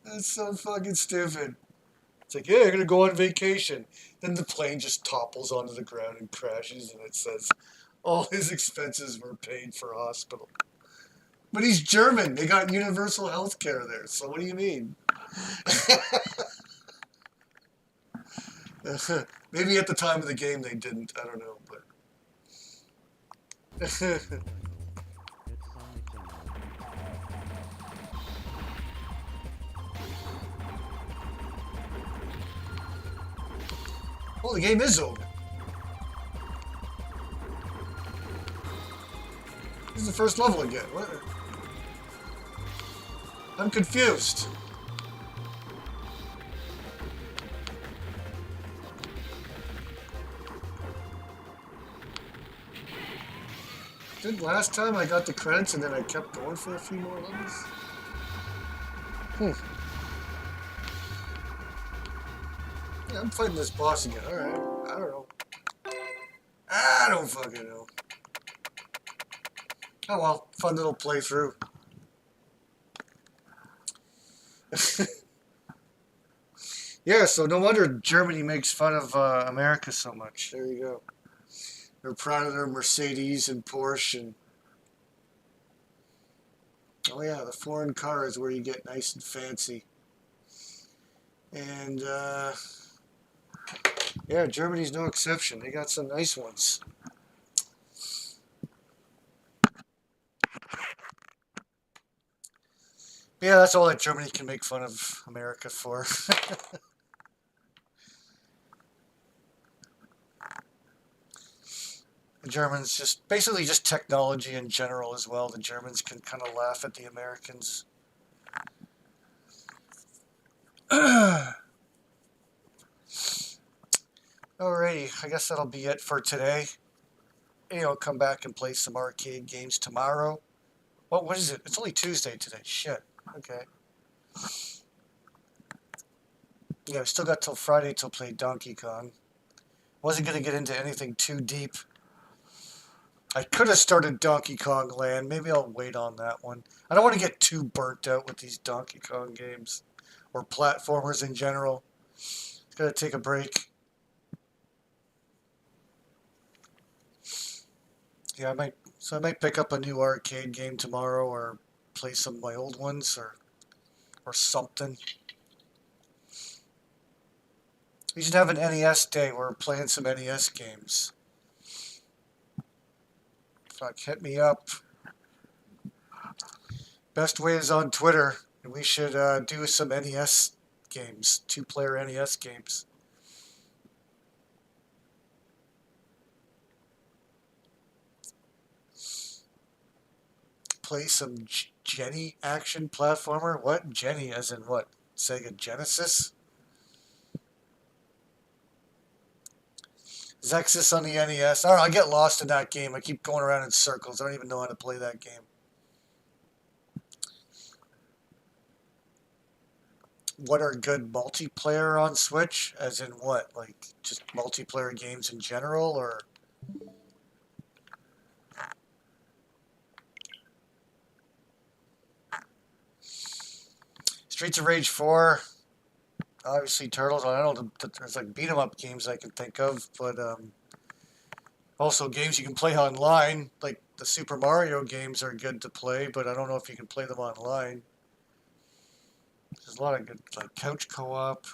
That's so fucking stupid. It's like, yeah, you're gonna go on vacation. Then the plane just topples onto the ground and crashes, and it says all his expenses were paid for hospital. But he's German. They got universal health care there. So what do you mean? Maybe at the time of the game they didn't. I don't know, but. Oh, the game is over. This is the first level again. What? I'm confused. Didn't last time I got the credits and then I kept going for a few more levels? Yeah, I'm fighting this boss again. Alright. I don't know. I don't fucking know. Oh well, fun little playthrough. Yeah, so no wonder Germany makes fun of America so much. There you go. They're proud of their Mercedes and Porsche and... Oh yeah, the foreign car is where you get nice and fancy. And, yeah, Germany's no exception. They got some nice ones. Yeah, that's all that Germany can make fun of America for. The Germans just, basically just technology in general as well. The Germans can kind of laugh at the Americans. Alrighty, I guess that'll be it for today. Maybe I'll come back and play some arcade games tomorrow. What is it? It's only Tuesday today. Shit. Okay. Yeah, we still got till Friday to play Donkey Kong. Wasn't going to get into anything too deep. I could have started Donkey Kong Land. Maybe I'll wait on that one. I don't want to get too burnt out with these Donkey Kong games. Or platformers in general. It's got to take a break. Yeah, I might pick up a new arcade game tomorrow or play some of my old ones or something. We should have an NES day where we're playing some NES games. Fuck, hit me up. Best way is on Twitter. And we should do some NES games, 2-player NES games. Play some Jenny action platformer. What? Jenny as in what? Sega Genesis? Zexus on the NES. I don't know, I get lost in that game. I keep going around in circles. I don't even know how to play that game. What are good multiplayer on Switch? As in what? Like, just multiplayer games in general, or... Streets of Rage 4, obviously Turtles. I don't know, there's like beat 'em up games I can think of, but also games you can play online, like the Super Mario games are good to play, but I don't know if you can play them online. There's a lot of good, like couch co-op.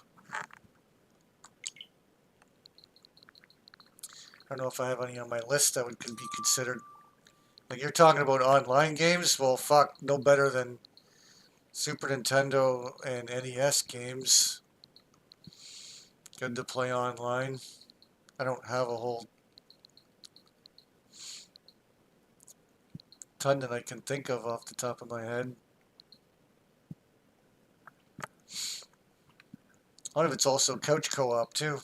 I don't know if I have any on my list that could be considered Like you're talking about online games? Well, fuck, no better than Super Nintendo and NES games. Good to play online. I don't have a whole ton that I can think of off the top of my head. A lot of it's also couch co-op too.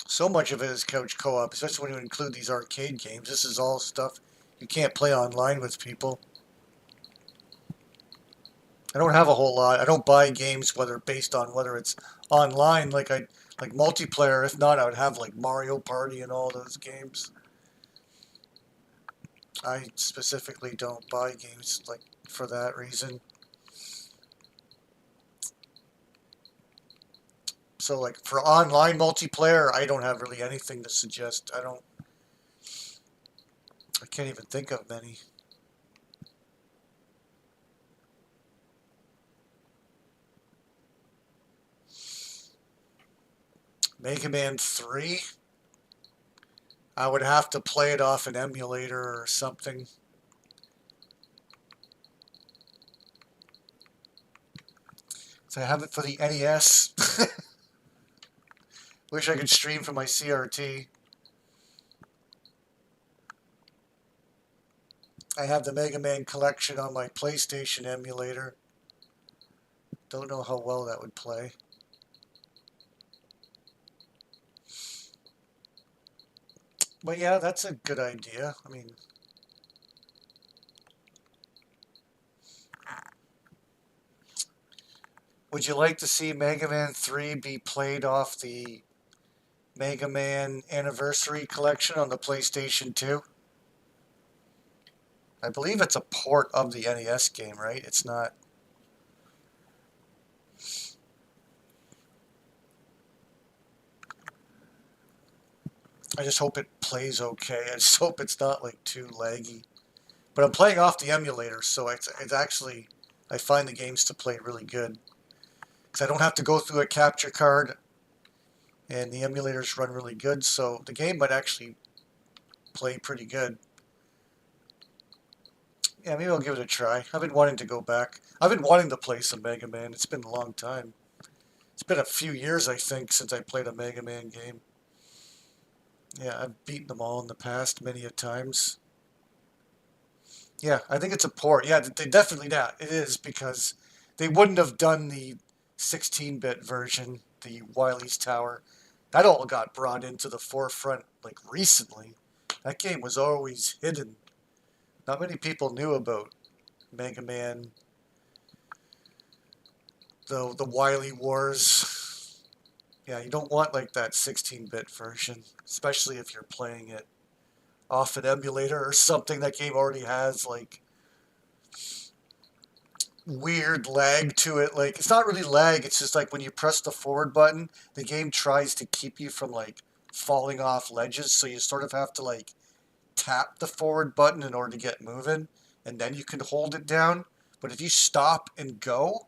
So much of it is couch co-op, especially when you include these arcade games. This is all stuff you can't play online with people. I don't have a whole lot. I don't buy games whether based on whether it's online, like multiplayer. If not, I would have like Mario Party and all those games. I specifically don't buy games like for that reason. So like for online multiplayer, I don't have really anything to suggest. I can't even think of many. Mega Man 3, I would have to play it off an emulator or something. So I have it for the NES. Wish I could stream from my CRT. I have the Mega Man collection on my PlayStation emulator. Don't know how well that would play. But yeah, that's a good idea. I mean, would you like to see Mega Man 3 be played off the Mega Man Anniversary Collection on the PlayStation 2? I believe it's a port of the NES game, right? It's not. I just hope it plays okay. I just hope it's not like too laggy. But I'm playing off the emulator, so it's actually, I find the games to play really good. Because I don't have to go through a capture card, and the emulators run really good, so the game might actually play pretty good. Yeah, maybe I'll give it a try. I've been wanting to go back. I've been wanting to play some Mega Man. It's been a long time. It's been a few years, I think, since I played a Mega Man game. Yeah, I've beaten them all in the past many a times. Yeah, I think it's a port. Yeah, they definitely that. It is because they wouldn't have done the 16-bit version, the Wily's Tower. That all got brought into the forefront like recently. That game was always hidden. Not many people knew about Mega Man, the Wily Wars. Yeah, you don't want like that 16-bit version, especially if you're playing it off an emulator or something. That game already has like weird lag to it. Like it's not really lag, it's just like when you press the forward button, the game tries to keep you from like falling off ledges, so you sort of have to like tap the forward button in order to get moving, and then you can hold it down. But if you stop and go,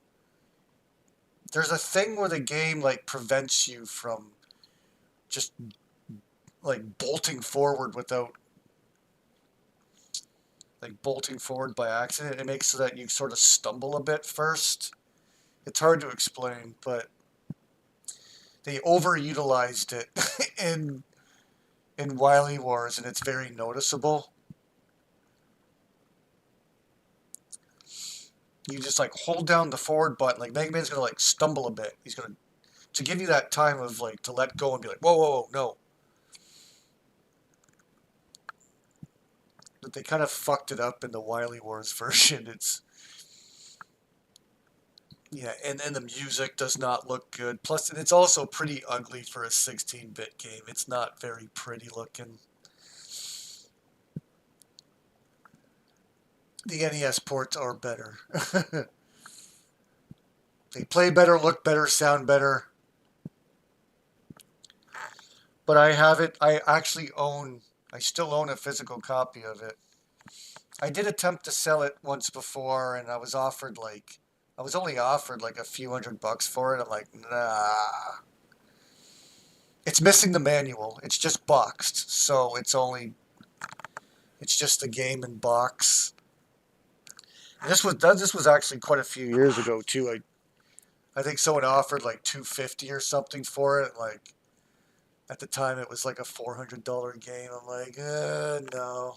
there's a thing where the game like prevents you from just like bolting forward by accident. It makes so that you sort of stumble a bit first. It's hard to explain, but they overutilized it in Wily Wars, and it's very noticeable. You just like hold down the forward button. Like Mega Man's gonna like stumble a bit. He's gonna to give you that time of like to let go and be like, whoa, whoa, whoa, no. But they kind of fucked it up in the Wily Wars version. It's yeah, and the music does not look good. Plus, it's also pretty ugly for a 16-bit game. It's not very pretty looking. The NES ports are better. They play better, look better, sound better. But I have it. I still own a physical copy of it. I did attempt to sell it once before, and I was only offered like a few $100 for it. I'm like, nah. It's missing the manual. It's just boxed, so it's just a game in box. This was actually quite a few years ago too. I think someone offered like 250 or something for it. Like at the time, it was like a $400 game. I'm like, no.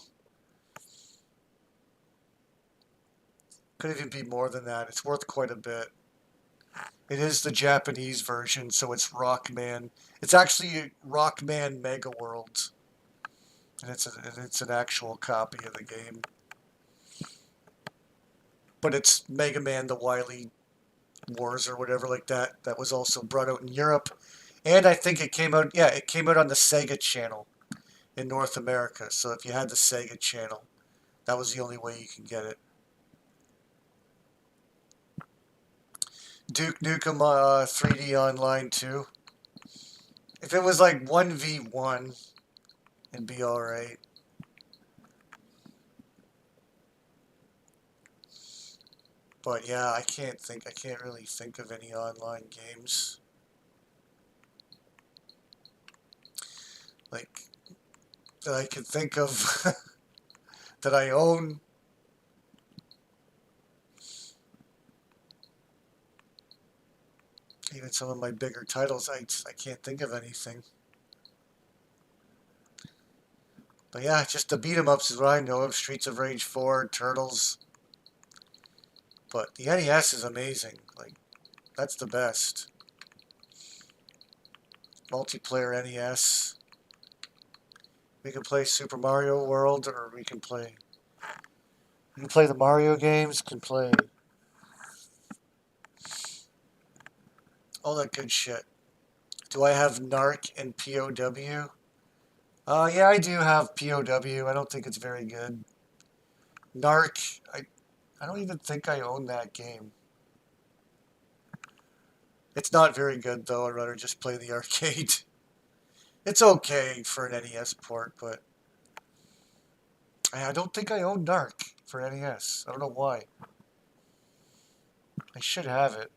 Could even be more than that. It's worth quite a bit. It is the Japanese version, so it's Rockman. It's actually Rockman Mega World, and it's an actual copy of the game. But it's Mega Man: The Wily Wars or whatever like that. That was also brought out in Europe, and I think it came out. Yeah, it came out on the Sega Channel in North America. So if you had the Sega Channel, that was the only way you could get it. Duke Nukem 3D Online too. If it was like 1v1, it'd be alright. But yeah, I can't really think of any online games. Like, that I can think of that I own. Even some of my bigger titles, I can't think of anything. But yeah, just the beat 'em ups is what I know of. Streets of Rage 4, Turtles. But the NES is amazing. Like, that's the best. Multiplayer NES. We can play Super Mario World, or we can play the Mario games, can play all that good shit. Do I have NARC and POW? Yeah, I do have POW. I don't think it's very good. NARC, I don't even think I own that game. It's not very good, though. I'd rather just play the arcade. It's okay for an NES port, but I don't think I own NARC for NES. I don't know why. I should have it.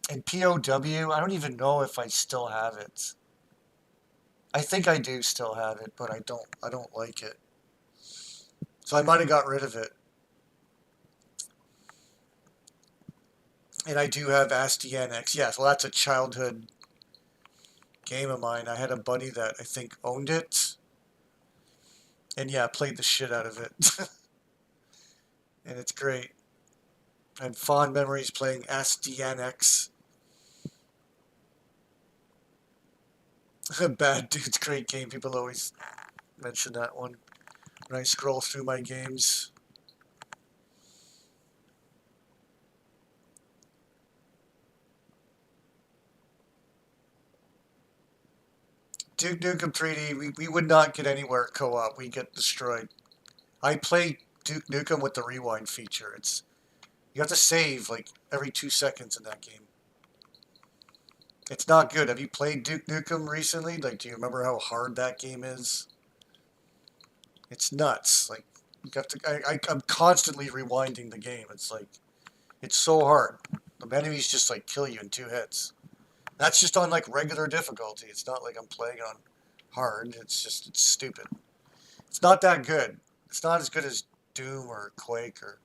And POW, I don't even know if I still have it. I think I do still have it, but I don't like it. So I might have got rid of it. And I do have ASDNX. Yes, well, that's a childhood game of mine. I had a buddy that I think owned it. And yeah, played the shit out of it. And it's great. I have fond memories playing ASDNX. Bad Dude's great game. People always mention that one when I scroll through my games. Duke Nukem 3D, we would not get anywhere co-op. We get destroyed. I play Duke Nukem with the rewind feature. You have to save like every 2 seconds in that game. It's not good. Have you played Duke Nukem recently? Like, do you remember how hard that game is? It's nuts. Like, you have to. I'm constantly rewinding the game. It's so hard. The enemies just like kill you in 2 hits. That's just on like regular difficulty. It's not like I'm playing on hard. It's stupid. It's not that good. It's not as good as Doom or Quake or.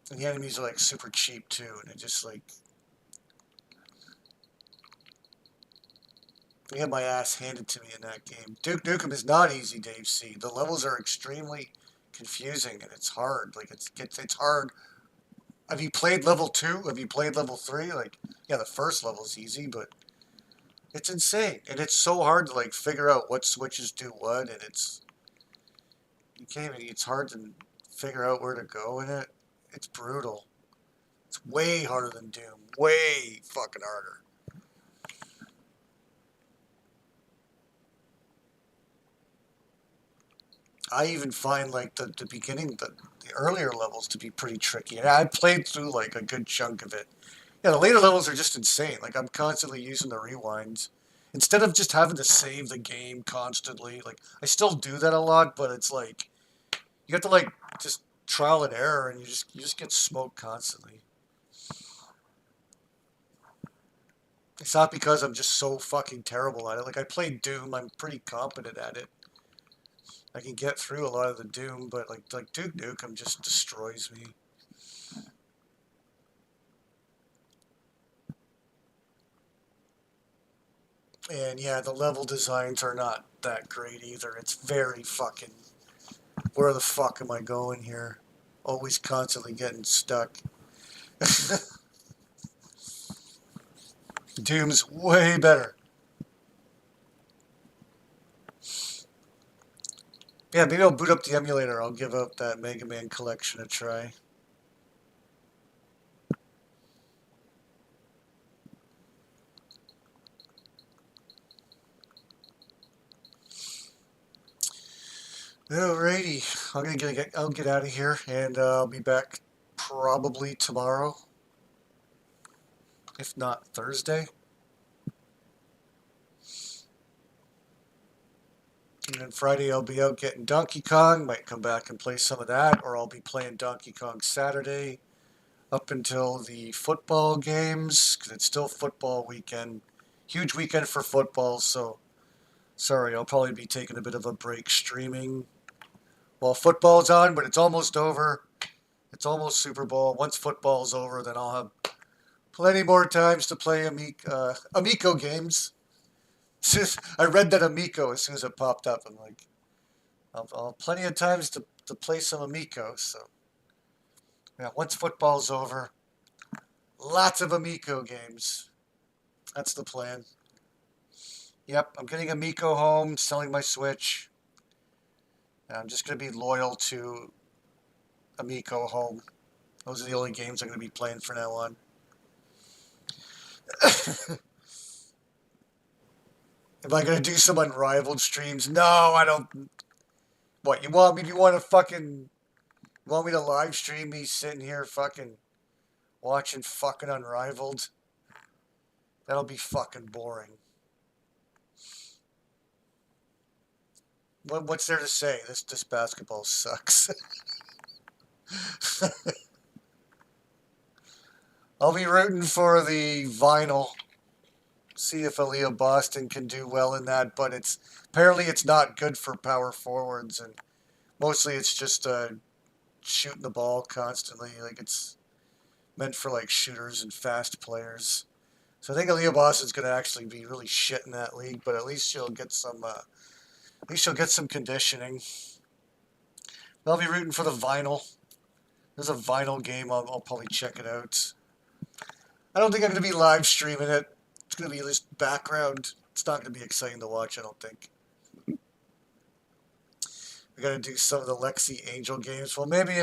And the enemies are like super cheap too, and it just like. I had my ass handed to me in that game. Duke Nukem is not easy, Dave C. The levels are extremely confusing and it's hard. Like it's hard. Have you played level 2? Have you played level 3? Like, yeah, the first level is easy, but it's insane. And it's so hard to like figure out what switches do what, and it's hard to figure out where to go in it. It's brutal. It's way harder than Doom. Way fucking harder. I even find like the beginning, the earlier levels to be pretty tricky. And I played through like a good chunk of it. Yeah, the later levels are just insane. Like I'm constantly using the rewinds. Instead of just having to save the game constantly. Like I still do that a lot, but it's like you have to like just trial and error, and you just get smoked constantly. It's not because I'm just so fucking terrible at it. Like I played Doom, I'm pretty competent at it. I can get through a lot of the Doom, but like Duke Nukem just destroys me. And yeah, the level designs are not that great either. It's very fucking. Where the fuck am I going here? Always constantly getting stuck. Doom's way better. Yeah, maybe I'll boot up the emulator. I'll give up that Mega Man collection a try. Alrighty, I'll get out of here, and I'll be back probably tomorrow, if not Thursday. And then Friday I'll be out getting Donkey Kong. Might come back and play some of that, or I'll be playing Donkey Kong Saturday up until the football games, because it's still football weekend. Huge weekend for football, so sorry, I'll probably be taking a bit of a break streaming while football's on, but it's almost over. It's almost Super Bowl. Once football's over, then I'll have plenty more times to play Amico games. I read that Amico as soon as it popped up. I'm like, I'll have plenty of times to play some Amico. So, yeah, once football's over, lots of Amico games. That's the plan. Yep, I'm getting Amico home, selling my Switch. And I'm just going to be loyal to Amico home. Those are the only games I'm going to be playing from now on. Am I going to do some unrivaled streams? No, I don't. What, you want me? You want to fucking. You want me to live stream me sitting here fucking watching fucking Unrivaled? That'll be fucking boring. What's there to say? This basketball sucks. I'll be rooting for the vinyl. See if Aaliyah Boston can do well in that, but apparently it's not good for power forwards, and mostly it's just shooting the ball constantly. Like it's meant for like shooters and fast players. So I think Aaliyah Boston's going to actually be really shit in that league, but at least she'll get some. At least she'll get some conditioning. I'll be rooting for the vinyl. There's a vinyl game. I'll probably check it out. I don't think I'm going to be live streaming it. It's going to be just background. It's not going to be exciting to watch, I don't think. We got to do some of the Lexi Angel games. Well, maybe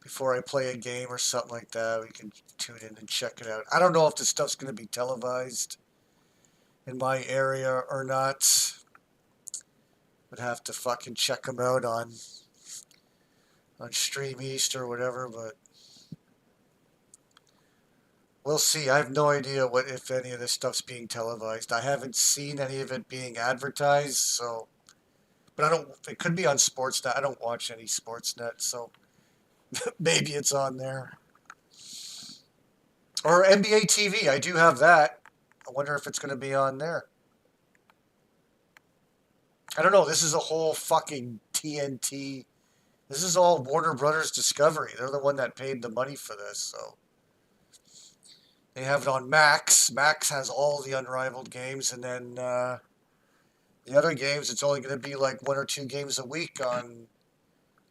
before I play a game or something like that, we can tune in and check it out. I don't know if this stuff's going to be televised in my area or not. Would have to fucking check them out on Stream East or whatever, but we'll see. I have no idea what if any of this stuff's being televised. I haven't seen any of it being advertised, so but I don't. It could be on Sportsnet. I don't watch any Sportsnet, so maybe it's on there. Or NBA TV. I do have that. I wonder if it's going to be on there. I don't know. This is a whole fucking TNT. This is all Warner Brothers Discovery. They're the one that paid the money for this, so they have it on Max. Max has all the Unrivaled games, and then the other games, it's only going to be like one or two games a week on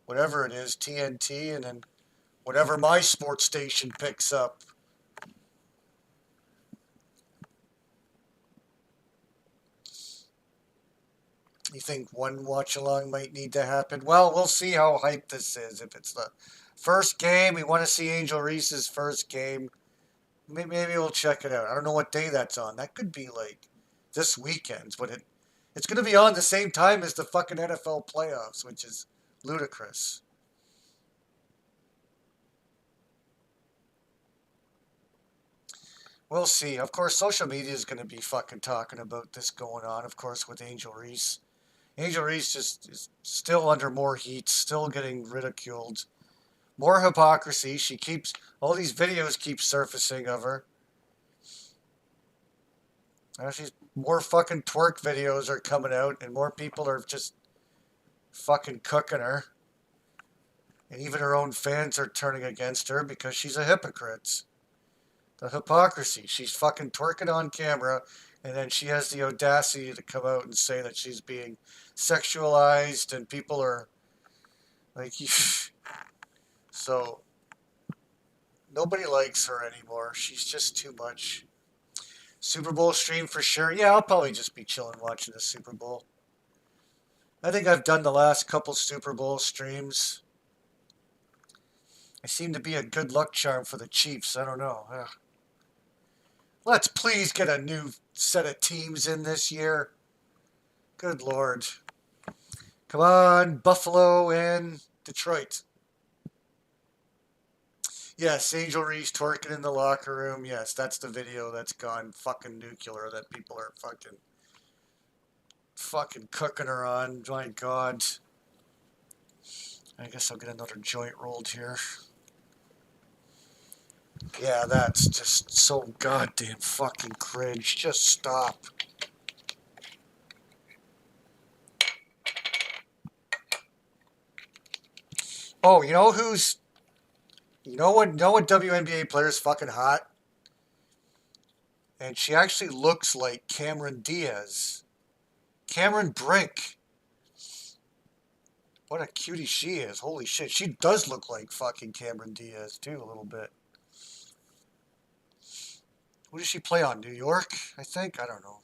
whatever it is, TNT, and then whatever my sports station picks up. You think one watch along might need to happen? Well, we'll see how hyped this is. If it's the first game, we want to see Angel Reese's first game. Maybe we'll check it out. I don't know what day that's on. That could be like this weekend, but it's going to be on the same time as the fucking NFL playoffs, which is ludicrous. We'll see. Of course, social media is going to be fucking talking about this going on, of course, with Angel Reese. Angel Reese just is still under more heat, still getting ridiculed. More hypocrisy. She keeps, all these videos keep surfacing of her. Now she's, more fucking twerk videos are coming out, and more people are just fucking cooking her. And even her own fans are turning against her because she's a hypocrite. The hypocrisy. She's fucking twerking on camera, and then she has the audacity to come out and say that she's being sexualized, and people are like, so nobody likes her anymore. She's just too much. Super Bowl stream for sure. Yeah, I'll probably just be chilling watching the Super Bowl. I think I've done the last couple Super Bowl streams. I seem to be a good luck charm for the Chiefs. I don't know. Let's please get a new set of teams in this year. Good Lord. Come on, Buffalo and Detroit. Yes, Angel Reese twerking in the locker room. Yes, that's the video that's gone fucking nuclear that people are fucking cooking her on. My God. I guess I'll get another joint rolled here. Yeah, that's just so goddamn fucking cringe. Just stop. Oh, you know who's... You know what WNBA player is fucking hot? And she actually looks like Cameron Diaz. Cameron Brink. What a cutie she is. Holy shit. She does look like fucking Cameron Diaz, too, a little bit. Who does she play on? New York, I think? I don't know.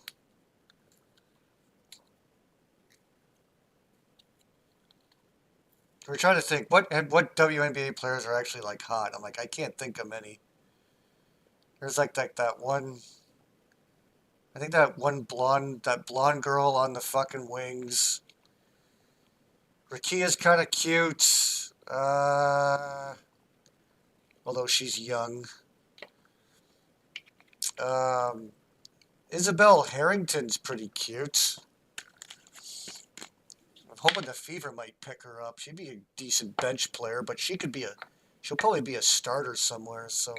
We're trying to think, what WNBA players are actually, like, hot? I'm like, I can't think of many. There's, like, that one... I think that blonde girl on the fucking Wings. Rakia's kind of cute. Although she's young. Isabel Harrington's pretty cute. I'm hoping the Fever might pick her up. She'd be a decent bench player, but she'll probably be a starter somewhere, so.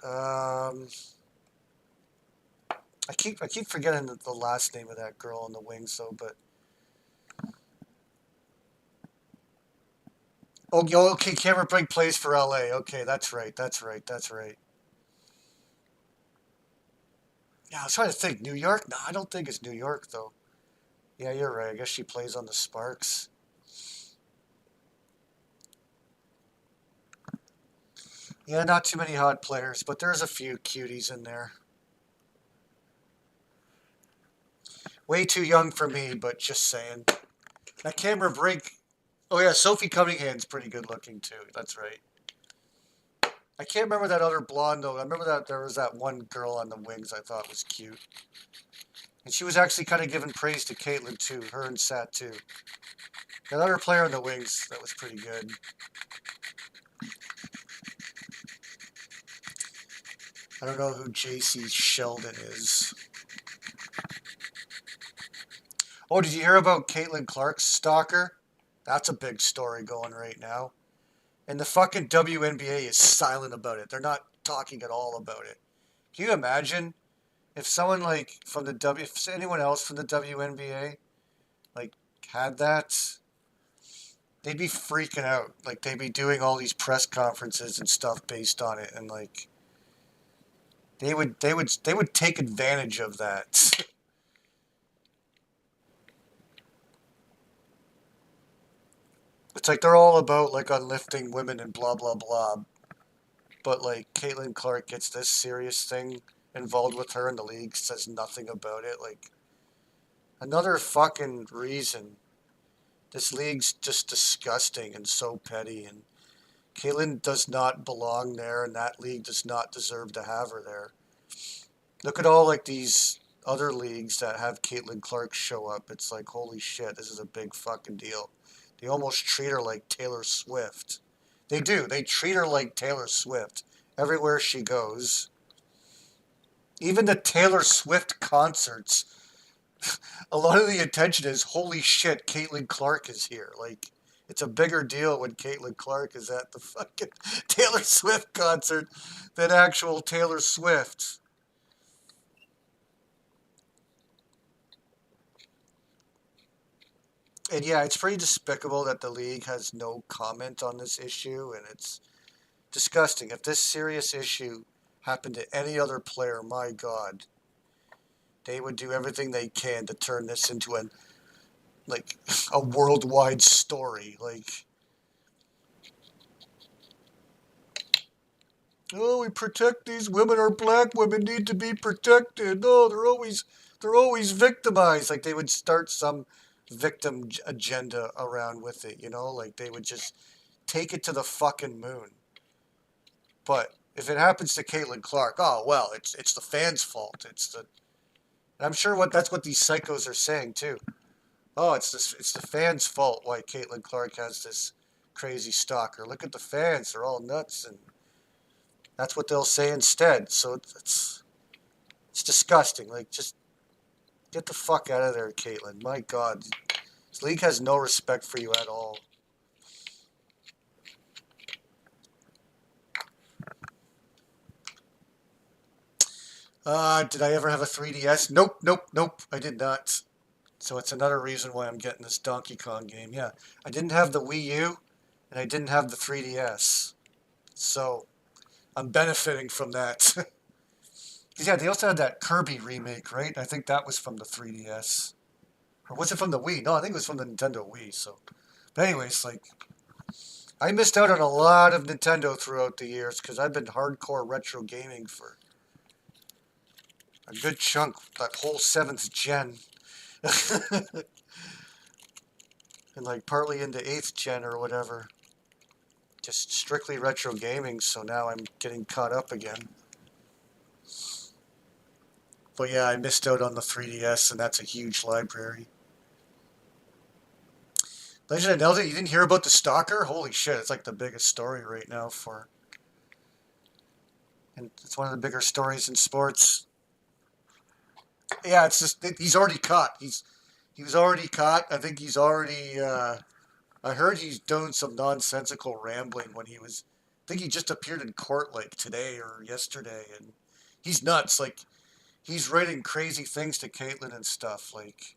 I keep forgetting the last name of that girl on the Wings, though, but. Oh, okay, Cameron Brink plays for LA. Okay, that's right. Yeah, I was trying to think. New York? No, I don't think it's New York, though. Yeah, you're right. I guess she plays on the Sparks. Yeah, not too many hot players, but there's a few cuties in there. Way too young for me, but just saying. That Cameron Brink. Oh, yeah, Sophie Cunningham's pretty good looking, too. That's right. I can't remember that other blonde, though. I remember that there was that one girl on the Wings I thought was cute. And she was actually kind of giving praise to Caitlin, too. Her and Sat, too. That other player on the Wings, that was pretty good. I don't know who JC Sheldon is. Oh, did you hear about Caitlin Clark's stalker? That's a big story going right now. And the fucking WNBA is silent about it. They're not talking at all about it. Can you imagine if someone like from the if anyone else from the WNBA like had that? They'd be freaking out. Like they'd be doing all these press conferences and stuff based on it, and like they would take advantage of that. It's like they're all about like uplifting women and blah blah blah. But like Caitlin Clark gets this serious thing involved with her and the league says nothing about it. Like another fucking reason. This league's just disgusting and so petty, and Caitlin does not belong there, and that league does not deserve to have her there. Look at all like these other leagues that have Caitlin Clark show up. It's like, holy shit, this is a big fucking deal. They almost treat her like Taylor Swift. They do. They treat her like Taylor Swift everywhere she goes. Even the Taylor Swift concerts, a lot of the attention is, holy shit, Caitlin Clark is here. Like, it's a bigger deal when Caitlin Clark is at the fucking Taylor Swift concert than actual Taylor Swift. And yeah, it's pretty despicable that the league has no comment on this issue, and it's disgusting. If this serious issue happened to any other player, my God, they would do everything they can to turn this into like a worldwide story. Like, oh, we protect these women. Our black women need to be protected. No, they're always victimized. Like they would start some victim agenda around with it. Like they would just take it to the fucking moon. But if it happens to Caitlin Clark, oh well, it's the fans' fault. And I'm sure that's what these psychos are saying too. Oh, it's the fans' fault why Caitlin Clark has this crazy stalker. Look at the fans; they're all nuts, and that's what they'll say instead. So it's disgusting. Like, just get the fuck out of there, Caitlin. My God, this league has no respect for you at all. Did I ever have a 3DS? Nope, nope, nope. I did not. So it's another reason why I'm getting this Donkey Kong game. Yeah, I didn't have the Wii U, and I didn't have the 3DS. So I'm benefiting from that. Yeah, they also had that Kirby remake, right? I think that was from the 3DS. Or was it from the Wii? No, I think it was from the Nintendo Wii. So, but anyways, like, I missed out on a lot of Nintendo throughout the years because I've been hardcore retro gaming for a good chunk, that whole 7th gen. And like partly into 8th gen or whatever. Just strictly retro gaming, so now I'm getting caught up again. But yeah, I missed out on the 3DS, and that's a huge library. Legend of Zelda, you didn't hear about the stalker? Holy shit, it's like the biggest story right now and it's one of the bigger stories in sports. Yeah, it's just, he's already caught. He was already caught. I think he's already, I heard he's doing some nonsensical rambling when I think he just appeared in court like today or yesterday, and he's nuts. Like, he's writing crazy things to Caitlyn and stuff, like,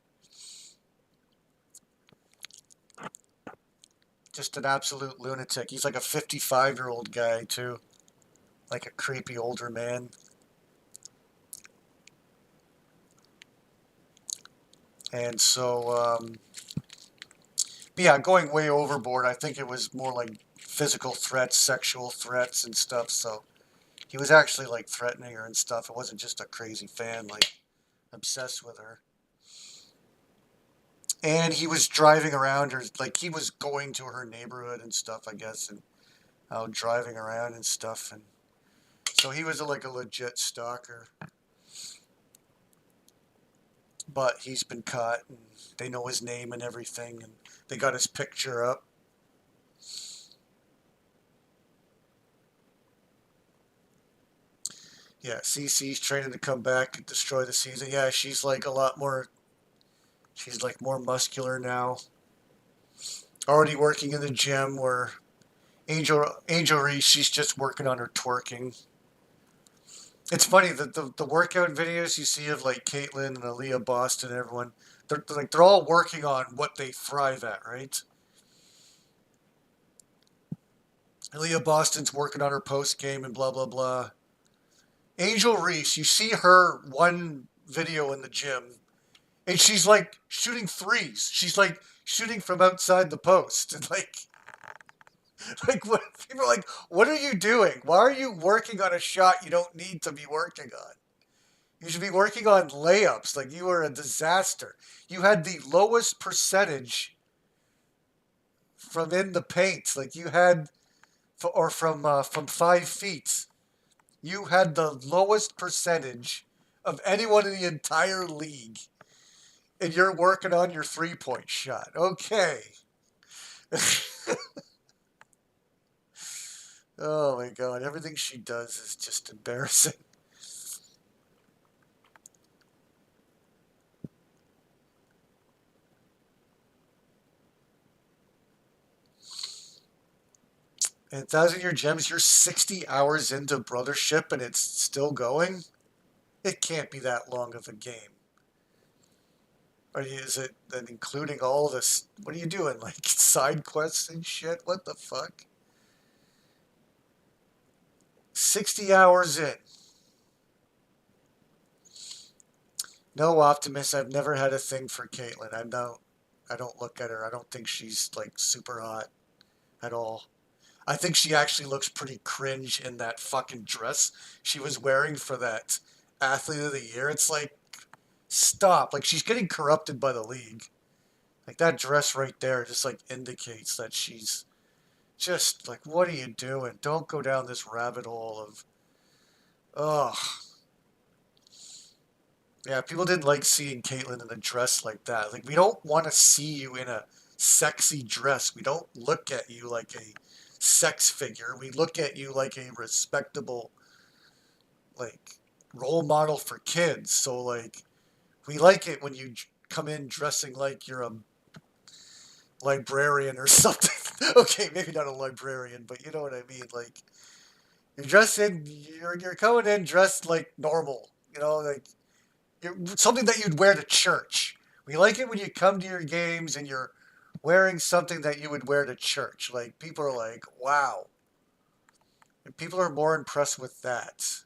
just an absolute lunatic. He's like a 55-year-old guy, too. Like a creepy older man. And so, but yeah, going way overboard. I think it was more like physical threats, sexual threats, and stuff. So he was actually like threatening her and stuff. It wasn't just a crazy fan, like obsessed with her. And he was driving around her, like he was going to her neighborhood and stuff, I guess, and out driving around and stuff. And so he was like a legit stalker. But he's been caught, and they know his name and everything, and they got his picture up. Yeah, CC's training to come back and destroy the season. Yeah, she's like a lot more. She's like more muscular now. Already working in the gym. Where Angel Reese, she's just working on her twerking. It's funny that the workout videos you see of like Caitlyn and Aaliyah Boston and everyone, they're all working on what they thrive at, right? Aaliyah Boston's working on her post game and blah blah blah. Angel Reese, you see her one video in the gym, and she's like shooting threes. She's like shooting from outside the post, and like what people are like, what are you doing? Why are you working on a shot you don't need to be working on? You should be working on layups. Like you were a disaster. You had the lowest percentage from in the paint. Like you had, or from 5 feet. You had the lowest percentage of anyone in the entire league, and you're working on your 3-point shot. Okay. Oh my God, everything she does is just embarrassing. And 1,000 Year Gems, you're 60 hours into Brothership and it's still going? It can't be that long of a game. Or is it then including all this? What are you doing? Like side quests and shit? What the fuck? 60 hours in. No, Optimus, I've never had a thing for Caitlyn. I don't look at her. I don't think she's like super hot at all. I think she actually looks pretty cringe in that fucking dress she was wearing for that Athlete of the Year. It's like, stop. Like, she's getting corrupted by the league. Like, that dress right there just, like, indicates that she's just, like, what are you doing? Don't go down this rabbit hole of, ugh. Yeah, people didn't like seeing Caitlyn in a dress like that. Like, we don't want to see you in a sexy dress. We don't look at you like a sex figure. We look at you like a respectable, like, role model for kids. So, like, we like it when you come in dressing like you're a librarian or something. Okay, maybe not a librarian, but you know what I mean. Like, you're coming in dressed like normal. You know, like something that you'd wear to church. We like it when you come to your games and you're wearing something that you would wear to church. Like people are like, wow. And people are more impressed with that.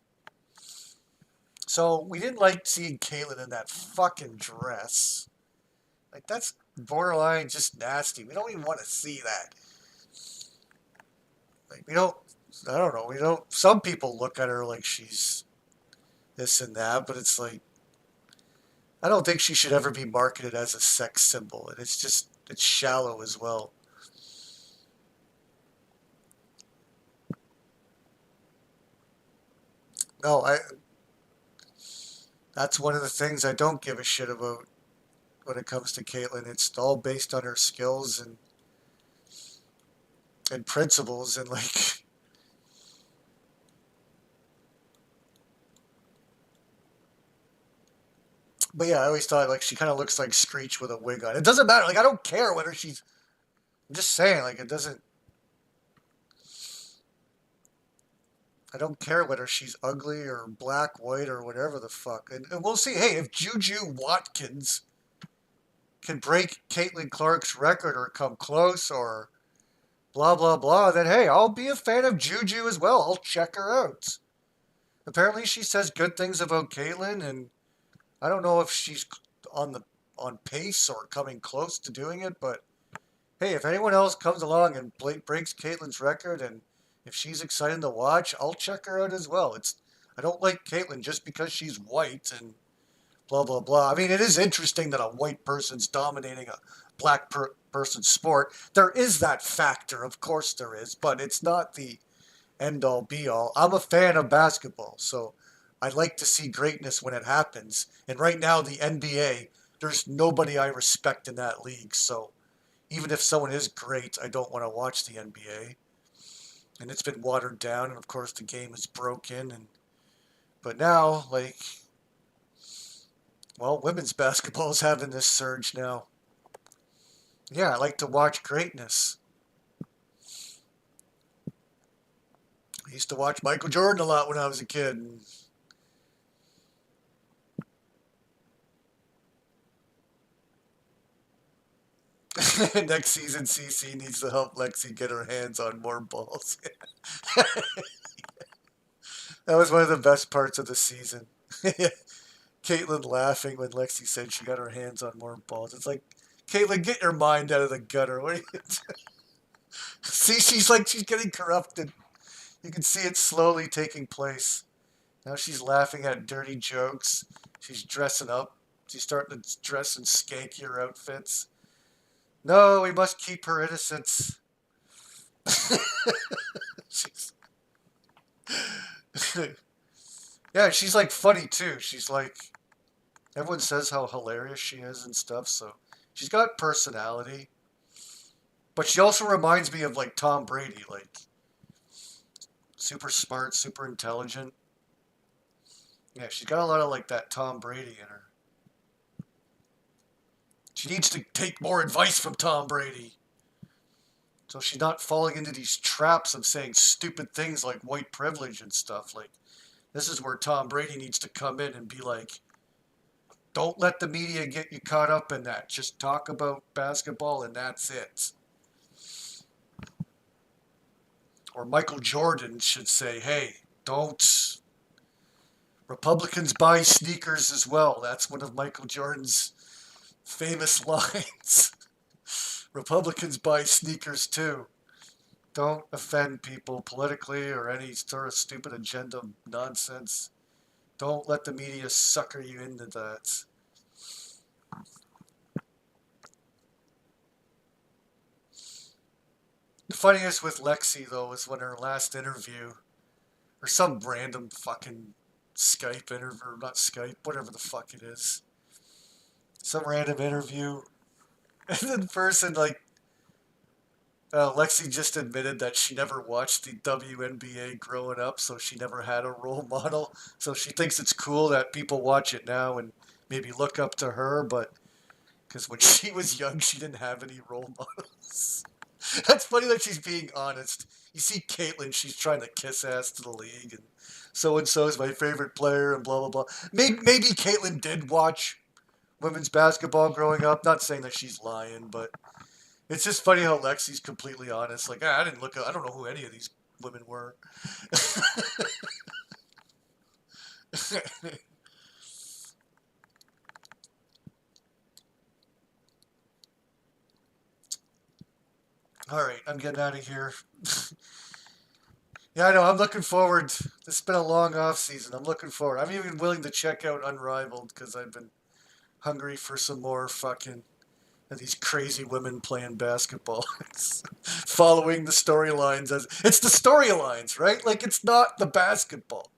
So we didn't like seeing Caitlyn in that fucking dress. Like that's borderline just nasty. We don't even want to see that. Like we don't. I don't know. We don't. Some people look at her like she's this and that, but it's like I don't think she should ever be marketed as a sex symbol, and it's shallow as well. No, I that's one of the things I don't give a shit about when it comes to Caitlyn. It's all based on her skills and principles and like but yeah, I always thought like she kind of looks like Screech with a wig on. It doesn't matter. Like I don't care whether she's I'm just saying like it doesn't I don't care whether she's ugly or black, white, or whatever the fuck. And we'll see. Hey, if Juju Watkins can break Caitlin Clark's record or come close or blah, blah, blah, then hey, I'll be a fan of Juju as well. I'll check her out. Apparently, she says good things about Caitlin, and I don't know if she's on the on pace or coming close to doing it, but hey, if anyone else comes along and breaks Caitlin's record, and if she's exciting to watch, I'll check her out as well. It's I don't like Caitlin just because she's white and blah blah blah. I mean, it is interesting that a white person's dominating a black person's sport. There is that factor, of course there is, but it's not the end all be all. I'm a fan of basketball, so I like to see greatness when it happens. And right now, the NBA, there's nobody I respect in that league, so even if someone is great, I don't want to watch the NBA. And it's been watered down, and of course the game is broken. And but now, like, well, women's basketball is having this surge now. Yeah, I like to watch greatness. I used to watch Michael Jordan a lot when I was a kid. And next season, CC needs to help Lexi get her hands on more balls. That was one of the best parts of the season. Caitlin laughing when Lexi said she got her hands on more balls. It's like, Caitlin, get your mind out of the gutter. What are you See, she's like, she's getting corrupted. You can see it slowly taking place. Now she's laughing at dirty jokes. She's dressing up. She's starting to dress in skankier outfits. No, we must keep her innocence. she's, yeah, she's like funny too. She's like, everyone says how hilarious she is and stuff, so she's got personality. But she also reminds me of like Tom Brady, like super smart, super intelligent. Yeah, she's got a lot of like that Tom Brady in her. She needs to take more advice from Tom Brady. So she's not falling into these traps of saying stupid things like white privilege and stuff. Like, this is where Tom Brady needs to come in and be like, don't let the media get you caught up in that. Just talk about basketball and that's it. Or Michael Jordan should say, hey, don't. Republicans buy sneakers as well. That's one of Michael Jordan's famous lines. Republicans buy sneakers too. Don't offend people politically or any sort of stupid agenda nonsense. Don't let the media sucker you into that. The funniest with Lexi, though, is when her last interview, or some random fucking Skype interview, or not Skype, whatever the fuck it is. Some random interview. And then person, like, Lexi just admitted that she never watched the WNBA growing up, so she never had a role model. So she thinks it's cool that people watch it now and maybe look up to her, but because when she was young, she didn't have any role models. That's funny that she's being honest. You see Caitlyn, she's trying to kiss ass to the league, and so is my favorite player, and blah, blah, blah. Maybe Caitlyn did watch women's basketball growing up. Not saying that she's lying, but it's just funny how Lexi's completely honest. Like, I didn't look up, I don't know who any of these women were. All right, I'm getting out of here. Yeah, I know. I'm looking forward. It's been a long off season. I'm looking forward. I'm even willing to check out Unrivaled because I've been hungry for some more fucking these crazy women playing basketball, following the storylines as it's the storylines, right? Like it's not the basketball.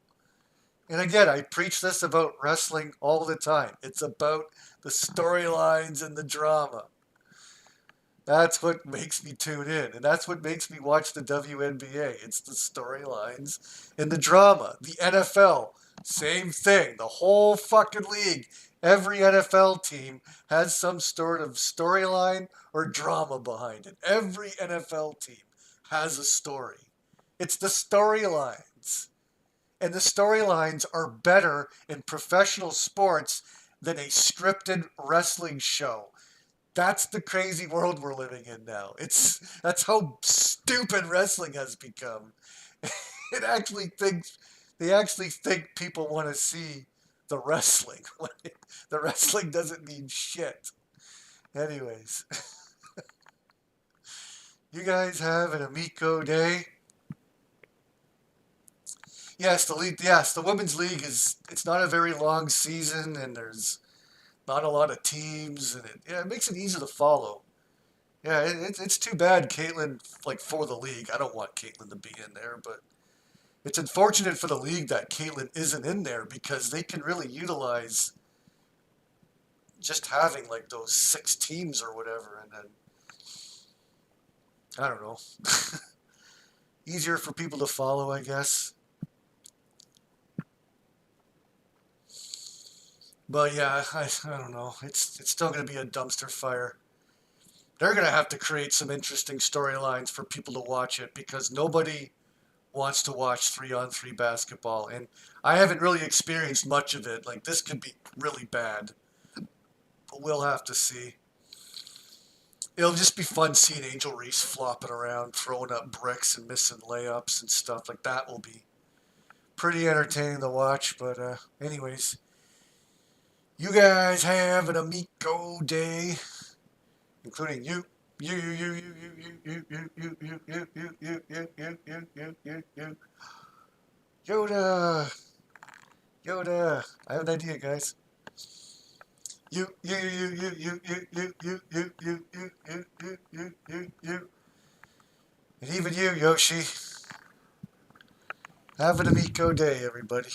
And again, I preach this about wrestling all the time. It's about the storylines and the drama. That's what makes me tune in, and that's what makes me watch the WNBA. It's the storylines and the drama. The NFL, same thing. The whole fucking league, every NFL team has some sort of storyline or drama behind it. Every NFL team has a story. It's the storylines. And the storylines are better in professional sports than a scripted wrestling show. That's the crazy world we're living in now. That's how stupid wrestling has become. It actually thinks they actually think people want to see the wrestling. The wrestling doesn't mean shit. Anyways, you guys have an amico day. Yes, the league. Yes, the women's league is. It's not a very long season, and there's not a lot of teams, and it makes it easy to follow. Yeah, it's too bad Caitlyn, like, for the league. I don't want Caitlyn to be in there, but it's unfortunate for the league that Caitlyn isn't in there because they can really utilize just having, like, those 6 teams or whatever, and then, I don't know. Easier for people to follow, I guess. But yeah, I don't know. It's still going to be a dumpster fire. They're going to have to create some interesting storylines for people to watch it because nobody wants to watch 3-on-3 basketball. And I haven't really experienced much of it. Like, this could be really bad. But we'll have to see. It'll just be fun seeing Angel Reese flopping around, throwing up bricks and missing layups and stuff. Like, that will be pretty entertaining to watch. But anyways, you guys have an amico day, including you. You. Yoda. Yoda. I have an idea, guys. You. And even you, Yoshi. Have an amico day, everybody.